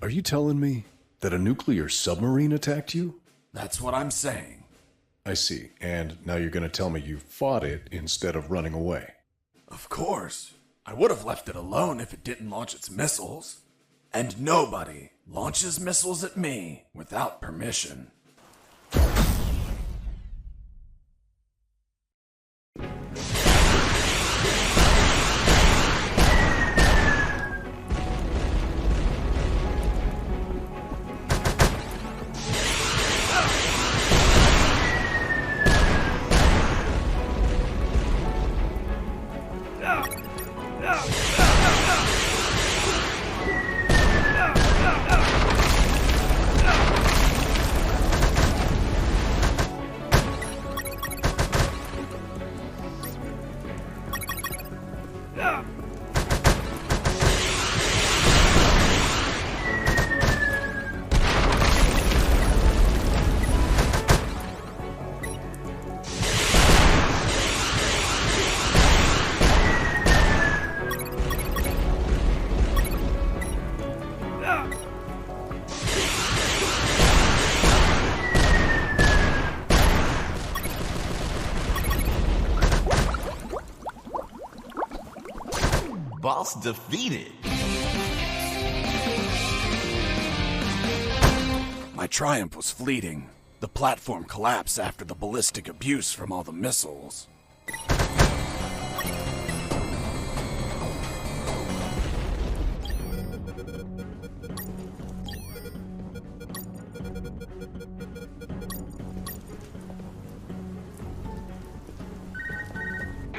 Are you telling me that a nuclear submarine attacked you? That's what I'm saying. I see. And now you're going to tell me you fought it instead of running away. Of course. I would have left it alone if it didn't launch its missiles. And nobody launches missiles at me without permission. Boss defeated. My triumph was fleeting. The platform collapsed after the ballistic abuse from all the missiles.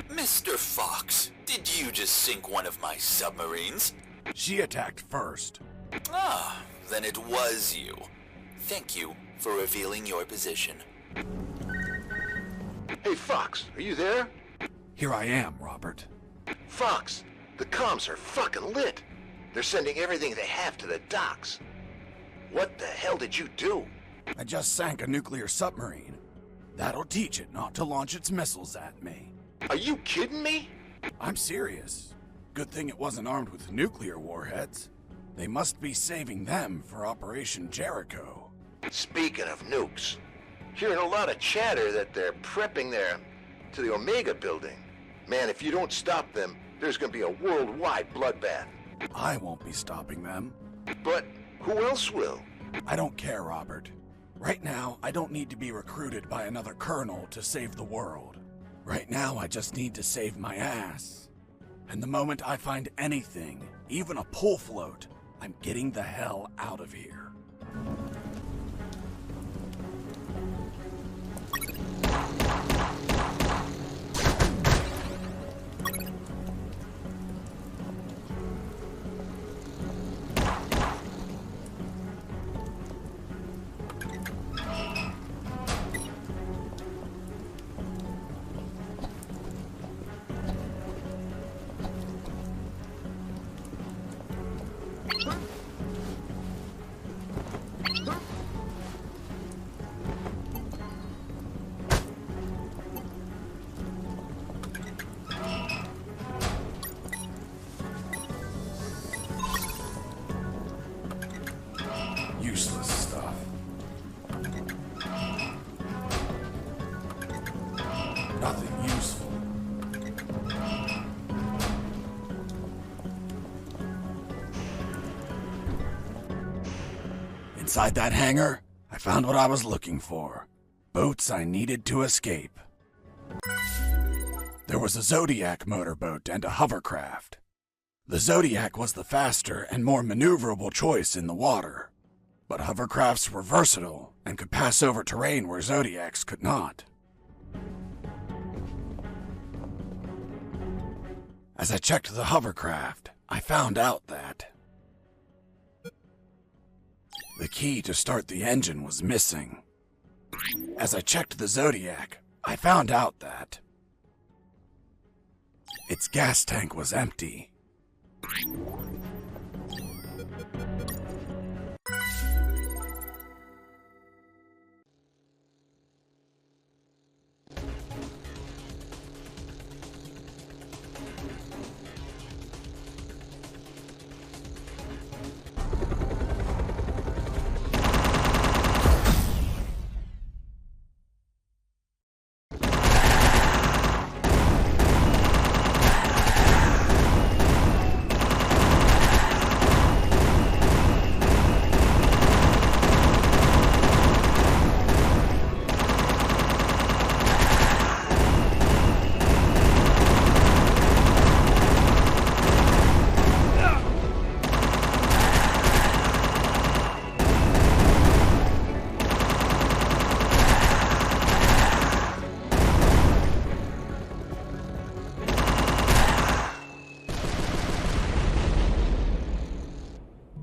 Mr. Fox, did you just sink one of my submarines? She attacked first. Ah, then it was you. Thank you for revealing your position. Hey, Fox, are you there? Here I am, Robert. Fox, the comms are fucking lit. They're sending everything they have to the docks. What the hell did you do? I just sank a nuclear submarine. That'll teach it not to launch its missiles at me. Are you kidding me? I'm serious. Good thing it wasn't armed with nuclear warheads. They must be saving them for Operation Jericho. Speaking of nukes, hearing a lot of chatter that they're prepping to the Omega building. Man, if you don't stop them, there's gonna be a worldwide bloodbath. I won't be stopping them. But who else will? I don't care, Robert. Right now, I don't need to be recruited by another colonel to save the world. Right now, I just need to save my ass. And the moment I find anything, even a pull float, I'm getting the hell out of here. Useless stuff. Nothing useful. Inside that hangar, I found what I was looking for. Boats I needed to escape. There was a Zodiac motorboat and a hovercraft. The Zodiac was the faster and more maneuverable choice in the water. But hovercrafts were versatile and could pass over terrain where Zodiacs could not. As I checked the hovercraft, I found out that the key to start the engine was missing. As I checked the Zodiac, I found out that its gas tank was empty.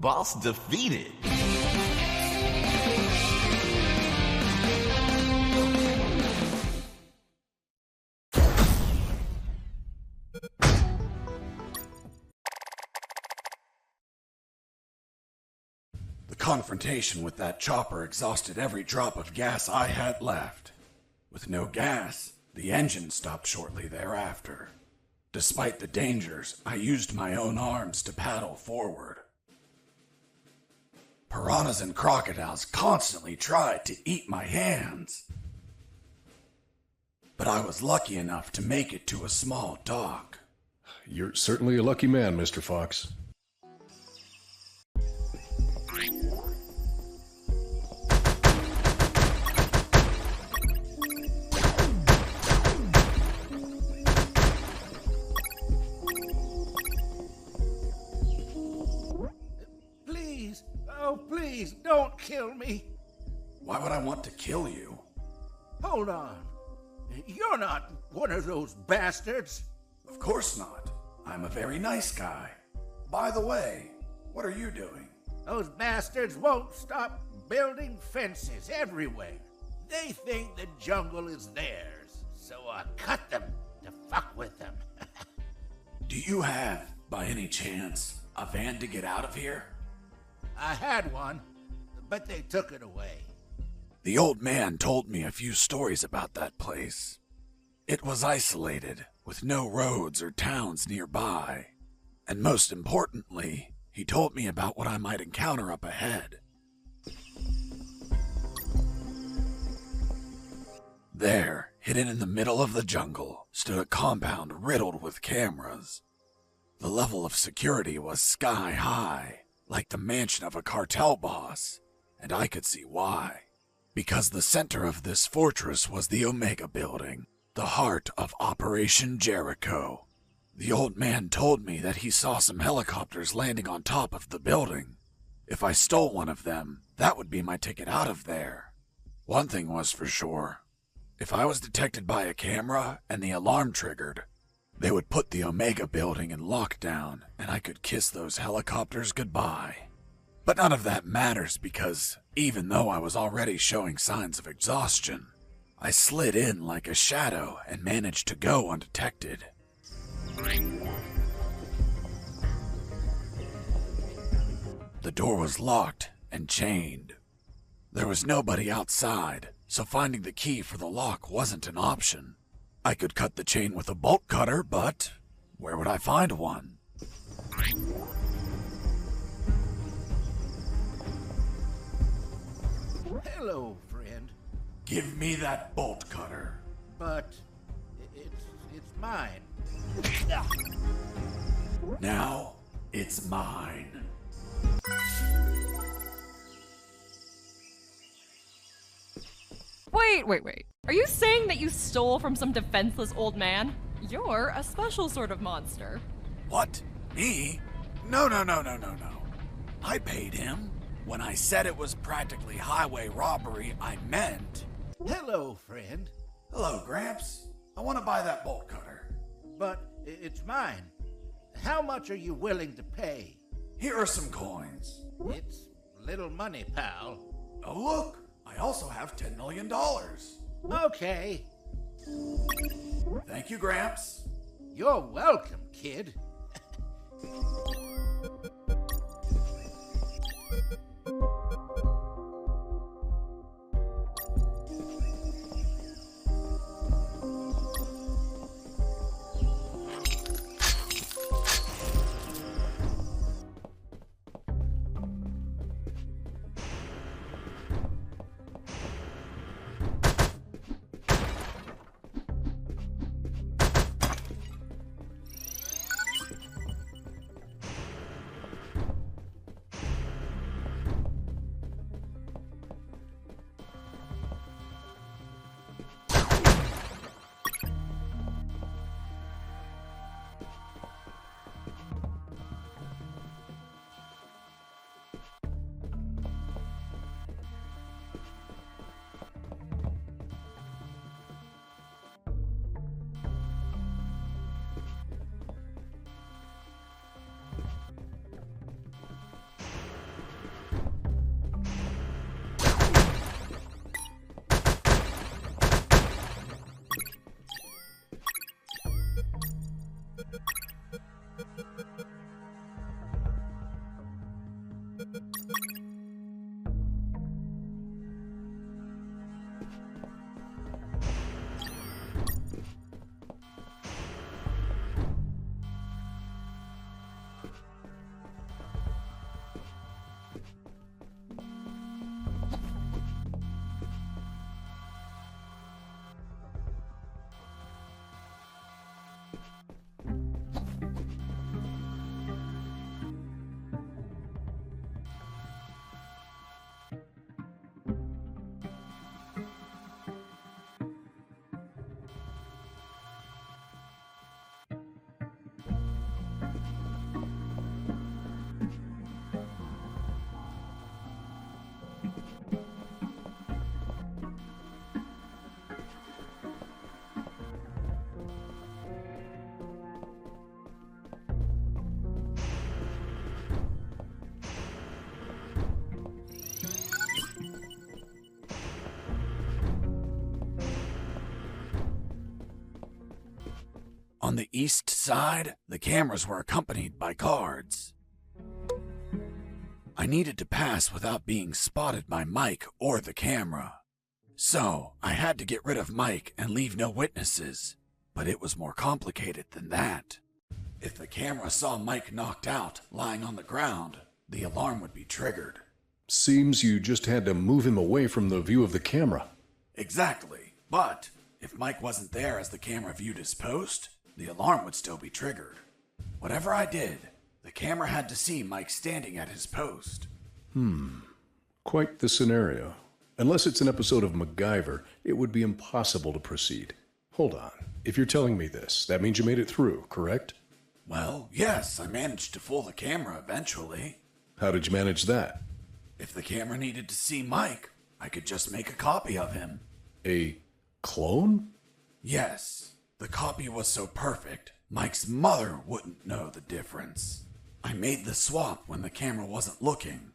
Boss defeated. The confrontation with that chopper exhausted every drop of gas I had left. With no gas, the engine stopped shortly thereafter. Despite the dangers, I used my own arms to paddle forward. Piranhas and crocodiles constantly tried to eat my hands. But I was lucky enough to make it to a small dock. You're certainly a lucky man, Mr. Fox. Please, don't kill me. Why would I want to kill you? Hold on. You're not one of those bastards. Of course not. I'm a very nice guy. By the way, what are you doing? Those bastards won't stop building fences everywhere. They think the jungle is theirs, so I cut them to fuck with them. Do you have, by any chance, a van to get out of here? I had one, but they took it away. The old man told me a few stories about that place. It was isolated, with no roads or towns nearby. And most importantly, he told me about what I might encounter up ahead. There, hidden in the middle of the jungle, stood a compound riddled with cameras. The level of security was sky high, like the mansion of a cartel boss, and I could see why. Because the center of this fortress was the Omega Building, the heart of Operation Jericho. The old man told me that he saw some helicopters landing on top of the building. If I stole one of them, that would be my ticket out of there. One thing was for sure. If I was detected by a camera and the alarm triggered, they would put the Omega Building in lockdown, and I could kiss those helicopters goodbye. But none of that matters because, even though I was already showing signs of exhaustion, I slid in like a shadow and managed to go undetected. The door was locked and chained. There was nobody outside, so finding the key for the lock wasn't an option. I could cut the chain with a bolt cutter, but where would I find one? Hello, friend. Give me that bolt cutter. But it's mine. Now, it's mine. Wait. Are you saying that you stole from some defenseless old man? You're a special sort of monster. What? Me? No. I paid him. When I said it was practically highway robbery, I meant... Hello, friend. Hello, Gramps. I want to buy that bolt cutter. But it's mine. How much are you willing to pay? Here are some coins. It's little money, pal. Oh, look. I also have $10 million. Okay. Thank you, Gramps. You're welcome, kid. On the east side, the cameras were accompanied by guards. I needed to pass without being spotted by Mike or the camera. So, I had to get rid of Mike and leave no witnesses. But it was more complicated than that. If the camera saw Mike knocked out, lying on the ground, the alarm would be triggered. Seems you just had to move him away from the view of the camera. Exactly. But if Mike wasn't there as the camera viewed his post, the alarm would still be triggered. Whatever I did, the camera had to see Mike standing at his post. Quite the scenario. Unless it's an episode of MacGyver, it would be impossible to proceed. Hold on. If you're telling me this, that means you made it through, correct? Well, yes, I managed to fool the camera eventually. How did you manage that? If the camera needed to see Mike, I could just make a copy of him. A clone? Yes. The copy was so perfect, Mike's mother wouldn't know the difference. I made the swap when the camera wasn't looking.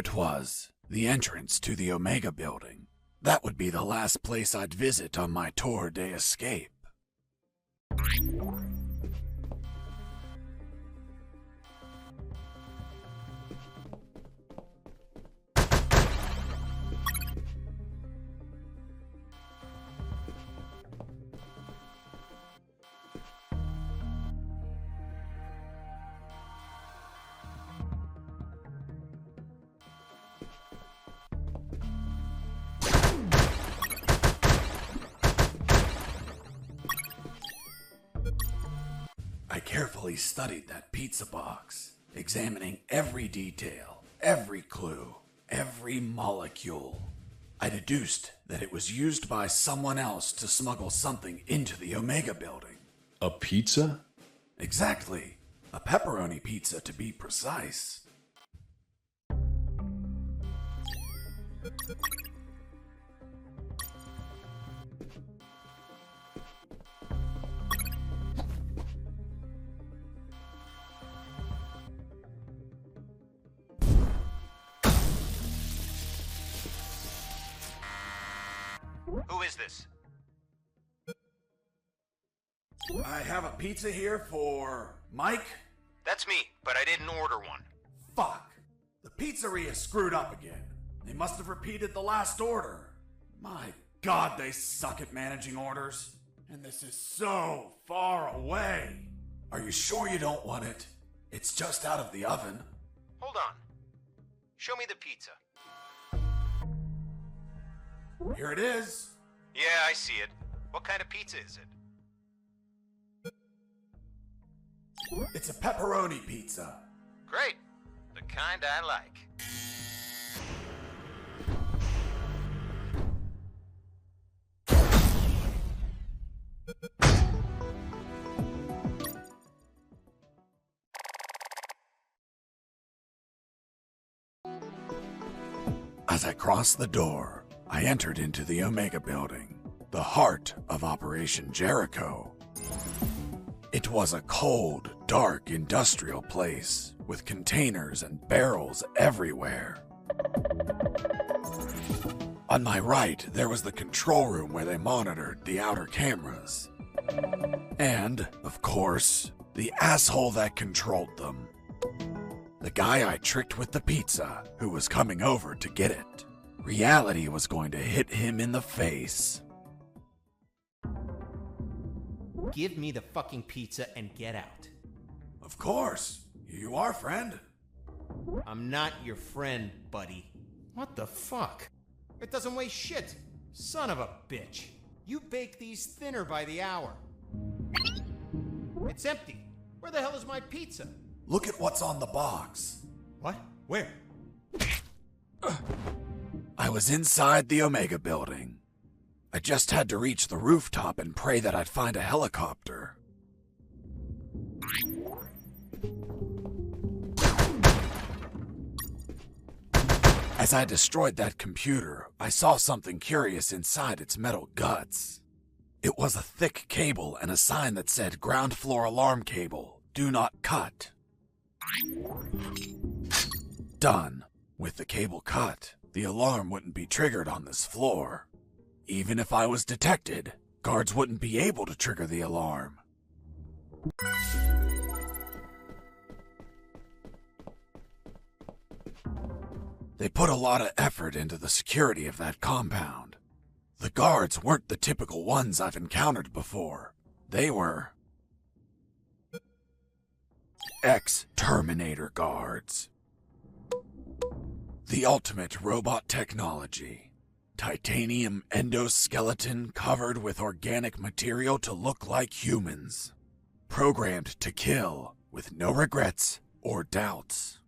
it was, the entrance to the Omega building. That would be the last place I'd visit on my tour de escape. I carefully studied that pizza box, examining every detail, every clue, every molecule. I deduced that it was used by someone else to smuggle something into the Omega building. A pizza? Exactly. A pepperoni pizza, to be precise. Who is this? I have a pizza here for Mike. That's me, but I didn't order one. Fuck. The pizzeria screwed up again. They must have repeated the last order. My God, they suck at managing orders. And this is so far away. Are you sure you don't want it? It's just out of the oven. Hold on. Show me the pizza. Here it is. Yeah, I see it. What kind of pizza is it? It's a pepperoni pizza. Great. The kind I like. As I crossed the door, I entered into the Omega building, the heart of Operation Jericho. It was a cold, dark industrial place with containers and barrels everywhere. On my right, there was the control room where they monitored the outer cameras. And, of course, the asshole that controlled them. The guy I tricked with the pizza, who was coming over to get it. Reality was going to hit him in the face. Give me the fucking pizza and get out. Of course. Here you are, friend. I'm not your friend, buddy. What the fuck? It doesn't weigh shit. Son of a bitch. You bake these thinner by the hour. It's empty. Where the hell is my pizza? Look at what's on the box. What? Where? I was inside the Omega building. I just had to reach the rooftop and pray that I'd find a helicopter. As I destroyed that computer, I saw something curious inside its metal guts. It was a thick cable and a sign that said ground floor alarm cable, do not cut. Done. With the cable cut, the alarm wouldn't be triggered on this floor. Even if I was detected, guards wouldn't be able to trigger the alarm. They put a lot of effort into the security of that compound. The guards weren't the typical ones I've encountered before. They were ex-Terminator guards. The ultimate robot technology. Titanium endoskeleton covered with organic material to look like humans. Programmed to kill with no regrets or doubts.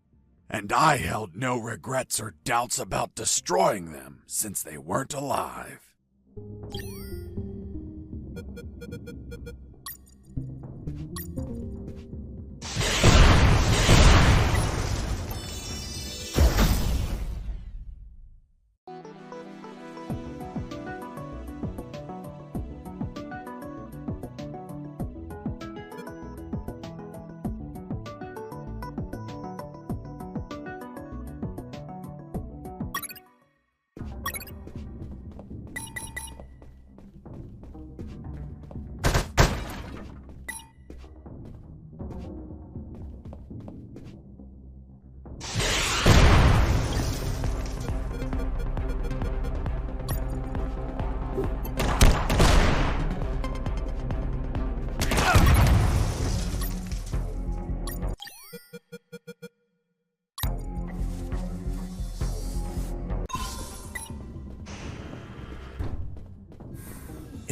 And I held no regrets or doubts about destroying them since they weren't alive.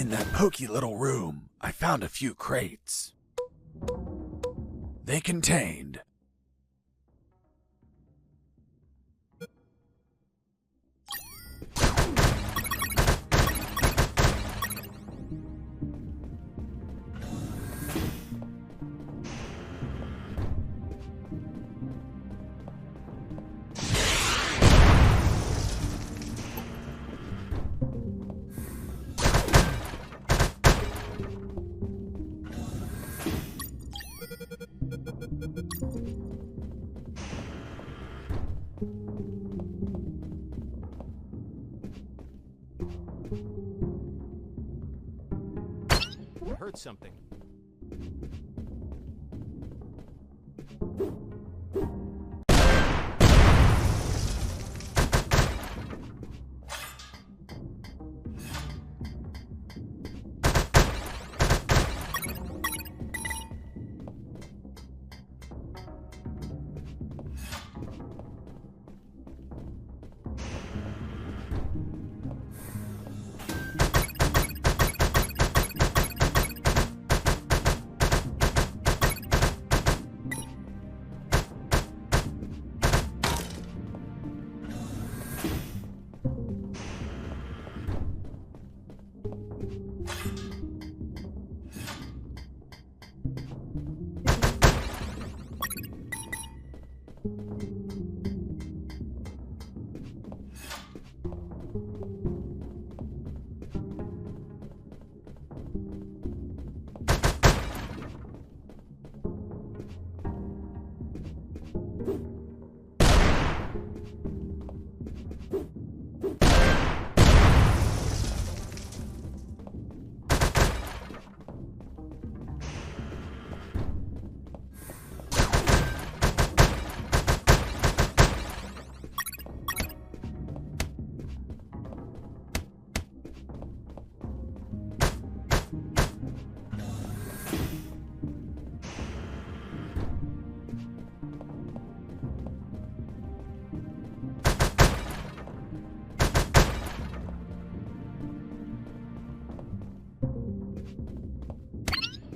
In that pokey little room, I found a few crates. They contained I heard something.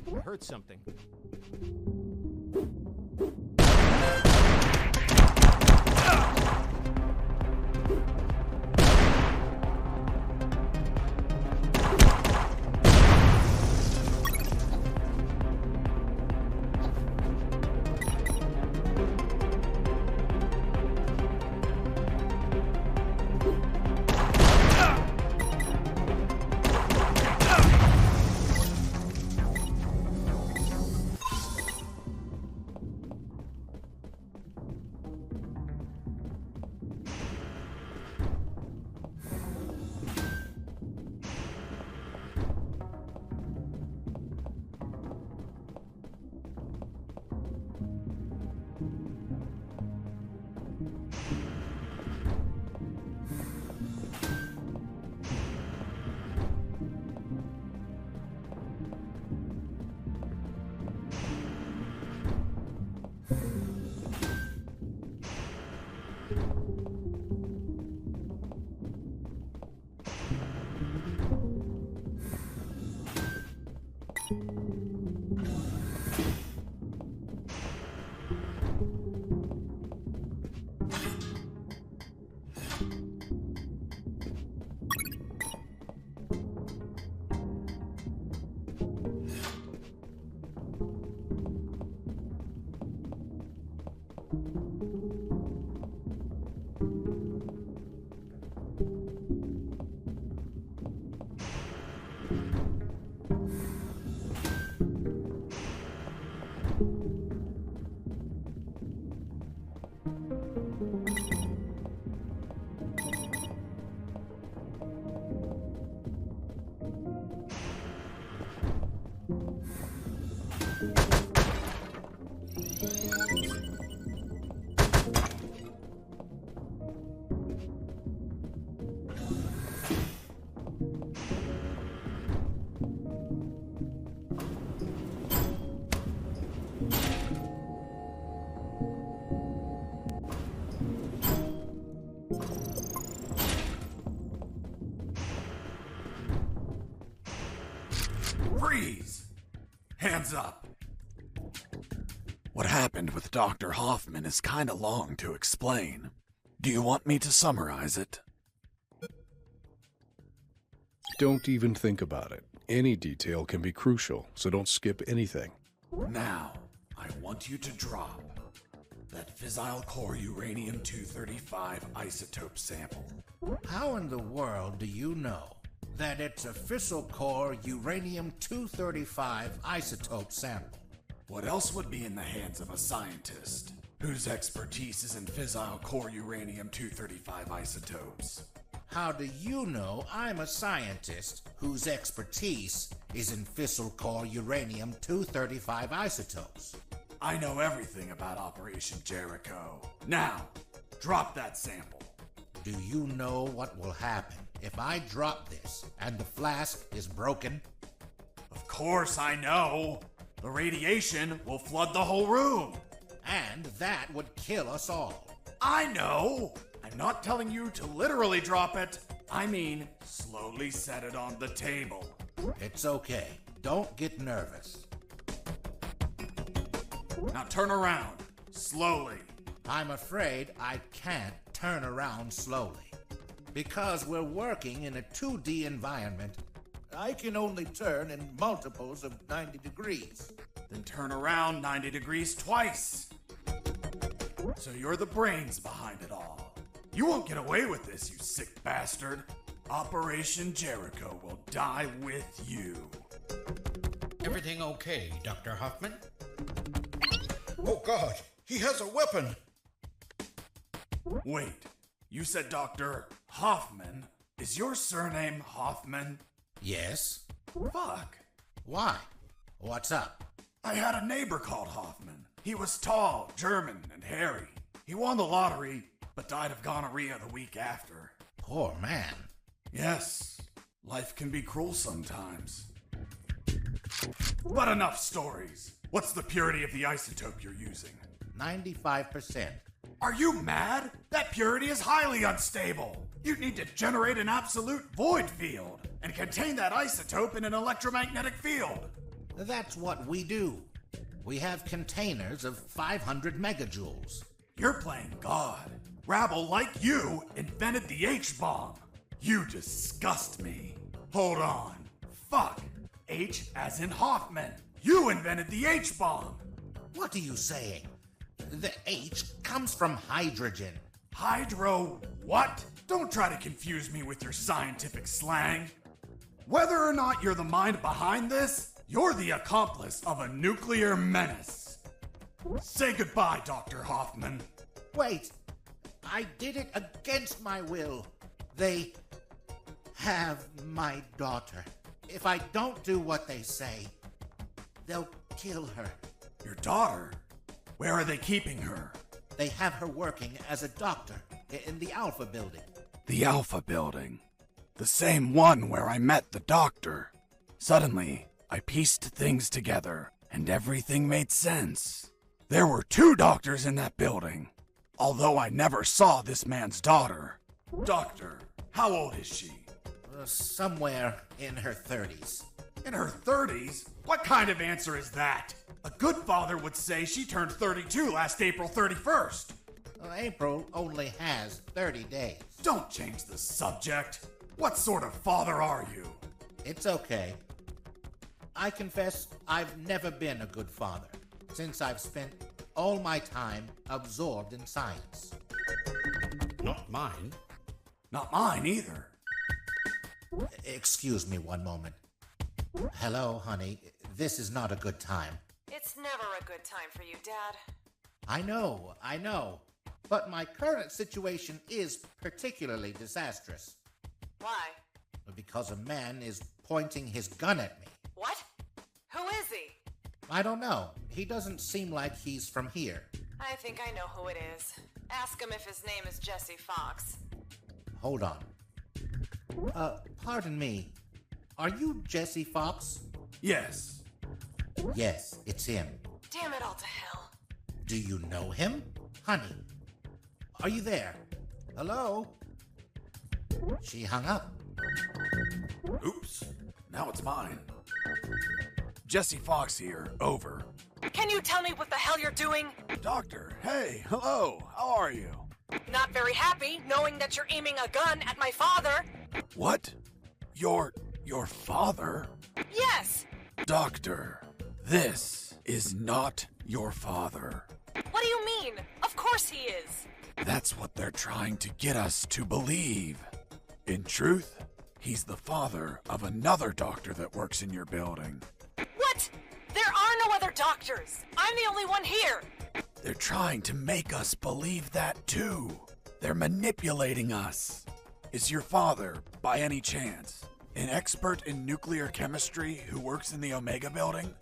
I heard something. Freeze! Hands up! What happened with Dr. Hoffman is kinda long to explain. Do you want me to summarize it? Don't even think about it. Any detail can be crucial, so don't skip anything. Now, I want you to drop that fissile core uranium-235 isotope sample. How in the world do you know that it's a fissile core uranium-235 isotope sample? What else would be in the hands of a scientist whose expertise is in fissile core uranium-235 isotopes? How do you know I'm a scientist whose expertise is in fissile core uranium-235 isotopes? I know everything about Operation Jericho. Now, drop that sample. Do you know what will happen if I drop this and the flask is broken? Of course I know. The radiation will flood the whole room. And that would kill us all. I know. I'm not telling you to literally drop it. I mean, slowly set it on the table. It's okay. Don't get nervous. Now turn around. Slowly. I'm afraid I can't turn around slowly. Because we're working in a 2D environment, I can only turn in multiples of 90 degrees. Then turn around 90 degrees twice. So you're the brains behind it all. You won't get away with this, you sick bastard. Operation Jericho will die with you. Everything okay, Dr. Hoffman? Oh God, he has a weapon! Wait, you said Dr. Hoffman? Is your surname Hoffman? Yes. Fuck. Why? What's up? I had a neighbor called Hoffman. He was tall, German, and hairy. He won the lottery, but died of gonorrhea the week after. Poor man. Yes, life can be cruel sometimes. But enough stories. What's the purity of the isotope you're using? 95%. Are you mad? That purity is highly unstable. You need to generate an absolute void field and contain that isotope in an electromagnetic field. That's what we do. We have containers of 500 megajoules. You're playing God. Rabble like you invented the H-bomb. You disgust me. Hold on. Fuck. H as in Hoffman. You invented the H-bomb. What are you saying? The H comes from hydrogen. Hydro what? Don't try to confuse me with your scientific slang. Whether or not you're the mind behind this, you're the accomplice of a nuclear menace. Say goodbye, Dr. Hoffman. Wait. I did it against my will. They have my daughter. If I don't do what they say, they'll kill her. Your daughter? Where are they keeping her? They have her working as a doctor in the Alpha building. The Alpha building? The same one where I met the doctor. Suddenly, I pieced things together, and everything made sense. There were 2 doctors in that building, although I never saw this man's daughter. Doctor, how old is she? Somewhere in her 30s. In her 30s? What kind of answer is that? A good father would say she turned 32 last April 31st. April only has 30 days. Don't change the subject. What sort of father are you? It's okay. I confess I've never been a good father, since I've spent all my time absorbed in science. Not mine. Not mine either. Excuse me one moment. Hello, honey. This is not a good time. It's never a good time for you, Dad. I know. But my current situation is particularly disastrous. Why? Because a man is pointing his gun at me. What? Who is he? I don't know. He doesn't seem like he's from here. I think I know who it is. Ask him if his name is Jesse Fox. Hold on. Pardon me. Are you Jesse Fox? Yes. Yes, it's him. Damn it all to hell. Do you know him? Honey, are you there? Hello? She hung up. Oops. Now it's mine. Jesse Fox here, over. Can you tell me what the hell you're doing? Doctor, hey, hello, how are you? Not very happy, knowing that you're aiming a gun at my father. What? Your father? Yes! Doctor, this is not your father. What do you mean? Of course he is. That's what they're trying to get us to believe. In truth, he's the father of another doctor that works in your building. What? There are no other doctors. I'm the only one here. They're trying to make us believe that too. They're manipulating us. Is your father, by any chance, an expert in nuclear chemistry who works in the Omega building?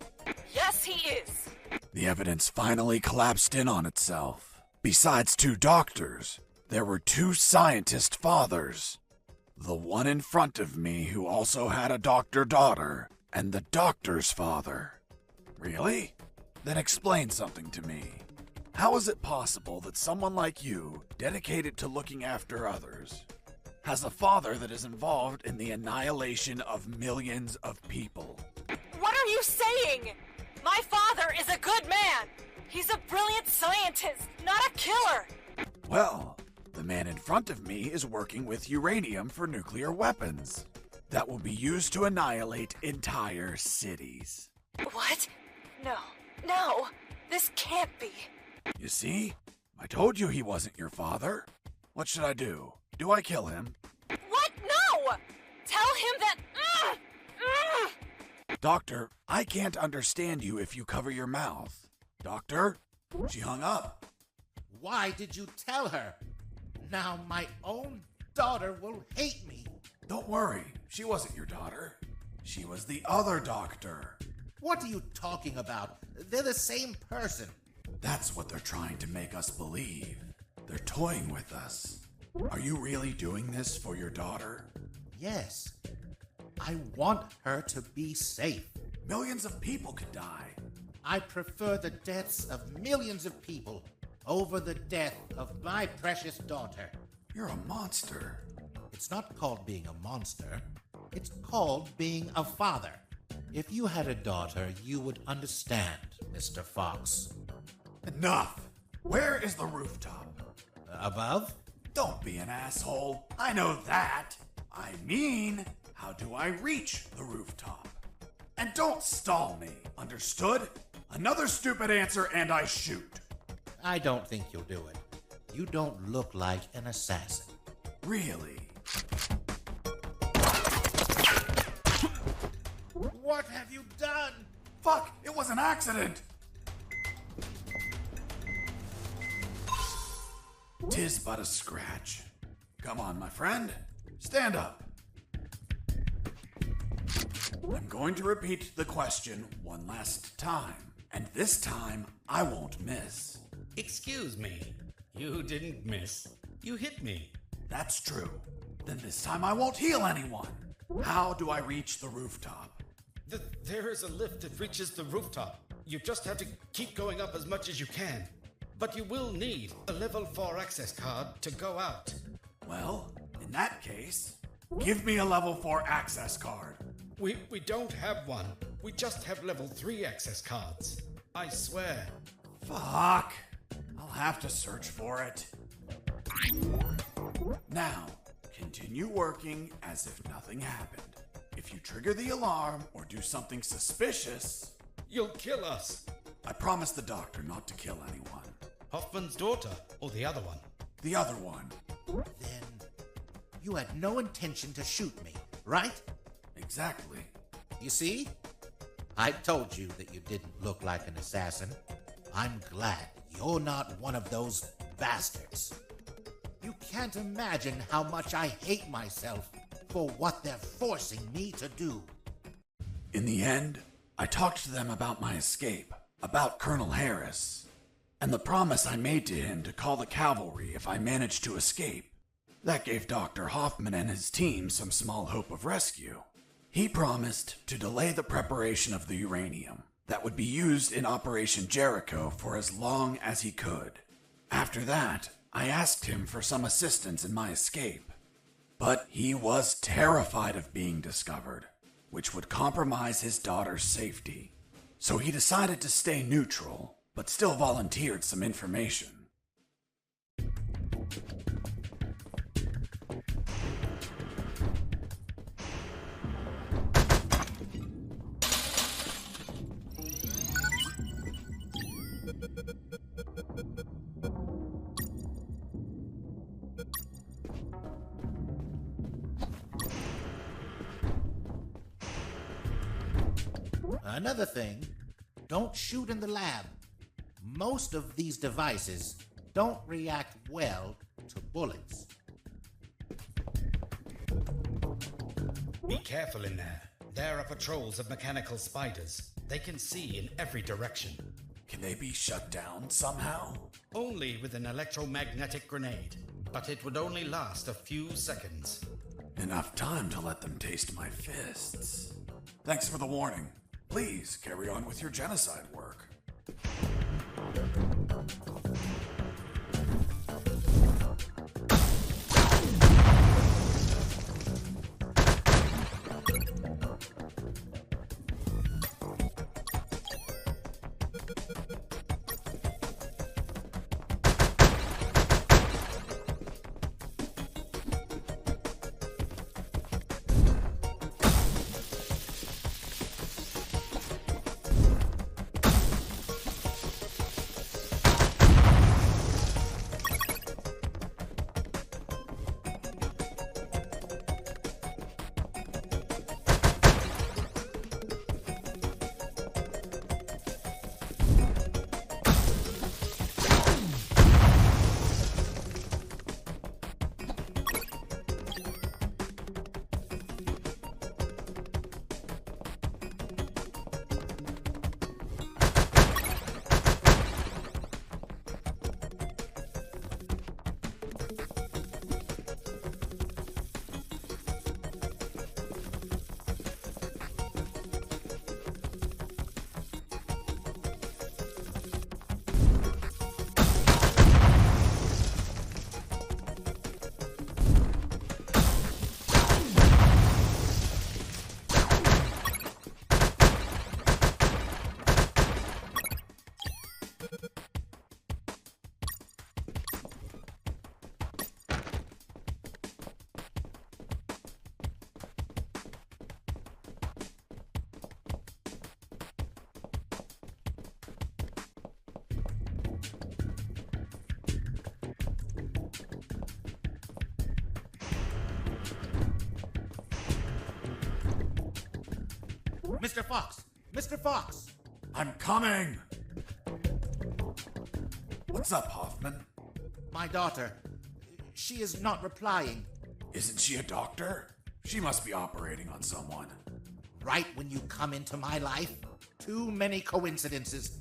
Yes, he is. The evidence finally collapsed in on itself. Besides 2 doctors, there were 2 scientist fathers. The one in front of me who also had a doctor daughter, and the doctor's father. Really? Then explain something to me. How is it possible that someone like you, dedicated to looking after others, has a father that is involved in the annihilation of millions of people? What are you saying? My father is a good man. He's a brilliant scientist, not a killer. Well, the man in front of me is working with uranium for nuclear weapons that will be used to annihilate entire cities. What? No, this can't be. You see? I told you he wasn't your father. What should I do? Do I kill him? What? No! Tell him that... Doctor, I can't understand you if you cover your mouth. Doctor? She hung up. Why did you tell her? Now my own daughter will hate me. Don't worry, she wasn't your daughter. She was the other doctor. What are you talking about? They're the same person. That's what they're trying to make us believe. They're toying with us. Are you really doing this for your daughter? Yes. I want her to be safe. Millions of people could die. I prefer the deaths of millions of people over the death of my precious daughter. You're a monster. It's not called being a monster. It's called being a father. If you had a daughter, you would understand, Mr. Fox. Enough! Where is the rooftop? Above? Don't be an asshole. I know that. I mean, how do I reach the rooftop? And don't stall me, understood? Another stupid answer and I shoot. I don't think you'll do it. You don't look like an assassin. Really? What have you done? Fuck, it was an accident! 'Tis but a scratch. Come on, my friend. Stand up. I'm going to repeat the question one last time. And this time, I won't miss. Excuse me. You didn't miss. You hit me. That's true. Then this time I won't heal anyone. How do I reach the rooftop? There is a lift that reaches the rooftop. You just have to keep going up as much as you can. But you will need a level 4 access card to go out. Well, in that case, give me a level 4 access card. We don't have one. We just have level 3 access cards. I swear. Fuck. I'll have to search for it. Now, continue working as if nothing happened. If you trigger the alarm or do something suspicious... You'll kill us. I promised the doctor not to kill anyone. Hoffman's daughter, or the other one? The other one. Then you had no intention to shoot me, right? Exactly. You see? I told you that you didn't look like an assassin. I'm glad you're not one of those bastards. You can't imagine how much I hate myself for what they're forcing me to do. In the end, I talked to them about my escape, about Colonel Harris, and the promise I made to him to call the cavalry if I managed to escape. That gave Dr. Hoffman and his team some small hope of rescue. He promised to delay the preparation of the uranium that would be used in Operation Jericho for as long as he could. After that, I asked him for some assistance in my escape. But he was terrified of being discovered, which would compromise his daughter's safety. So he decided to stay neutral, but still volunteered some information. Another thing, don't shoot in the lab. Most of these devices don't react well to bullets. Be careful in there. There are patrols of mechanical spiders. They can see in every direction. Can they be shut down somehow? Only with an electromagnetic grenade, but it would only last a few seconds. Enough time to let them taste my fists. Thanks for the warning. Please carry on with your genocide work. Mr. Fox! Mr. Fox! I'm coming! What's up, Hoffman? My daughter. She is not replying. Isn't she a doctor? She must be operating on someone. Right when you come into my life? Too many coincidences.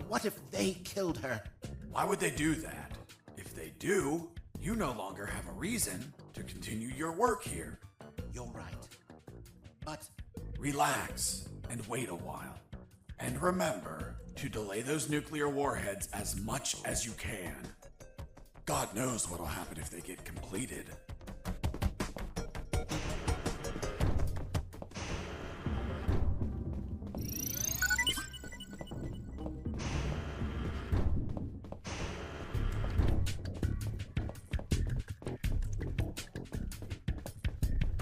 What if they killed her? Why would they do that? If they do, you no longer have a reason to continue your work here. You're right. But... relax and wait a while. And remember to delay those nuclear warheads as much as you can. God knows what'll happen if they get completed.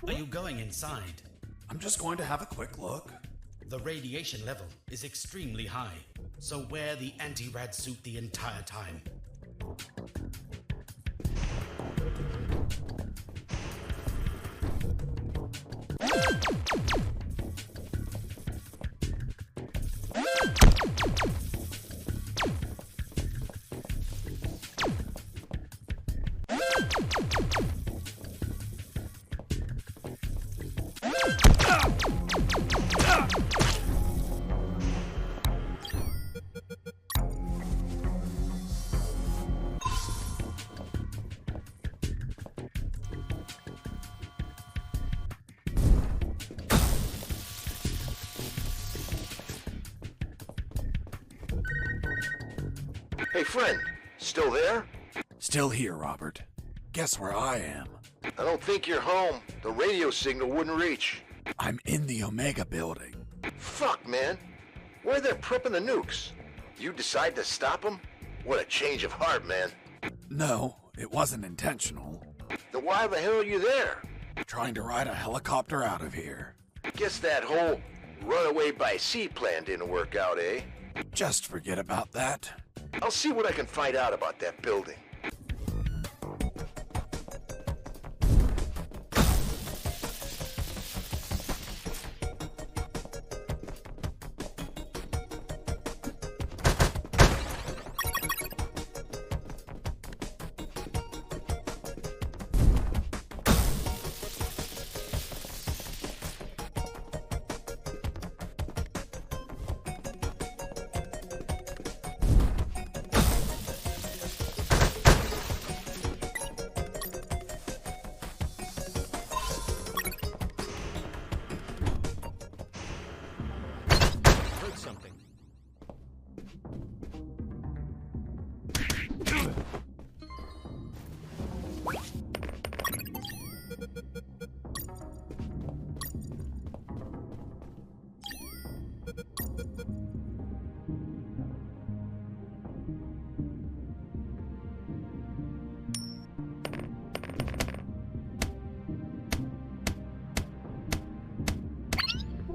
Are you going inside? I'm just going to have a quick look. The radiation level is extremely high, so wear the anti-rad suit the entire time. Hey, friend, still there? Still here, Robert. Guess where I am? I don't think you're home. The radio signal wouldn't reach. I'm in the Omega building. Fuck, man. Where they're prepping the nukes. You decide to stop them? What a change of heart, man. No, it wasn't intentional. Then why the hell are you there? Trying to ride a helicopter out of here. Guess that whole runaway by sea plan didn't work out, eh? Just forget about that. I'll see what I can find out about that building.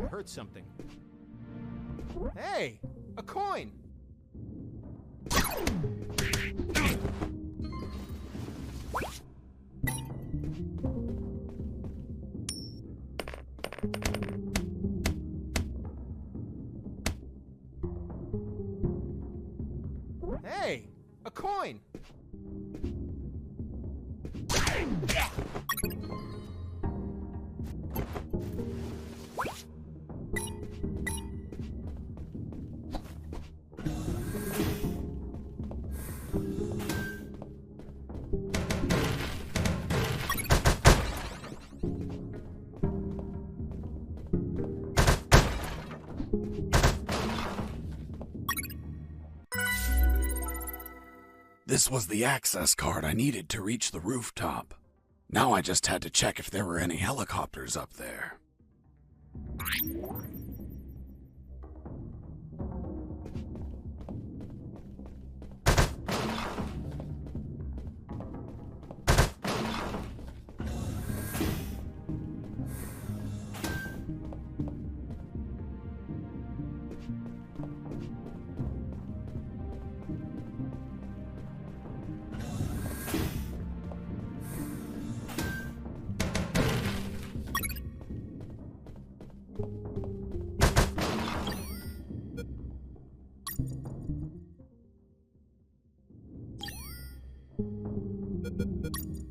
Heard something. Hey, a coin. Hey, a coin. This was the access card I needed to reach the rooftop. Now I just had to check if there were any helicopters up there.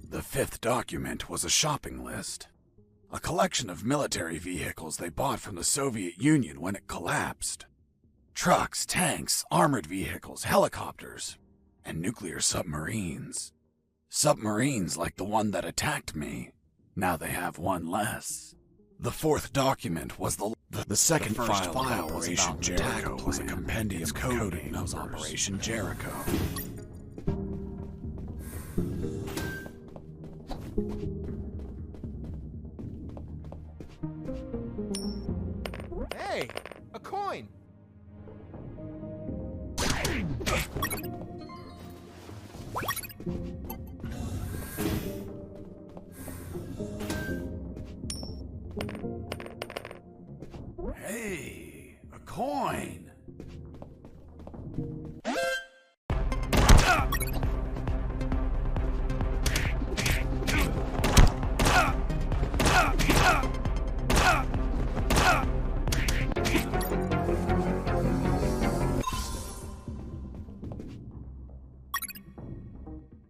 The fifth document was a shopping list. A collection of military vehicles they bought from the Soviet Union when it collapsed. Trucks, tanks, armored vehicles, helicopters, and nuclear submarines. Submarines like the one that attacked me. Now they have one less. The fourth document was the second file was about Jericho was a compendium coding of Operation Jericho. Hey, a coin. Hey, a coin.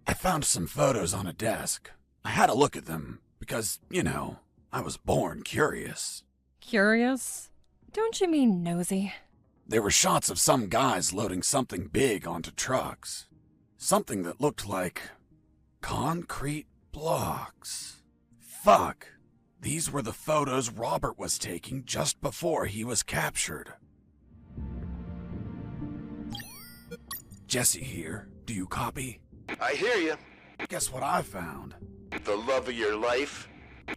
I found some photos on a desk. I had a look at them because, you know, I was born curious. Curious? Don't you mean nosy? There were shots of some guys loading something big onto trucks. Something that looked like concrete blocks. Fuck. These were the photos Robert was taking just before he was captured. Jesse here. Do you copy? I hear you. Guess what I found? The love of your life?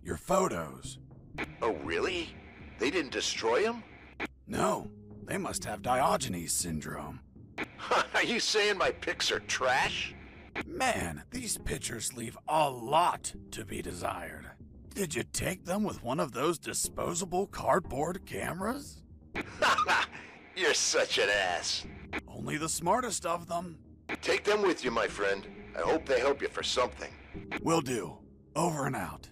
Your photos. Oh, really? They didn't destroy them? No. They must have Diogenes syndrome. Are you saying my pics are trash? Man, these pictures leave a lot to be desired. Did you take them with one of those disposable cardboard cameras? You're such an ass. Only the smartest of them. Take them with you, my friend. I hope they help you for something. Will do. Over and out.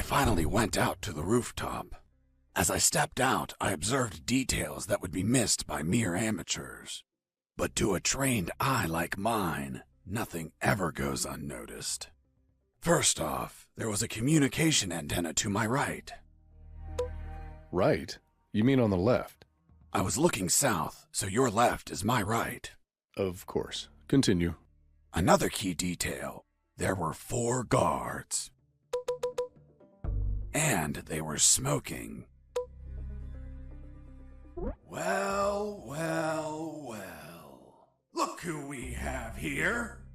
Finally went out to the rooftop. As I stepped out, I observed details that would be missed by mere amateurs. But to a trained eye like mine, nothing ever goes unnoticed. First off, there was a communication antenna to my right. Right? You mean on the left? I was looking south, so your left is my right. Of course. Continue. Another key detail. There were 4 guards. And they were smoking. Well, well, well. Look who we have here.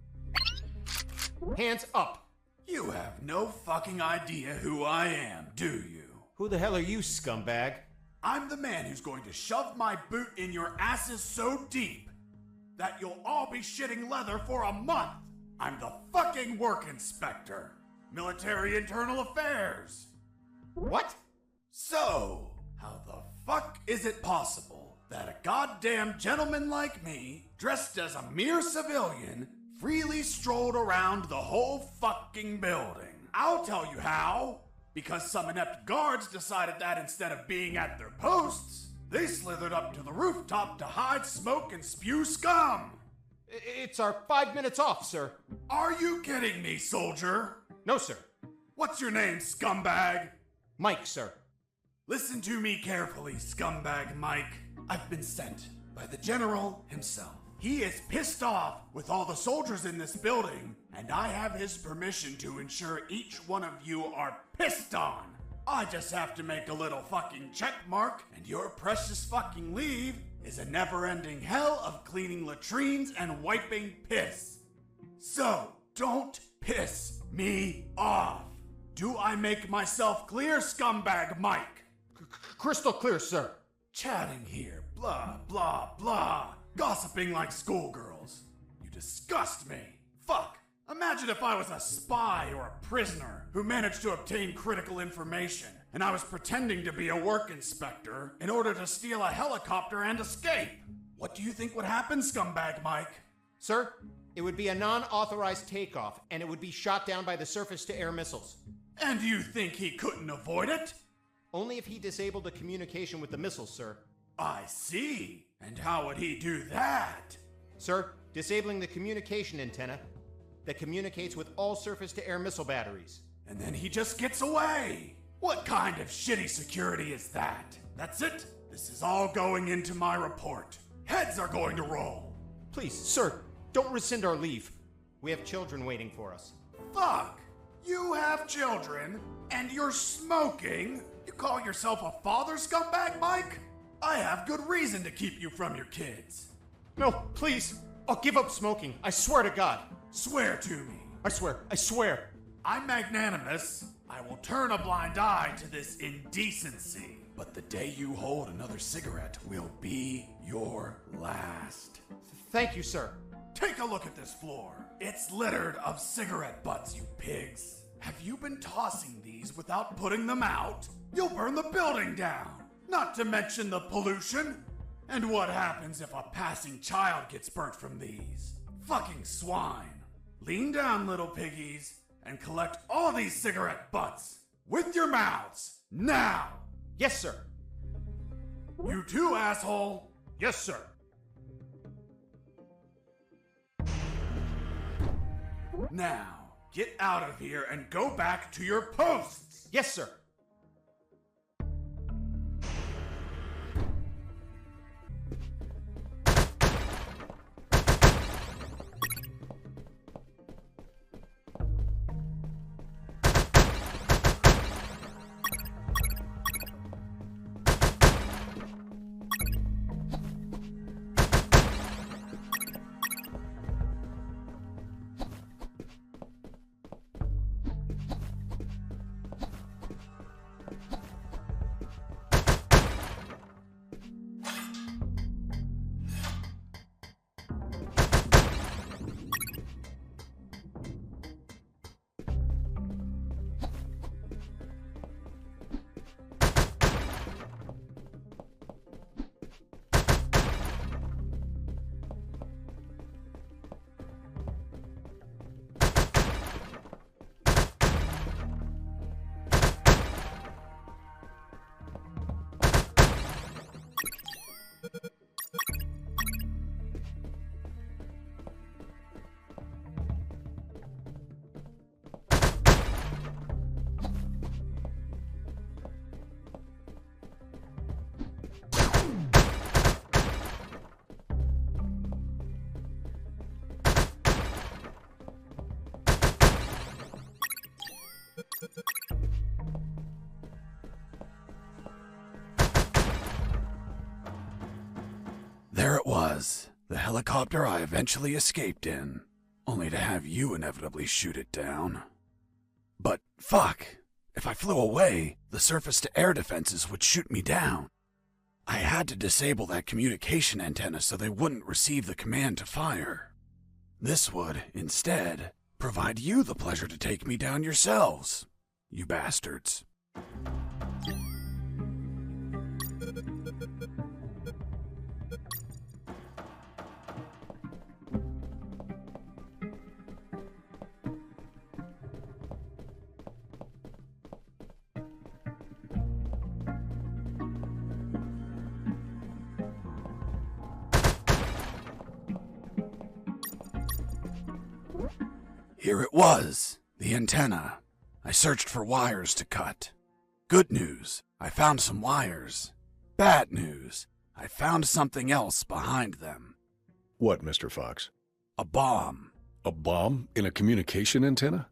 Hands up. You have no fucking idea who I am, do you? Who the hell are you, scumbag? I'm the man who's going to shove my boot in your asses so deep that you'll all be shitting leather for a month. I'm the fucking work inspector. Military Internal Affairs. What? So, how the fuck is it possible that a goddamn gentleman like me, dressed as a mere civilian, freely strolled around the whole fucking building? I'll tell you how. Because some inept guards decided that instead of being at their posts, they slithered up to the rooftop to hide, smoke, and spew scum. It's our 5 minutes off, sir. Are you kidding me, soldier? No, sir. What's your name, scumbag? Mike, sir. Listen to me carefully, scumbag Mike. I've been sent by the general himself. He is pissed off with all the soldiers in this building, and I have his permission to ensure each one of you are pissed on. I just have to make a little fucking check mark, and your precious fucking leave is a never-ending hell of cleaning latrines and wiping piss. So, don't piss me off. Do I make myself clear, scumbag Mike? Crystal clear, sir. Chatting here, blah, blah, blah. Gossiping like schoolgirls. You disgust me. Fuck. Imagine if I was a spy or a prisoner who managed to obtain critical information, and I was pretending to be a work inspector in order to steal a helicopter and escape. What do you think would happen, scumbag Mike? Sir, it would be a non-authorized takeoff, and it would be shot down by the surface-to-air missiles. And you think he couldn't avoid it? Only if he disabled the communication with the missiles, sir. I see. And how would he do that? Sir, disabling the communication antenna that communicates with all surface-to-air missile batteries. And then he just gets away. What kind of shitty security is that? That's it. This is all going into my report. Heads are going to roll. Please, sir, don't rescind our leave. We have children waiting for us. Fuck. You have children, and you're smoking? You call yourself a father, scumbag Mike? I have good reason to keep you from your kids. No, please. I'll give up smoking. I swear to God. Swear to me. I swear. I'm magnanimous. I will turn a blind eye to this indecency. But the day you hold another cigarette will be your last. Thank you, sir. Take a look at this floor. It's littered of cigarette butts, you pigs. Have you been tossing these without putting them out? You'll burn the building down. Not to mention the pollution. And what happens if a passing child gets burnt from these? Fucking swine. Lean down, little piggies, and collect all these cigarette butts. With your mouths. Now. Yes, sir. You too, asshole. Yes, sir. Now, get out of here and go back to your posts. Yes, sir. There it was, the helicopter I eventually escaped in, only to have you inevitably shoot it down. But fuck, if I flew away, the surface-to-air defenses would shoot me down. I had to disable that communication antenna so they wouldn't receive the command to fire. This would, instead, provide you the pleasure to take me down yourselves, you bastards. Here it was, the antenna. I searched for wires to cut. Good news, I found some wires. Bad news, I found something else behind them. What, Mr. Fox? A bomb. A bomb in a communication antenna?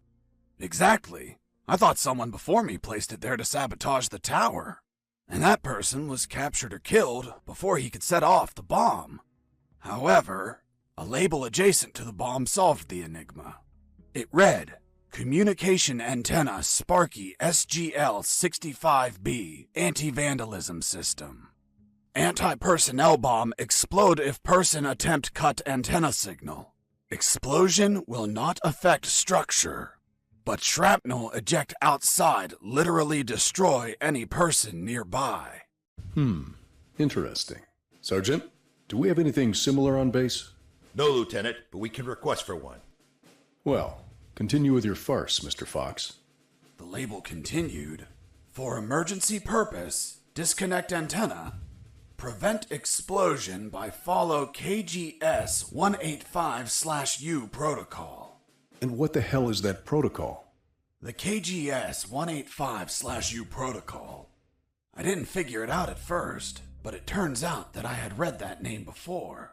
Exactly. I thought someone before me placed it there to sabotage the tower. And that person was captured or killed before he could set off the bomb. However, a label adjacent to the bomb solved the enigma. It read, Communication Antenna Sparky SGL-65B Anti-Vandalism System. Anti-personnel bomb explode if person attempt cut antenna signal. Explosion will not affect structure, but shrapnel eject outside literally destroy any person nearby. Interesting. Sergeant, do we have anything similar on base? No, Lieutenant, but we can request for one. Well, continue with your farce, Mr. Fox. The label continued, For emergency purpose, disconnect antenna. Prevent explosion by follow KGS 185/U protocol. And what the hell is that protocol? The KGS 185/U protocol. I didn't figure it out at first, but it turns out that I had read that name before.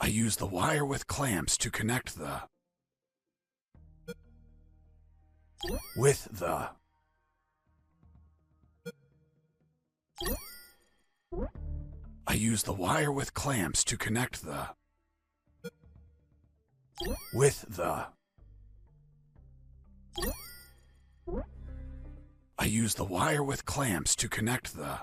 I use the wire with clamps to connect the... I use the wire with clamps to connect the... I use the wire with clamps to connect the...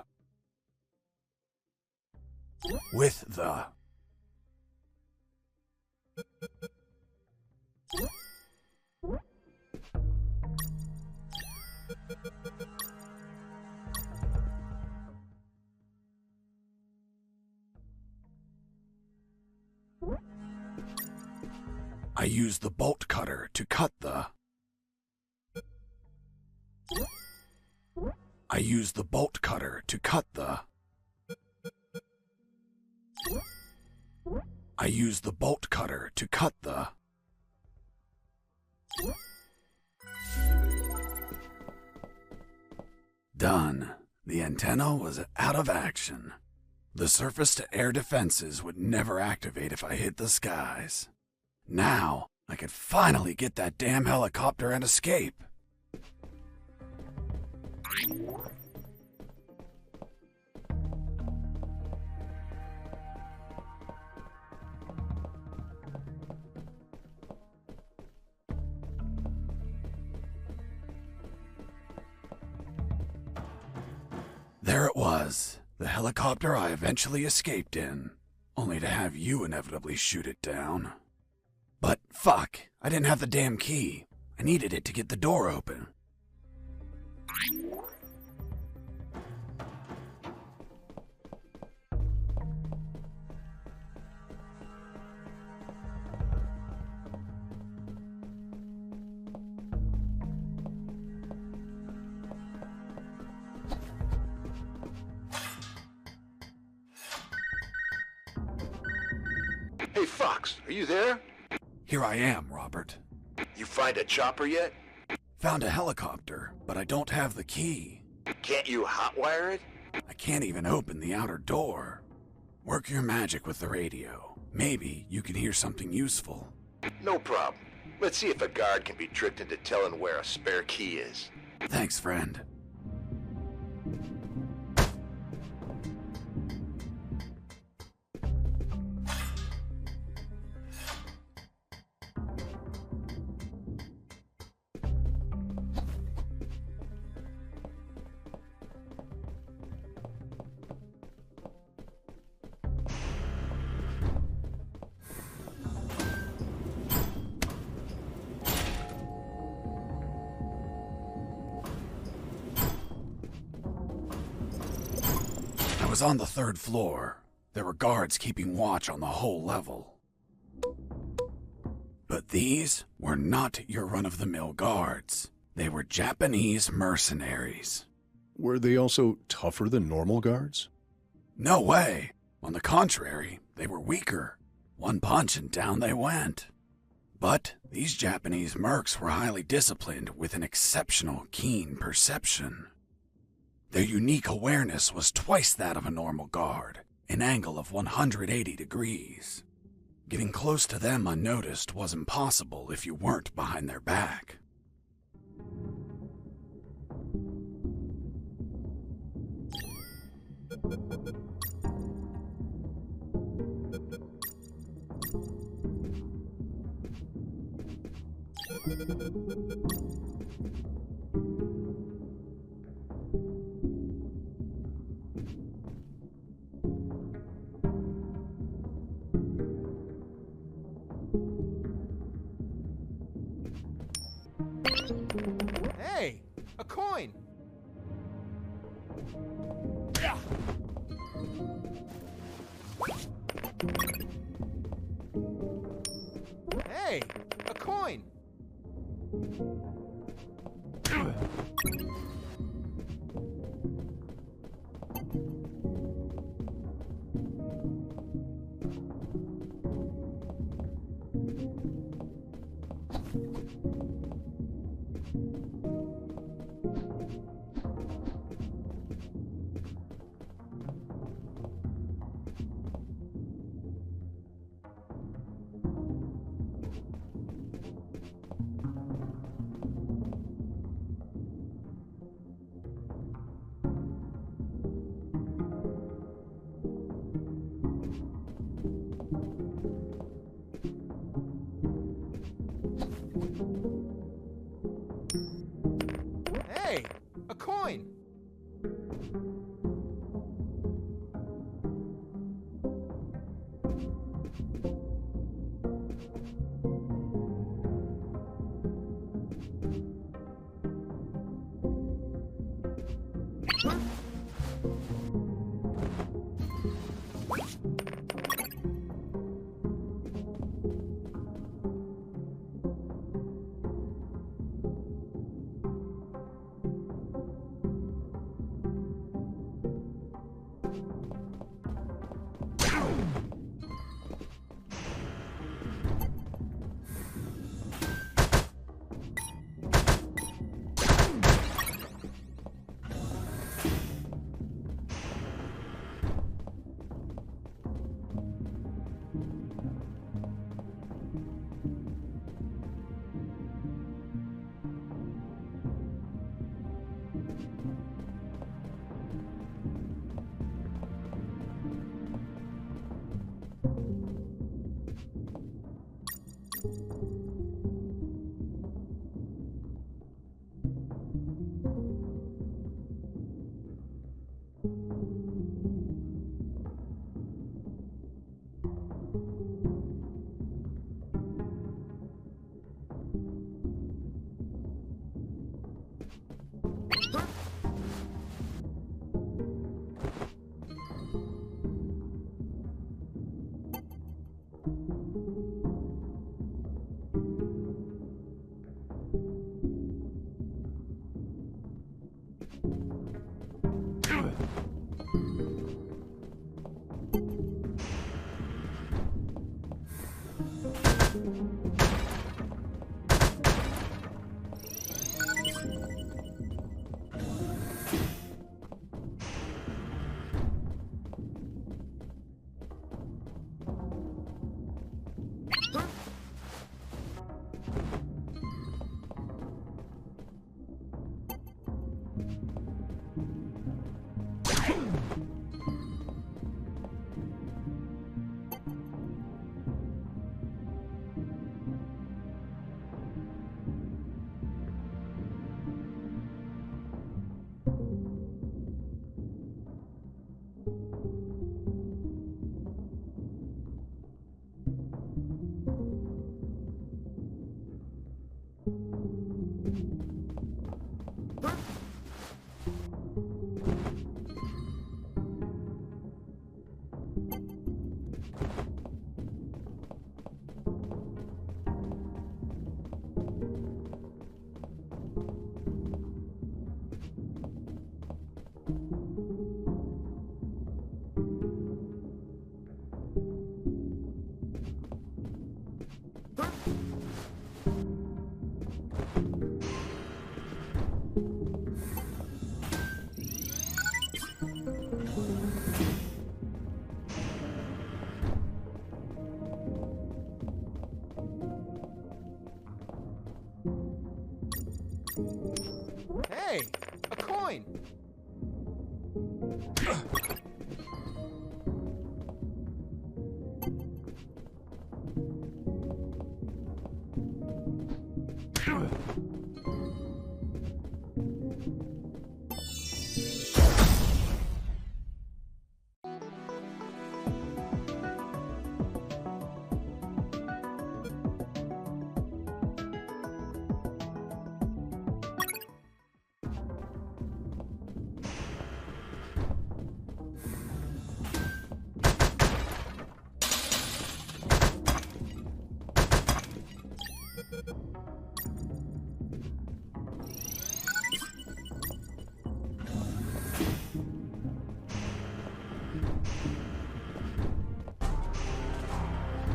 I use the bolt cutter to cut the... I used the bolt cutter to cut the... I used the bolt cutter to cut the... Done. The antenna was out of action. The surface-to-air defenses would never activate if I hit the skies. Now, I could finally get that damn helicopter and escape. There it was, the helicopter I eventually escaped in, only to have you inevitably shoot it down. But fuck, I didn't have the damn key. I needed it to get the door open. Hey, Fox, are you there? Here I am, Robert. You find a chopper yet? Found a helicopter, but I don't have the key. Can't you hotwire it? I can't even open the outer door. Work your magic with the radio. Maybe you can hear something useful. No problem. Let's see if a guard can be tricked into telling where a spare key is. Thanks, friend. I was on the 3rd floor. There were guards keeping watch on the whole level. But these were not your run-of-the-mill guards. They were Japanese mercenaries. Were they also tougher than normal guards? No way. On the contrary, they were weaker. One punch and down they went. But these Japanese mercs were highly disciplined with an exceptional keen perception. Their unique awareness was twice that of a normal guard, an angle of 180 degrees. Getting close to them unnoticed was impossible if you weren't behind their back. Hey, a coin! Hey, a coin! Hey, a coin!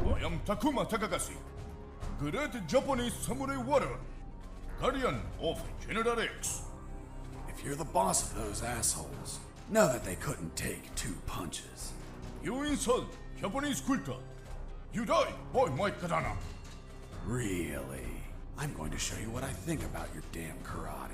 I am Takuma Takagashi, great Japanese samurai warrior, guardian of General X. If you're the boss of those assholes, know that they couldn't take 2 punches. You insult Japanese culture. You die by my katana. Really? I'm going to show you what I think about your damn karate.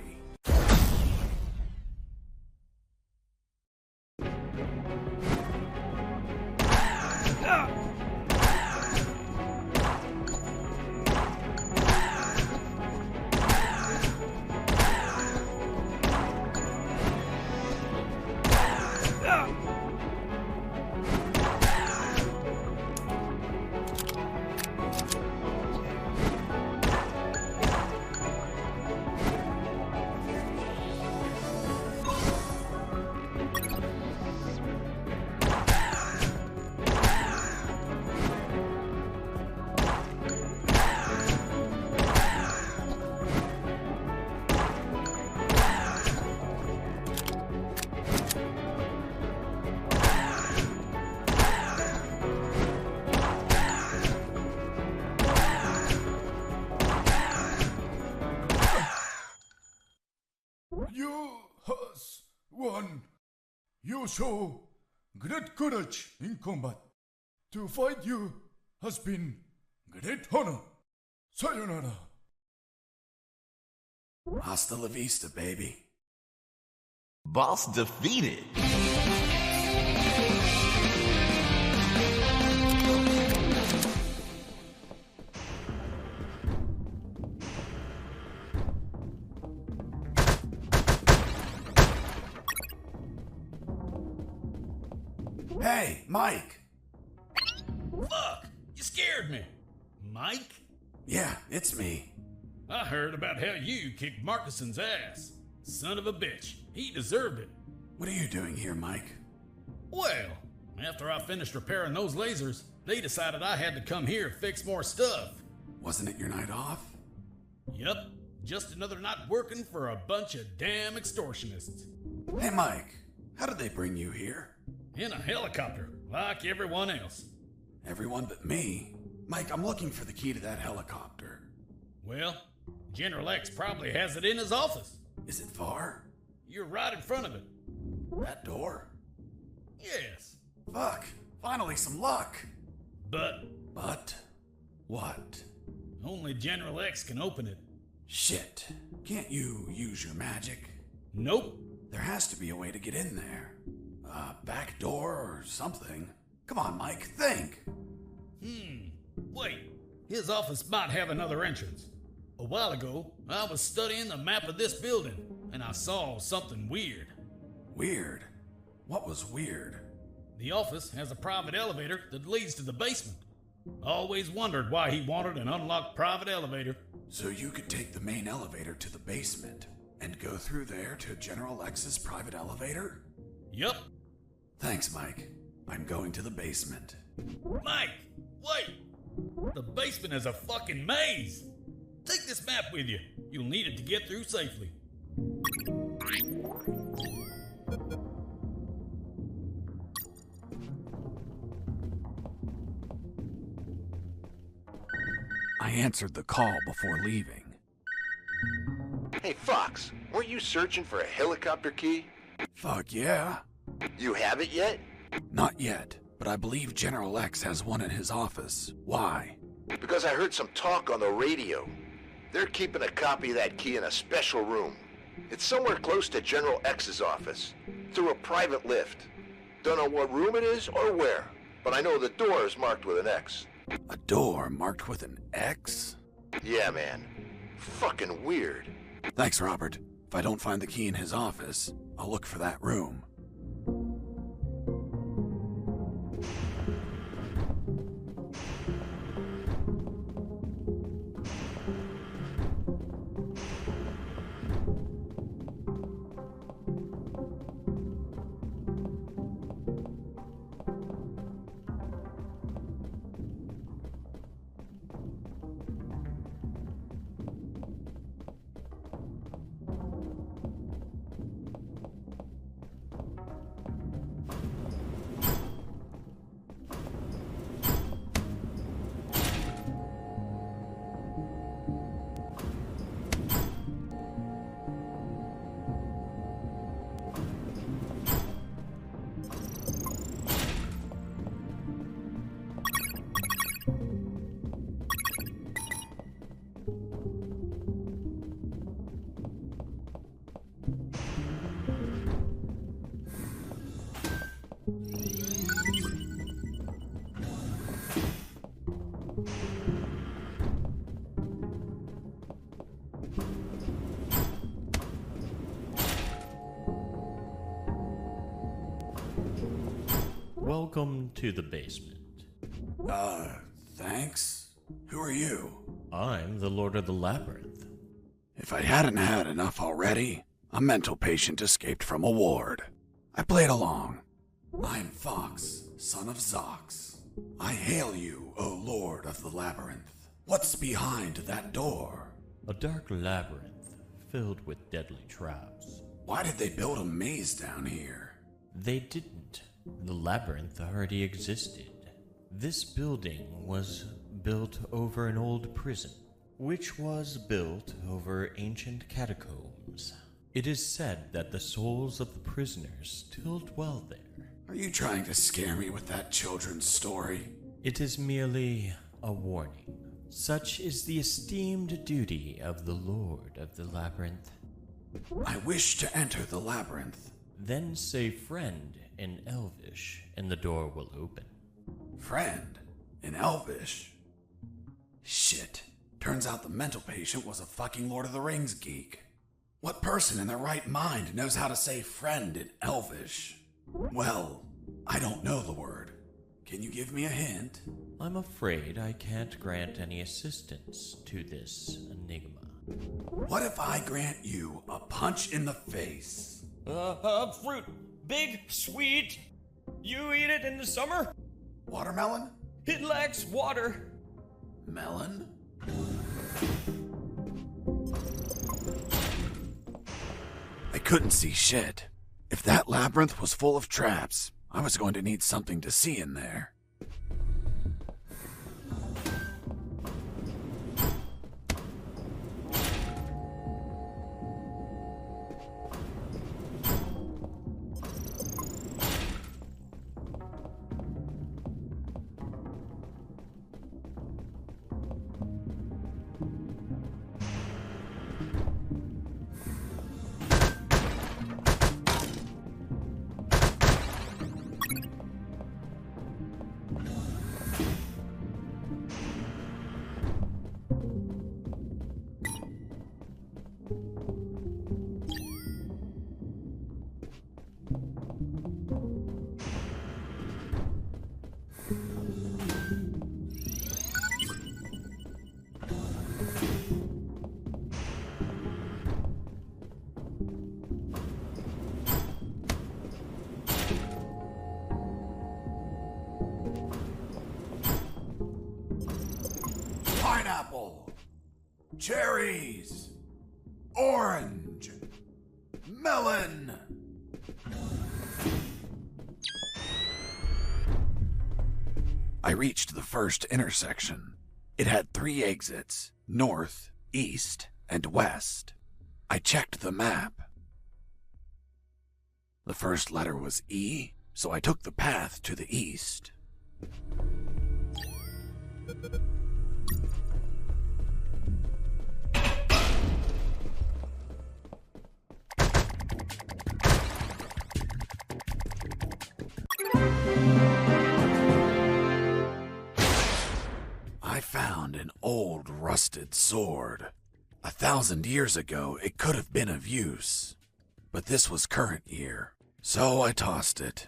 You has won. You show great courage in combat. To fight you has been great honor. Sayonara. Hasta la vista, baby. Boss defeated. Hey, Mike! Fuck! You scared me! Mike? Yeah, it's me. I heard about how you kicked Markuson's ass. Son of a bitch. He deserved it. What are you doing here, Mike? Well, after I finished repairing those lasers, they decided I had to come here to fix more stuff. Wasn't it your night off? Yep. Just another night working for a bunch of damn extortionists. Hey, Mike. How did they bring you here? In a helicopter, like everyone else. Everyone but me? Mike, I'm looking for the key to that helicopter. Well, General X probably has it in his office. Is it far? You're right in front of it. That door? Yes. Fuck. Finally some luck. But? What? Only General X can open it. Shit. Can't you use your magic? Nope. There has to be a way to get in there. Back door or something. Come on, Mike, think. Wait. His office might have another entrance. A while ago, I was studying the map of this building, and I saw something weird. Weird? What was weird? The office has a private elevator that leads to the basement. Always wondered why he wanted an unlocked private elevator. So you could take the main elevator to the basement and go through there to General X's private elevator? Yup. Thanks, Mike. I'm going to the basement. Mike, wait! The basement is a fucking maze! Take this map with you. You'll need it to get through safely. I answered the call before leaving. Hey, Fox, weren't you searching for a helicopter key? Fuck yeah. You have it yet? Not yet, but I believe General X has one in his office. Why? Because I heard some talk on the radio. They're keeping a copy of that key in a special room. It's somewhere close to General X's office, through a private lift. Don't know what room it is or where, but I know the door is marked with an X. A door marked with an X? Yeah, man. Fucking weird. Thanks, Robert. If I don't find the key in his office, I'll look for that room. Welcome to the basement. Thanks? Who are you? I'm the Lord of the Labyrinth. If I hadn't had enough already, a mental patient escaped from a ward. I played along. I'm Fox, son of Zox. I hail you, O Lord of the Labyrinth. What's behind that door? A dark labyrinth filled with deadly traps. Why did they build a maze down here? They didn't. The labyrinth already existed. This building was built over an old prison, which was built over ancient catacombs. It is said that the souls of the prisoners still dwell there. Are you trying to scare me with that children's story? It is merely a warning. Such is the esteemed duty of the Lord of the Labyrinth. I wish to enter the labyrinth. Then say friend in Elvish, and the door will open. Friend? In Elvish? Shit. Turns out the mental patient was a fucking Lord of the Rings geek. What person in their right mind knows how to say friend in Elvish? Well, I don't know the word. Can you give me a hint? I'm afraid I can't grant any assistance to this enigma. What if I grant you a punch in the face? Fruit. Big, sweet. You eat it in the summer? Watermelon? It lacks water. Melon? I couldn't see shit. If that labyrinth was full of traps, I was going to need something to see in there. Pineapple, cherries, orange, melon. I reached the first intersection. It had 3 exits, north, east, and west. I checked the map. The first letter was E, so I took the path to the east. rusted sword. 1,000 years ago, it could have been of use. But this was current year, so I tossed it.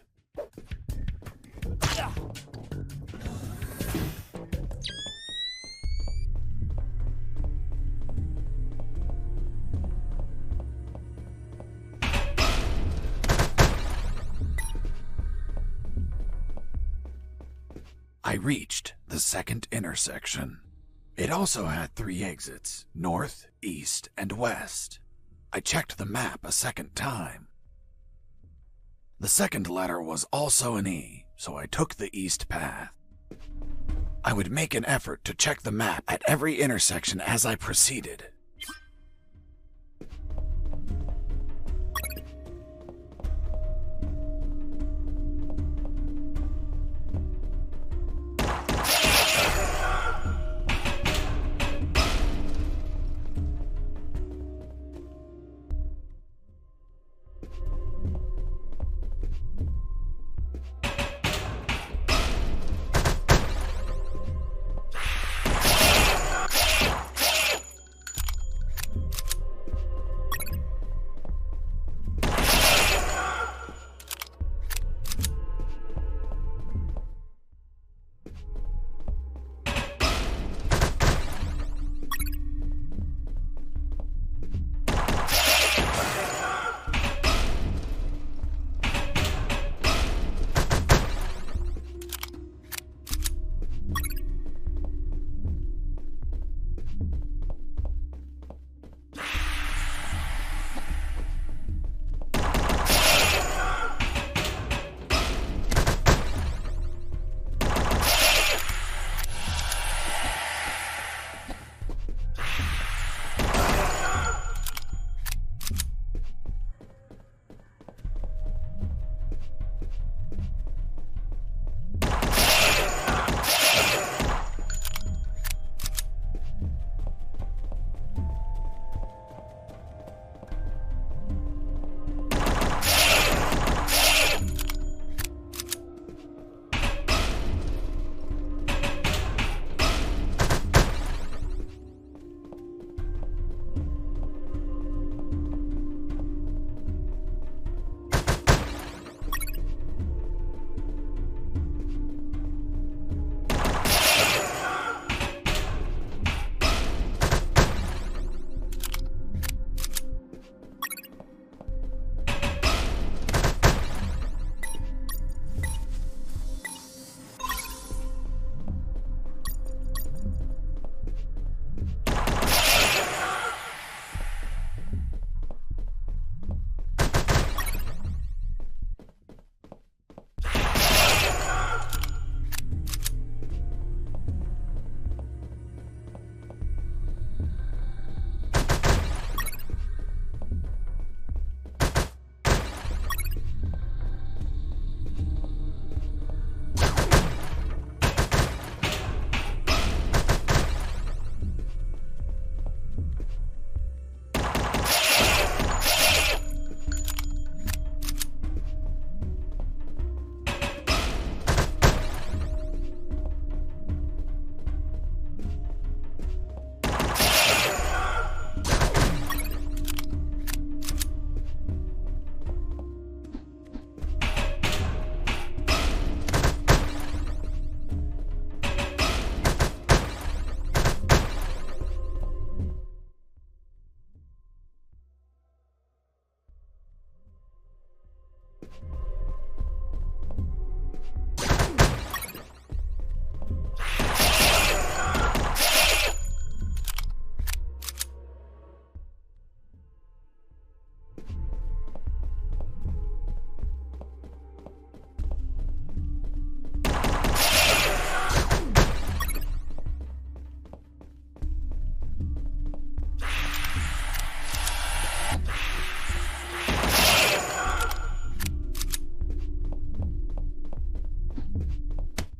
I reached the second intersection. It also had 3 exits, north, east, and west. I checked the map a second time. The second letter was also an E, so I took the east path. I would make an effort to check the map at every intersection as I proceeded.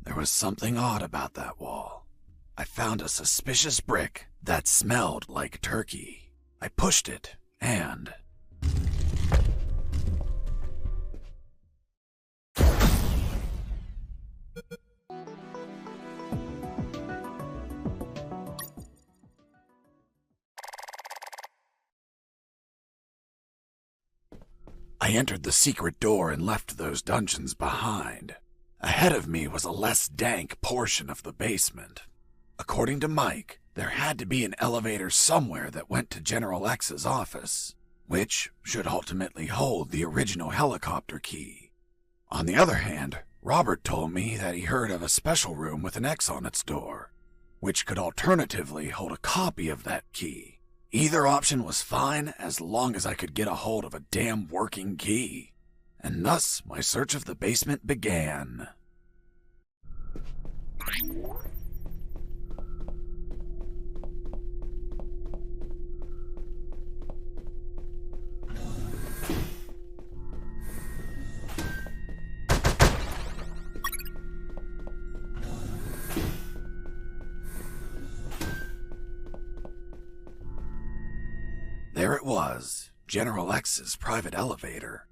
There was something odd about that wall. I found a suspicious brick that smelled like turkey. I pushed it, and... I entered the secret door and left those dungeons behind. Ahead of me was a less dank portion of the basement. According to Mike, there had to be an elevator somewhere that went to General X's office, which should ultimately hold the original helicopter key. On the other hand, Robert told me that he heard of a special room with an X on its door, which could alternatively hold a copy of that key. Either option was fine as long as I could get a hold of a damn working key. And thus my search of the basement began. There it was, General X's private elevator.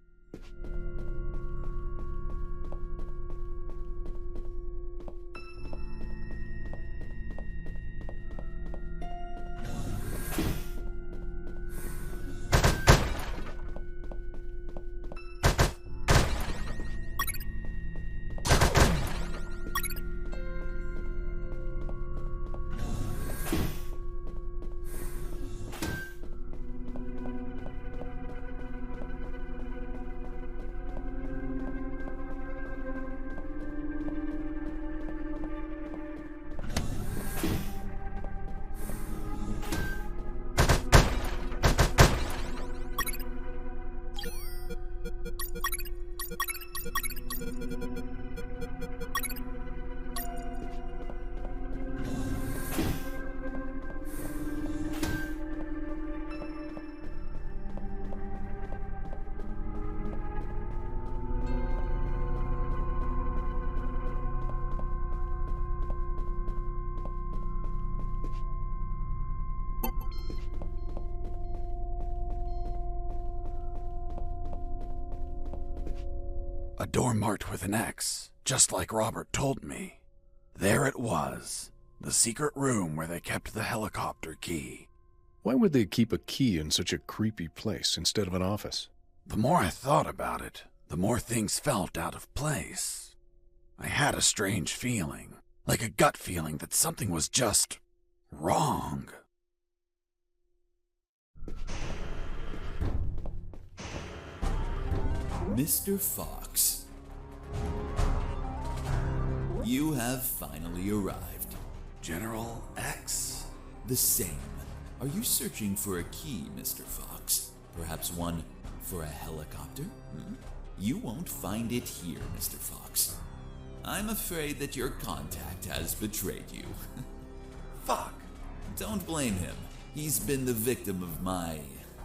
A door marked with an X, just like Robert told me. There it was, the secret room where they kept the helicopter key. Why would they keep a key in such a creepy place instead of an office? The more I thought about it, the more things felt out of place. I had a strange feeling, like a gut feeling that something was just wrong. Mr. Fox, you have finally arrived. General X? The same. Are you searching for a key, Mr. Fox? Perhaps one for a helicopter? You won't find it here, Mr. Fox. I'm afraid that your contact has betrayed you. Fuck. Don't blame him. He's been the victim of my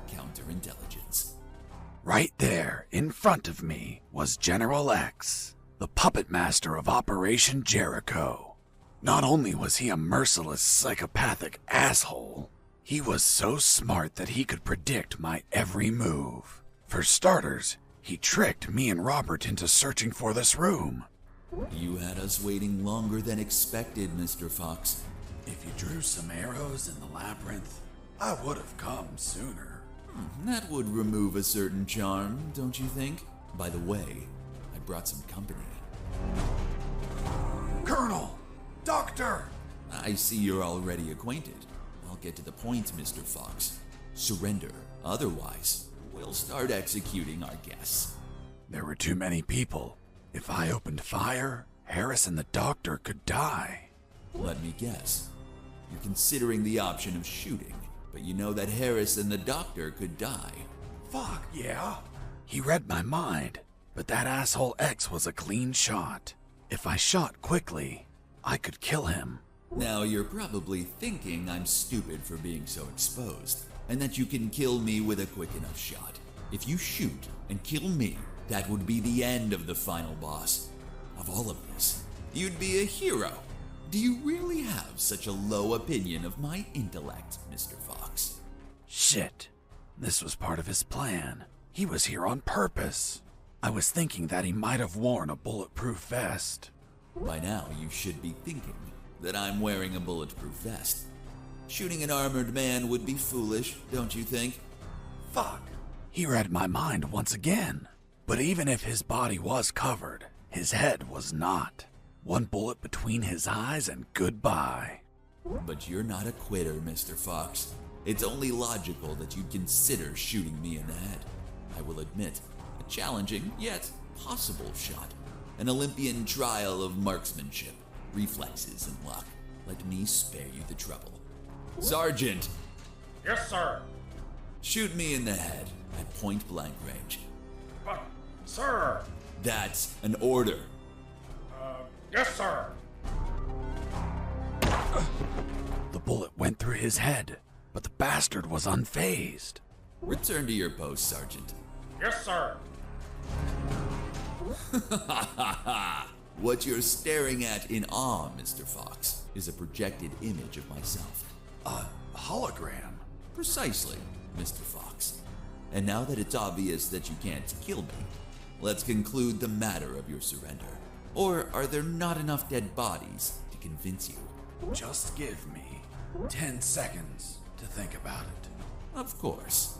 counterintelligence. Right there, in front of me, was General X, the puppet master of Operation Jericho. Not only was he a merciless, psychopathic asshole, he was so smart that he could predict my every move. For starters, he tricked me and Robert into searching for this room. You had us waiting longer than expected, Mr. Fox. If you drew some arrows in the labyrinth, I would have come sooner. That would remove a certain charm, don't you think? By the way, I brought some company. Colonel! Doctor! I see you're already acquainted. I'll get to the point, Mr. Fox. Surrender. Otherwise, we'll start executing our guests. There were too many people. If I opened fire, Harris and the doctor could die. Let me guess. You're considering the option of shooting. But you know that Harris and the doctor could die. Fuck, yeah. He read my mind, but that asshole X was a clean shot. If I shot quickly, I could kill him. Now you're probably thinking I'm stupid for being so exposed, and that you can kill me with a quick enough shot. If you shoot and kill me, that would be the end of the final boss. Of all of this, you'd be a hero. Do you really have such a low opinion of my intellect, Mr. Fox? Shit. This was part of his plan. He was here on purpose. I was thinking that he might have worn a bulletproof vest. By now, you should be thinking that I'm wearing a bulletproof vest. Shooting an armored man would be foolish, don't you think? Fuck. He read my mind once again. But even if his body was covered, his head was not. One bullet between his eyes and goodbye. But you're not a quitter, Mr. Fox. It's only logical that you'd consider shooting me in the head. I will admit, a challenging, yet possible shot. An Olympian trial of marksmanship, reflexes, and luck. Let me spare you the trouble. Sergeant! Yes, sir. Shoot me in the head at point-blank range. But, sir... That's an order. Yes, sir. The bullet went through his head, but the bastard was unfazed. Return to your post, Sergeant. Yes, sir. What you're staring at in awe, Mr. Fox, is a projected image of myself. A hologram? Precisely, Mr. Fox. And now that it's obvious that you can't kill me, let's conclude the matter of your surrender. Or are there not enough dead bodies to convince you? Just give me 10 seconds to think about it. Of course.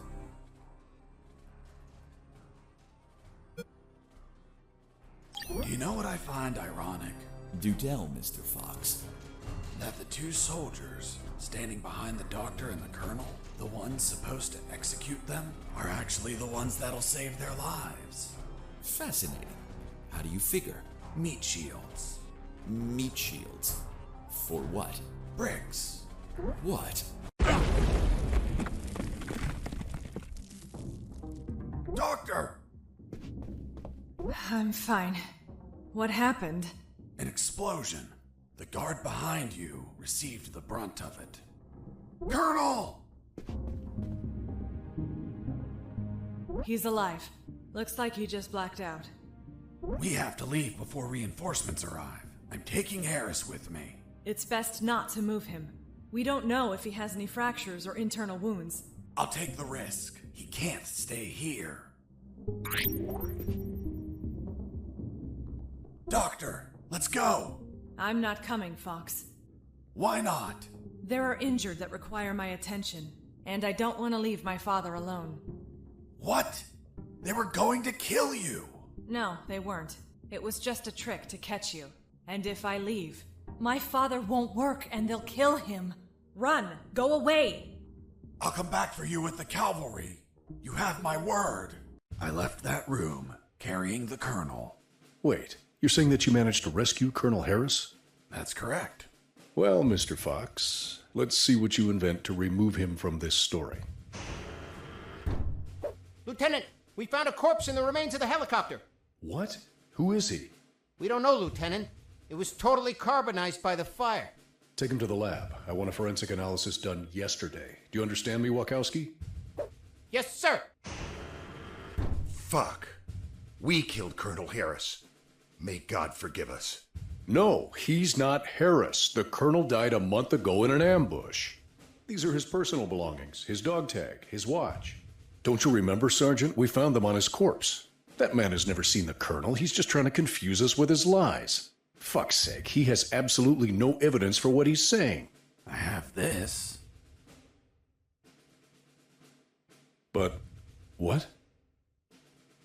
Do you know what I find ironic? Do tell, Mr. Fox. That the two soldiers standing behind the doctor and the colonel, the ones supposed to execute them, are actually the ones that'll save their lives. Fascinating. How do you figure? Meat shields. Meat shields? For what? Bricks. What? Doctor! I'm fine. What happened? An explosion. The guard behind you received the brunt of it. Colonel! He's alive. Looks like he just blacked out. We have to leave before reinforcements arrive. I'm taking Harris with me. It's best not to move him. We don't know if he has any fractures or internal wounds. I'll take the risk. He can't stay here. Doctor, let's go! I'm not coming, Fox. Why not? There are injured that require my attention, and I don't want to leave my father alone. What? They were going to kill you! No, they weren't. It was just a trick to catch you. And if I leave, my father won't work and they'll kill him. Run! Go away! I'll come back for you with the cavalry. You have my word. I left that room, carrying the colonel. Wait, you're saying that you managed to rescue Colonel Harris? That's correct. Well, Mr. Fox, let's see what you invent to remove him from this story. Lieutenant, we found a corpse in the remains of the helicopter. What? Who is he? We don't know, Lieutenant. It was totally carbonized by the fire. Take him to the lab. I want a forensic analysis done yesterday. Do you understand me, Wachowski? Yes, sir. Fuck. We killed Colonel Harris. May God forgive us. No, he's not Harris. The colonel died a month ago in an ambush. These are his personal belongings, his dog tag, his watch. Don't you remember, Sergeant? We found them on his corpse. That man has never seen the colonel. He's just trying to confuse us with his lies. Fuck's sake, he has absolutely no evidence for what he's saying. I have this. But what?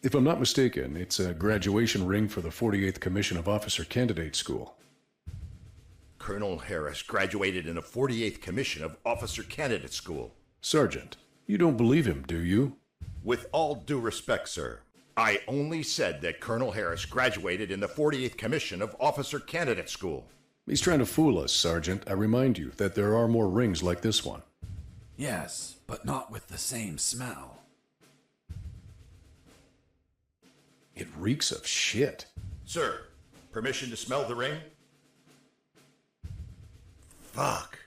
If I'm not mistaken, it's a graduation ring for the 48th Commission of Officer Candidate School. Colonel Harris graduated in the 48th Commission of Officer Candidate School. Sergeant, you don't believe him, do you? With all due respect, sir, I only said that Colonel Harris graduated in the 48th Commission of Officer Candidate School. He's trying to fool us, Sergeant. I remind you that there are more rings like this one. Yes, but not with the same smell. It reeks of shit. Sir, permission to smell the ring? Fuck.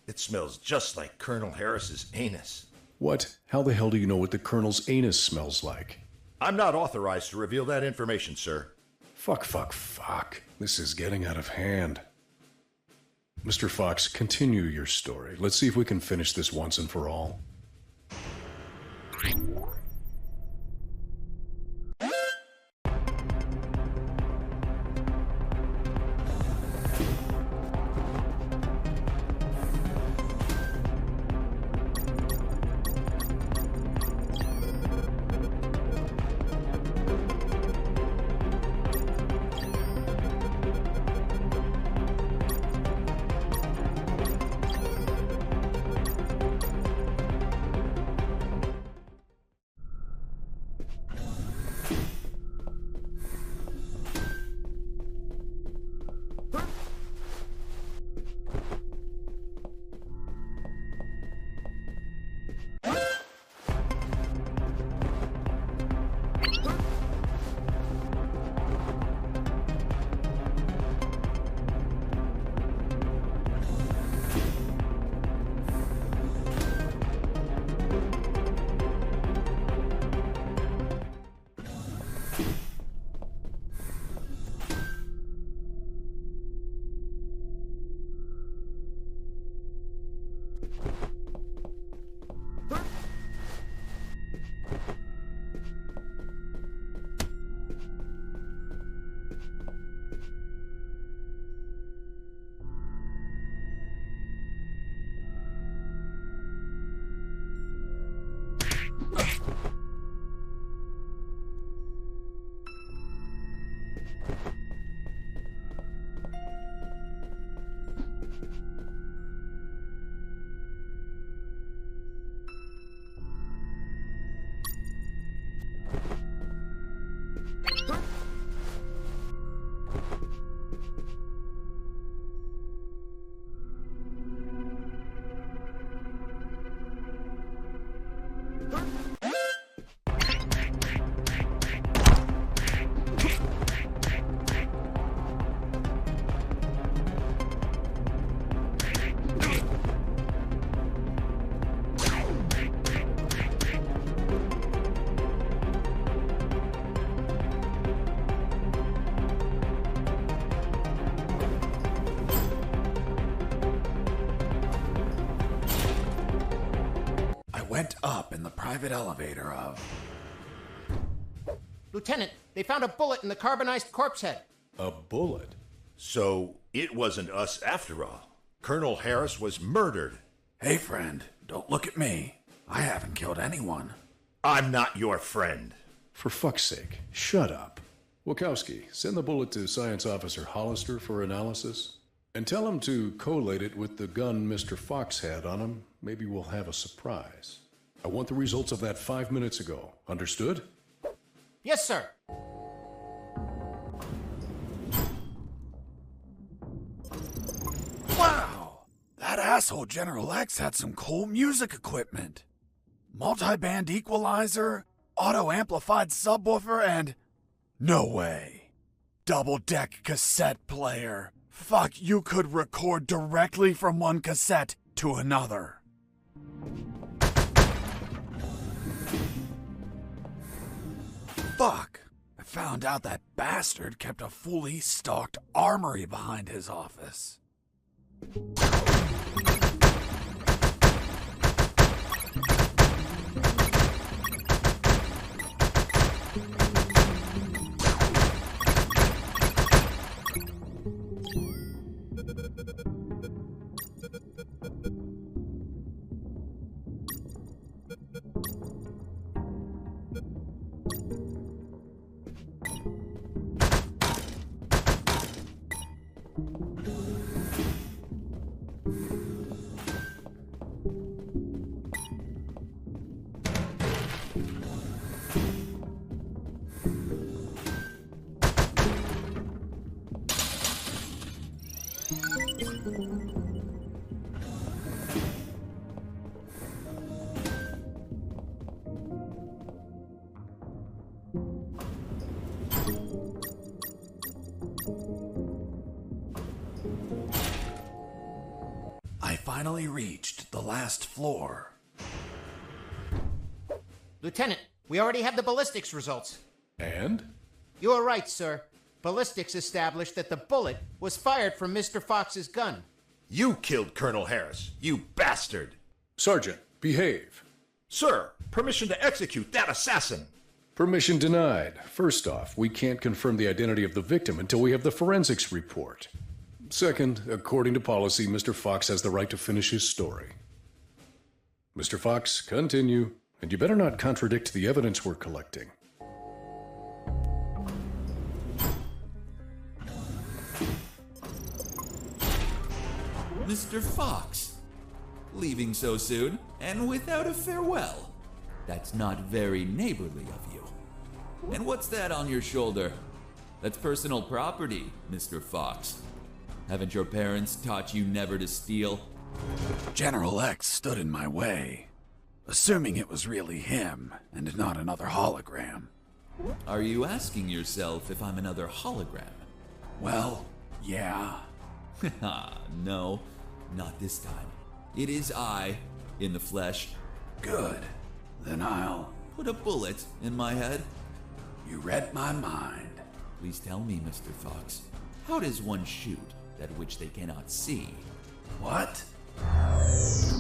It smells just like Colonel Harris's anus. What? How the hell do you know what the Colonel's anus smells like? I'm not authorized to reveal that information, sir. Fuck. This is getting out of hand. Mr. Fox, continue your story. Let's see if we can finish this once and for all. Went up in the private elevator of... Lieutenant, they found a bullet in the carbonized corpse head. A bullet? So it wasn't us after all. Colonel Harris was murdered. Hey, friend, don't look at me. I haven't killed anyone. I'm not your friend. For fuck's sake, shut up. Wachowski, send the bullet to Science Officer Hollister for analysis. And tell him to collate it with the gun Mr. Fox had on him. Maybe we'll have a surprise. I want the results of that 5 minutes ago. Understood? Yes, sir. Wow! That asshole General X had some cool music equipment. Multi-band equalizer, auto-amplified subwoofer, and... No way. Double-deck cassette player. Fuck, you could record directly from one cassette to another. Fuck. I found out that bastard kept a fully stocked armory behind his office. I finally reached the last floor. Lieutenant, we already have the ballistics results. And? You are right, sir. Ballistics established that the bullet was fired from Mr. Fox's gun. You killed Colonel Harris, you bastard! Sergeant, behave. Sir, permission to execute that assassin! Permission denied. First off, we can't confirm the identity of the victim until we have the forensics report. Second, according to policy, Mr. Fox has the right to finish his story. Mr. Fox, continue. And you better not contradict the evidence we're collecting. Mr. Fox, leaving so soon and without a farewell. That's not very neighborly of you. And what's that on your shoulder? That's personal property, Mr. Fox. Haven't your parents taught you never to steal? General X stood in my way, assuming it was really him and not another hologram. Are you asking yourself if I'm another hologram? Well, yeah. No, not this time. It is I, in the flesh. Good. Then I'll... Put a bullet in my head? You read my mind. Please tell me, Mr. Fox, how does one shoot that which they cannot see? What?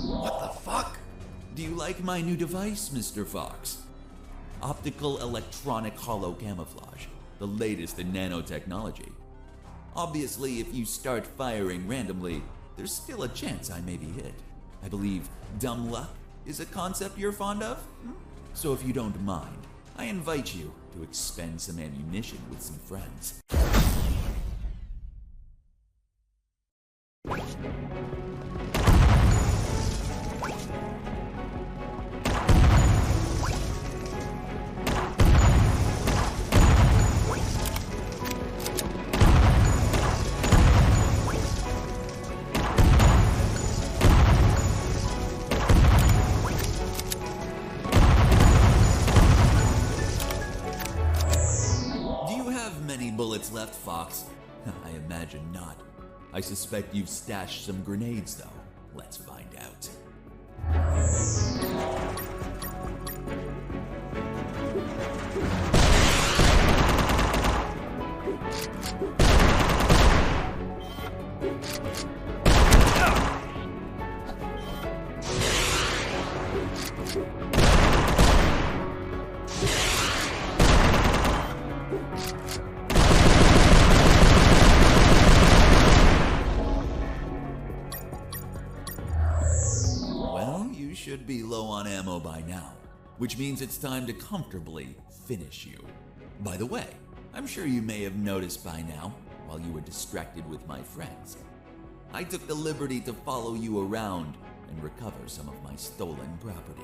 What the fuck? Do you like my new device, Mr. Fox? Optical electronic hollow camouflage, the latest in nanotechnology. Obviously, if you start firing randomly, there's still a chance I may be hit. I believe dumb luck is a concept you're fond of? So if you don't mind, I invite you to expend some ammunition with some friends. Bullets left, Fox? I imagine not. I suspect you've stashed some grenades, though. Let's find out. Should be low on ammo by now, which means it's time to comfortably finish you. By the way, I'm sure you may have noticed by now, while you were distracted with my friends, I took the liberty to follow you around and recover some of my stolen property.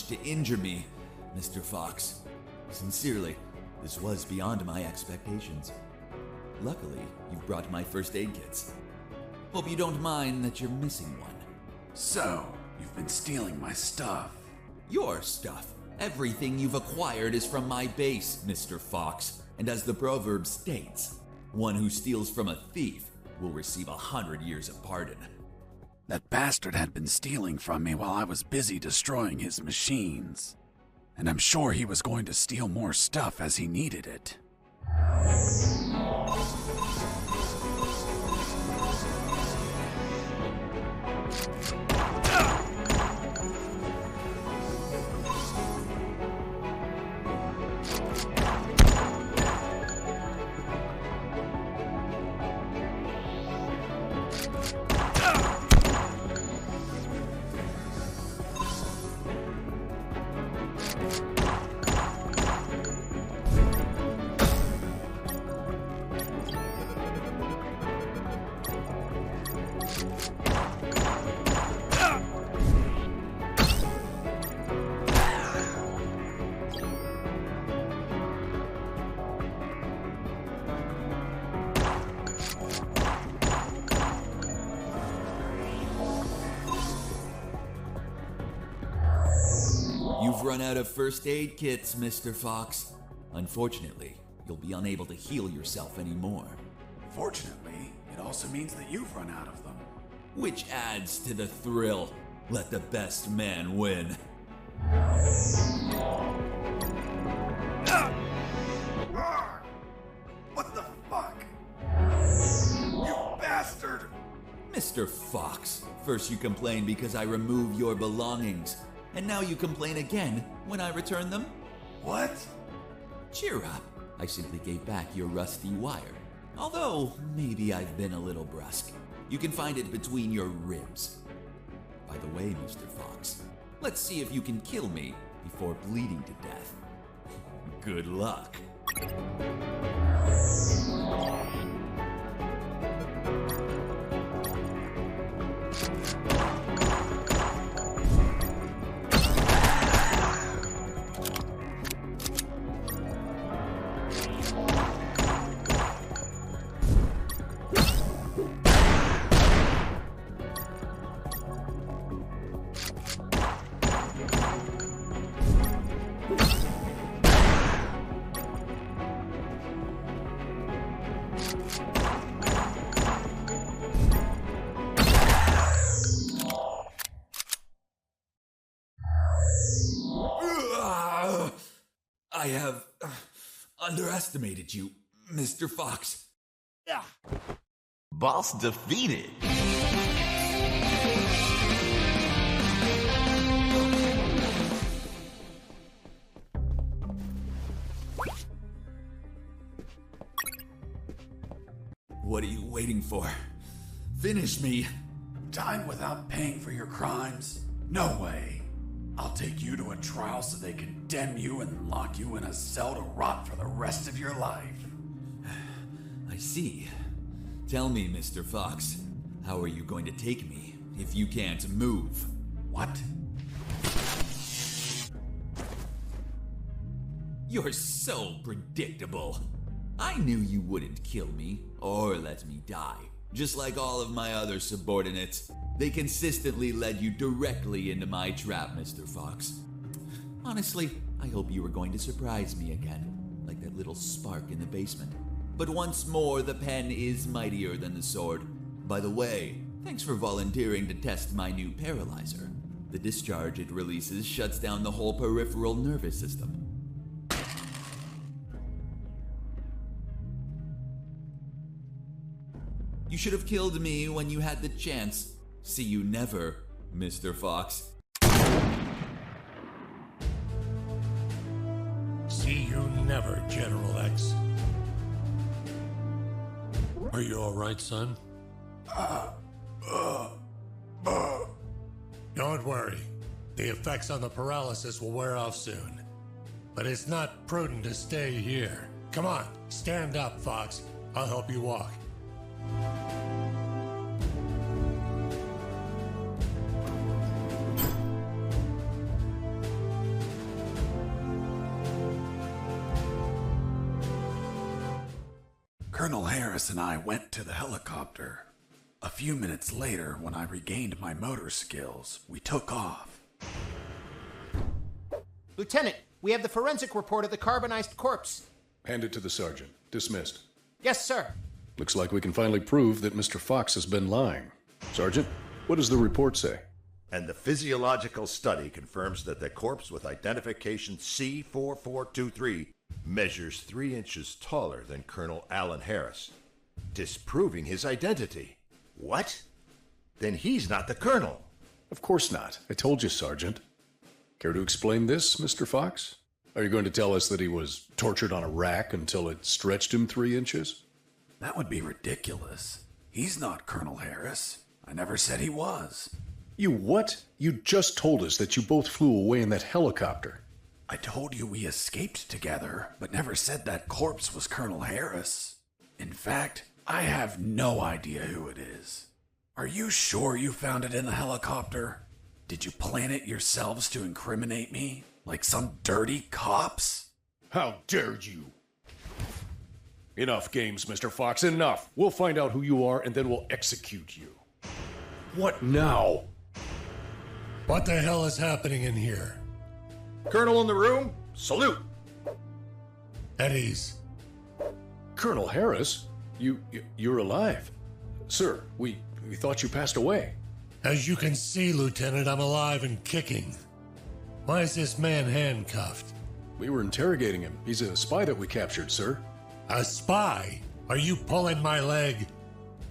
To injure me, Mr. Fox. Sincerely, this was beyond my expectations. Luckily, you brought my first aid kits. Hope you don't mind that you're missing one. So, you've been stealing my stuff. Your stuff. Everything you've acquired is from my base, Mr. Fox. And as the proverb states, one who steals from a thief will receive 100 years of pardon. That bastard had been stealing from me while I was busy destroying his machines. And I'm sure he was going to steal more stuff as he needed it. You've run out of first aid kits, Mr. Fox. Unfortunately, you'll be unable to heal yourself anymore. Fortunately, it also means that you've run out of them. Which adds to the thrill. Let the best man win. What the fuck? You bastard! Mr. Fox, first you complain because I remove your belongings, and now you complain again when I return them? What? Cheer up. I simply gave back your rusty wire. Although, maybe I've been a little brusque. You can find it between your ribs. By the way, Mr. Fox, let's see if you can kill me before bleeding to death. Good luck. underestimated you, Mr. Fox. Boss defeated. What are you waiting for? Finish me. Time without paying for your crimes? No way. I'll take you to a trial so they condemn you and lock you in a cell to rot for the rest of your life. I see. Tell me, Mr. Fox, how are you going to take me if you can't move? What? You're so predictable. I knew you wouldn't kill me or let me die. Just like all of my other subordinates, they consistently led you directly into my trap, Mr. Fox. Honestly, I hope you were going to surprise me again, like that little spark in the basement. But once more, the pen is mightier than the sword. By the way, thanks for volunteering to test my new paralyzer. The discharge it releases shuts down the whole peripheral nervous system. You should have killed me when you had the chance. See you never, Mr. Fox. See you never, General X. Are you alright, son? Don't worry. The effects on the paralysis will wear off soon. But it's not prudent to stay here. Come on, stand up, Fox. I'll help you walk. Colonel Harris and I went to the helicopter. A few minutes later, when I regained my motor skills, we took off. Lieutenant, we have the forensic report of the carbonized corpse. Hand it to the sergeant. Dismissed. Yes, sir. Looks like we can finally prove that Mr. Fox has been lying. Sergeant, what does the report say? And the physiological study confirms that the corpse with identification C4423 measures 3 inches taller than Colonel Alan Harris, disproving his identity. What? Then he's not the colonel. Of course not. I told you, Sergeant. Care to explain this, Mr. Fox? Are you going to tell us that he was tortured on a rack until it stretched him 3 inches? That would be ridiculous. He's not Colonel Harris. I never said he was. You what? You just told us that you both flew away in that helicopter. I told you we escaped together, but never said that corpse was Colonel Harris. In fact, I have no idea who it is. Are you sure you found it in the helicopter? Did you plan it yourselves to incriminate me? Like some dirty cops? How dare you? Enough games, Mr. Fox, enough. We'll find out who you are and then we'll execute you. What now? What the hell is happening in here? Colonel in the room, salute. At ease. Colonel Harris? You're alive. Sir, we thought you passed away. As you can see, Lieutenant, I'm alive and kicking. Why is this man handcuffed? We were interrogating him. He's a spy that we captured, sir. A spy? Are you pulling my leg?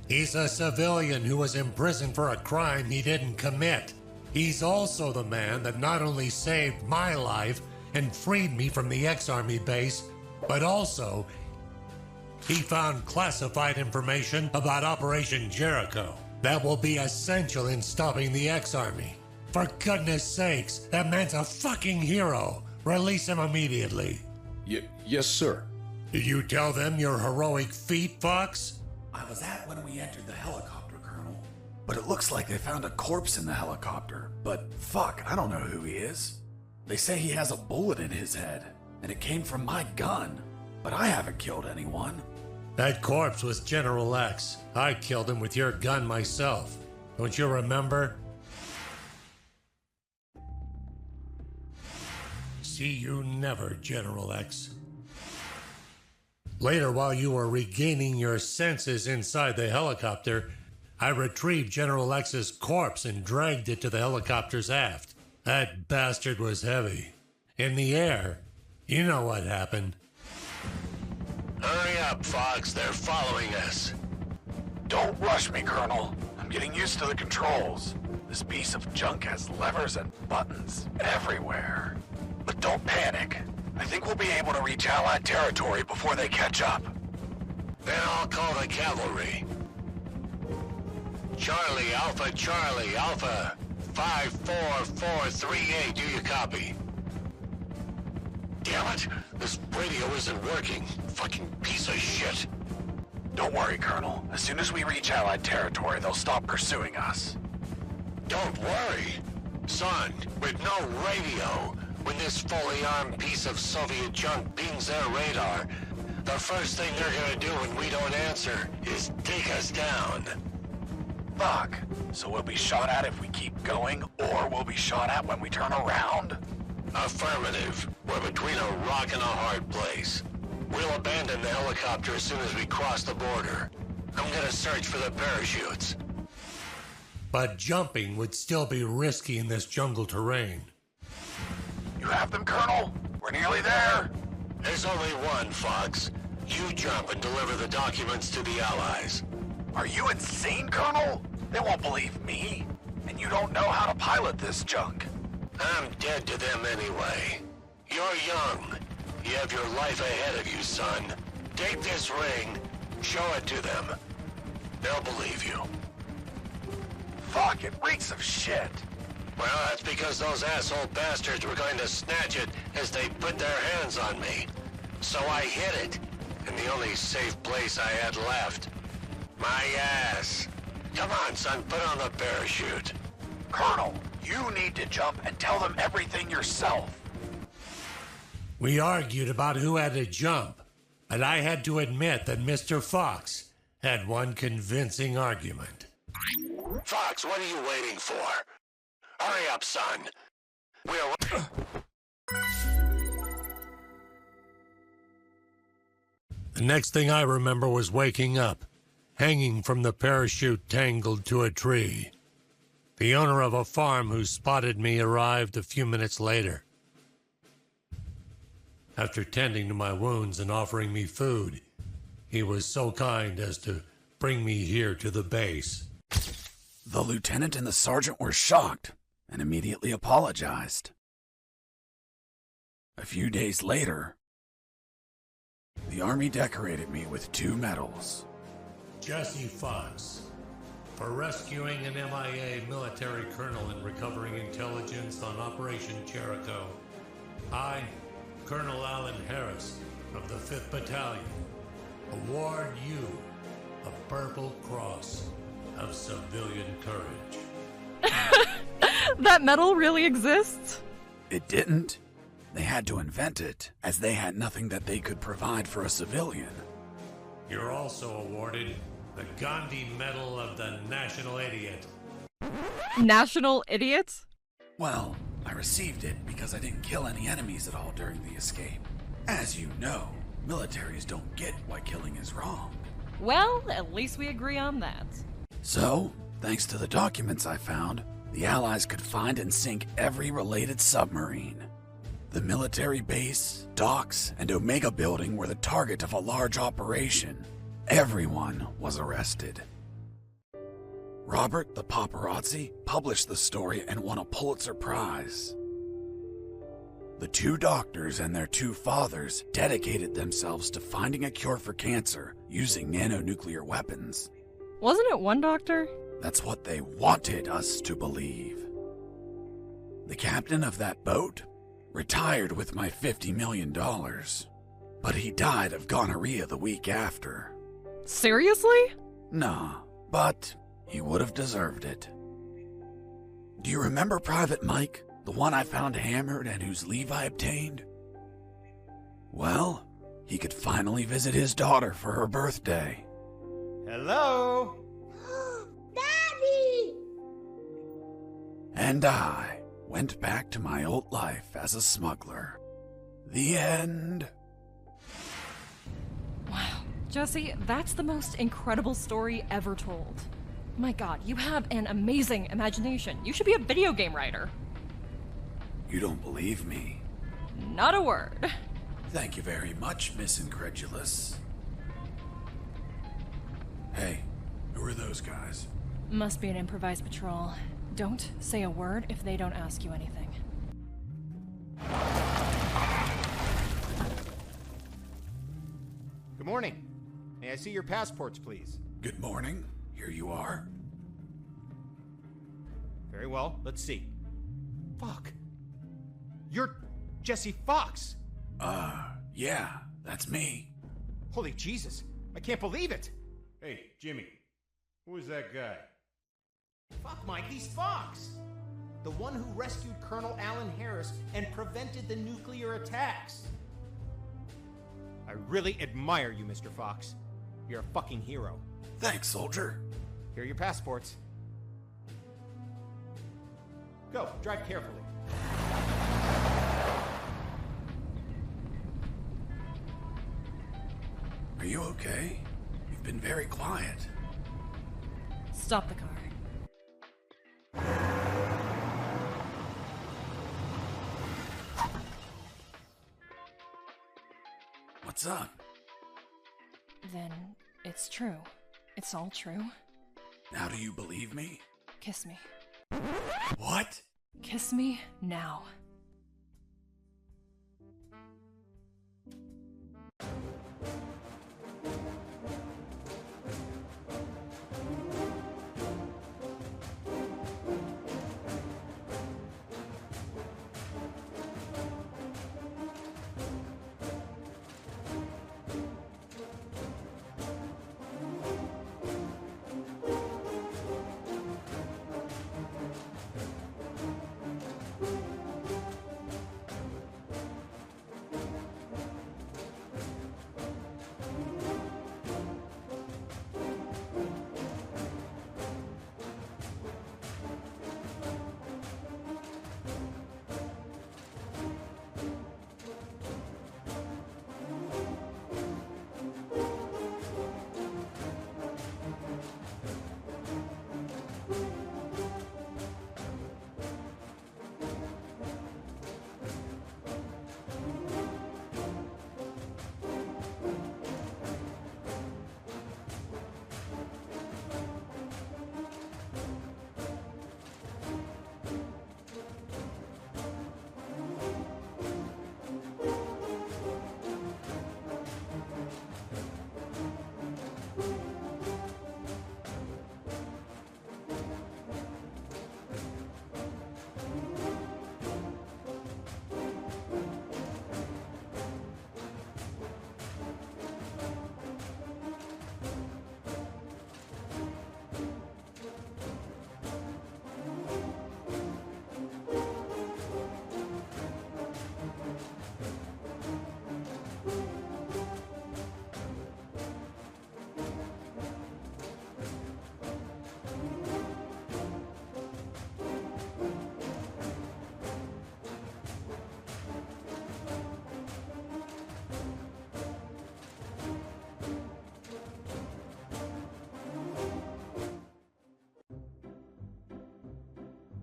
He's a civilian who was imprisoned for a crime he didn't commit. He's also the man that not only saved my life and freed me from the X-Army base, but also he found classified information about Operation Jericho that will be essential in stopping the X-Army. For goodness sakes, that man's a fucking hero. Release him immediately. Yes, sir. Did you tell them your heroic feat, Fox? I was at when we entered the helicopter, Colonel. But it looks like they found a corpse in the helicopter. But fuck, I don't know who he is. They say he has a bullet in his head, and it came from my gun. But I haven't killed anyone. That corpse was General X. I killed him with your gun myself. Don't you remember? See you never, General X. Later, while you were regaining your senses inside the helicopter, I retrieved General X's corpse and dragged it to the helicopter's aft. That bastard was heavy. In the air, you know what happened. Hurry up, Fox. They're following us. Don't rush me, Colonel. I'm getting used to the controls. This piece of junk has levers and buttons everywhere. But don't panic. I think we'll be able to reach Allied territory before they catch up. Then I'll call the cavalry. Charlie, Alpha. 54438, do you copy? Damn it! This radio isn't working. Fucking piece of shit. Don't worry, Colonel. As soon as we reach Allied territory, they'll stop pursuing us. Don't worry. Son, with no radio, when this fully armed piece of Soviet junk pings their radar, the first thing they're gonna do when we don't answer is take us down. Fuck. So we'll be shot at if we keep going, or we'll be shot at when we turn around? Affirmative. We're between a rock and a hard place. We'll abandon the helicopter as soon as we cross the border. I'm gonna search for the parachutes. But jumping would still be risky in this jungle terrain. You have them, Colonel? We're nearly there. There's only one, Fox. You jump and deliver the documents to the Allies. Are you insane, Colonel? They won't believe me. And you don't know how to pilot this junk. I'm dead to them anyway. You're young. You have your life ahead of you, son. Take this ring, show it to them. They'll believe you. Fuck, it reeks of shit. Well, that's because those asshole bastards were going to snatch it as they put their hands on me. So I hid it in the only safe place I had left. My ass. Come on, son, put on the parachute. Colonel, you need to jump and tell them everything yourself. We argued about who had to jump, but I had to admit that Mr. Fox had one convincing argument. Fox, what are you waiting for? Hurry up, son. We're... The next thing I remember was waking up, hanging from the parachute tangled to a tree. The owner of a farm who spotted me arrived a few minutes later. After tending to my wounds and offering me food, he was so kind as to bring me here to the base. The lieutenant and the sergeant were shocked and immediately apologized. A few days later, the Army decorated me with 2 medals. Jesse Fox, for rescuing an MIA military colonel and recovering intelligence on Operation Jericho. I, Colonel Alan Harris of the 5th Battalion, award you the Purple Cross of Civilian Courage. That medal really exists? It didn't. They had to invent it, as they had nothing that they could provide for a civilian. You're also awarded the Gandhi Medal of the National Idiot. National Idiot? Well, I received it because I didn't kill any enemies at all during the escape. As you know, militaries don't get why killing is wrong. Well, at least we agree on that. So, thanks to the documents I found, the Allies could find and sink every related submarine. The military base, docks, and Omega building were the target of a large operation. Everyone was arrested. Robert the paparazzi published the story and won a Pulitzer Prize. The 2 doctors and their 2 fathers dedicated themselves to finding a cure for cancer using nanonuclear weapons. Wasn't it one doctor? That's what they wanted us to believe. The captain of that boat retired with my $50 million, but he died of gonorrhea the week after. Seriously? Nah, but he would have deserved it. Do you remember Private Mike, the one I found hammered and whose leave I obtained? Well, he could finally visit his daughter for her birthday. Hello? Daddy! And I went back to my old life as a smuggler. The end. Wow, Jesse, that's the most incredible story ever told. My God, you have an amazing imagination. You should be a video game writer. You don't believe me? Not a word. Thank you very much, Miss Incredulous. those guys? Must be an improvised patrol. Don't say a word if they don't ask you anything. Good morning. May I see your passports, please? Good morning. Here you are. Very well. Let's see. Fuck. You're Jesse Fox. Yeah, that's me. Holy Jesus. I can't believe it. Hey, Jimmy. Who is that guy? Fuck, Mike, he's Fox. The one who rescued Colonel Alan Harris and prevented the nuclear attacks. I really admire you, Mr. Fox. You're a fucking hero. Thanks, soldier. Here are your passports. Go, drive carefully. Are you okay? You've been very quiet. Stop the car. What's up? Then it's true. It's all true. Now do you believe me? Kiss me. What? Kiss me now.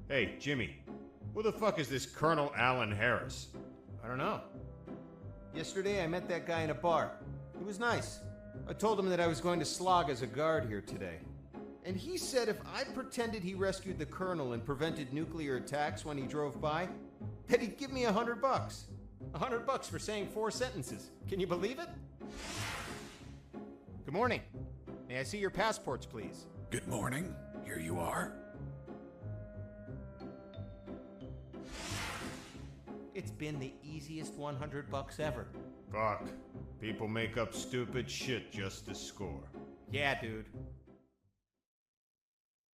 Hey, Jimmy. Who the fuck is this Colonel Alan Harris? I don't know. Yesterday I met that guy in a bar. He was nice. I told him that I was going to slog as a guard here today. And he said if I pretended he rescued the Colonel and prevented nuclear attacks when he drove by, that he'd give me $100. $100 for saying 4 sentences. Can you believe it? Good morning. May I see your passports, please? Good morning. Here you are. It's been the easiest $100 ever. Fuck. People make up stupid shit just to score. Yeah, dude.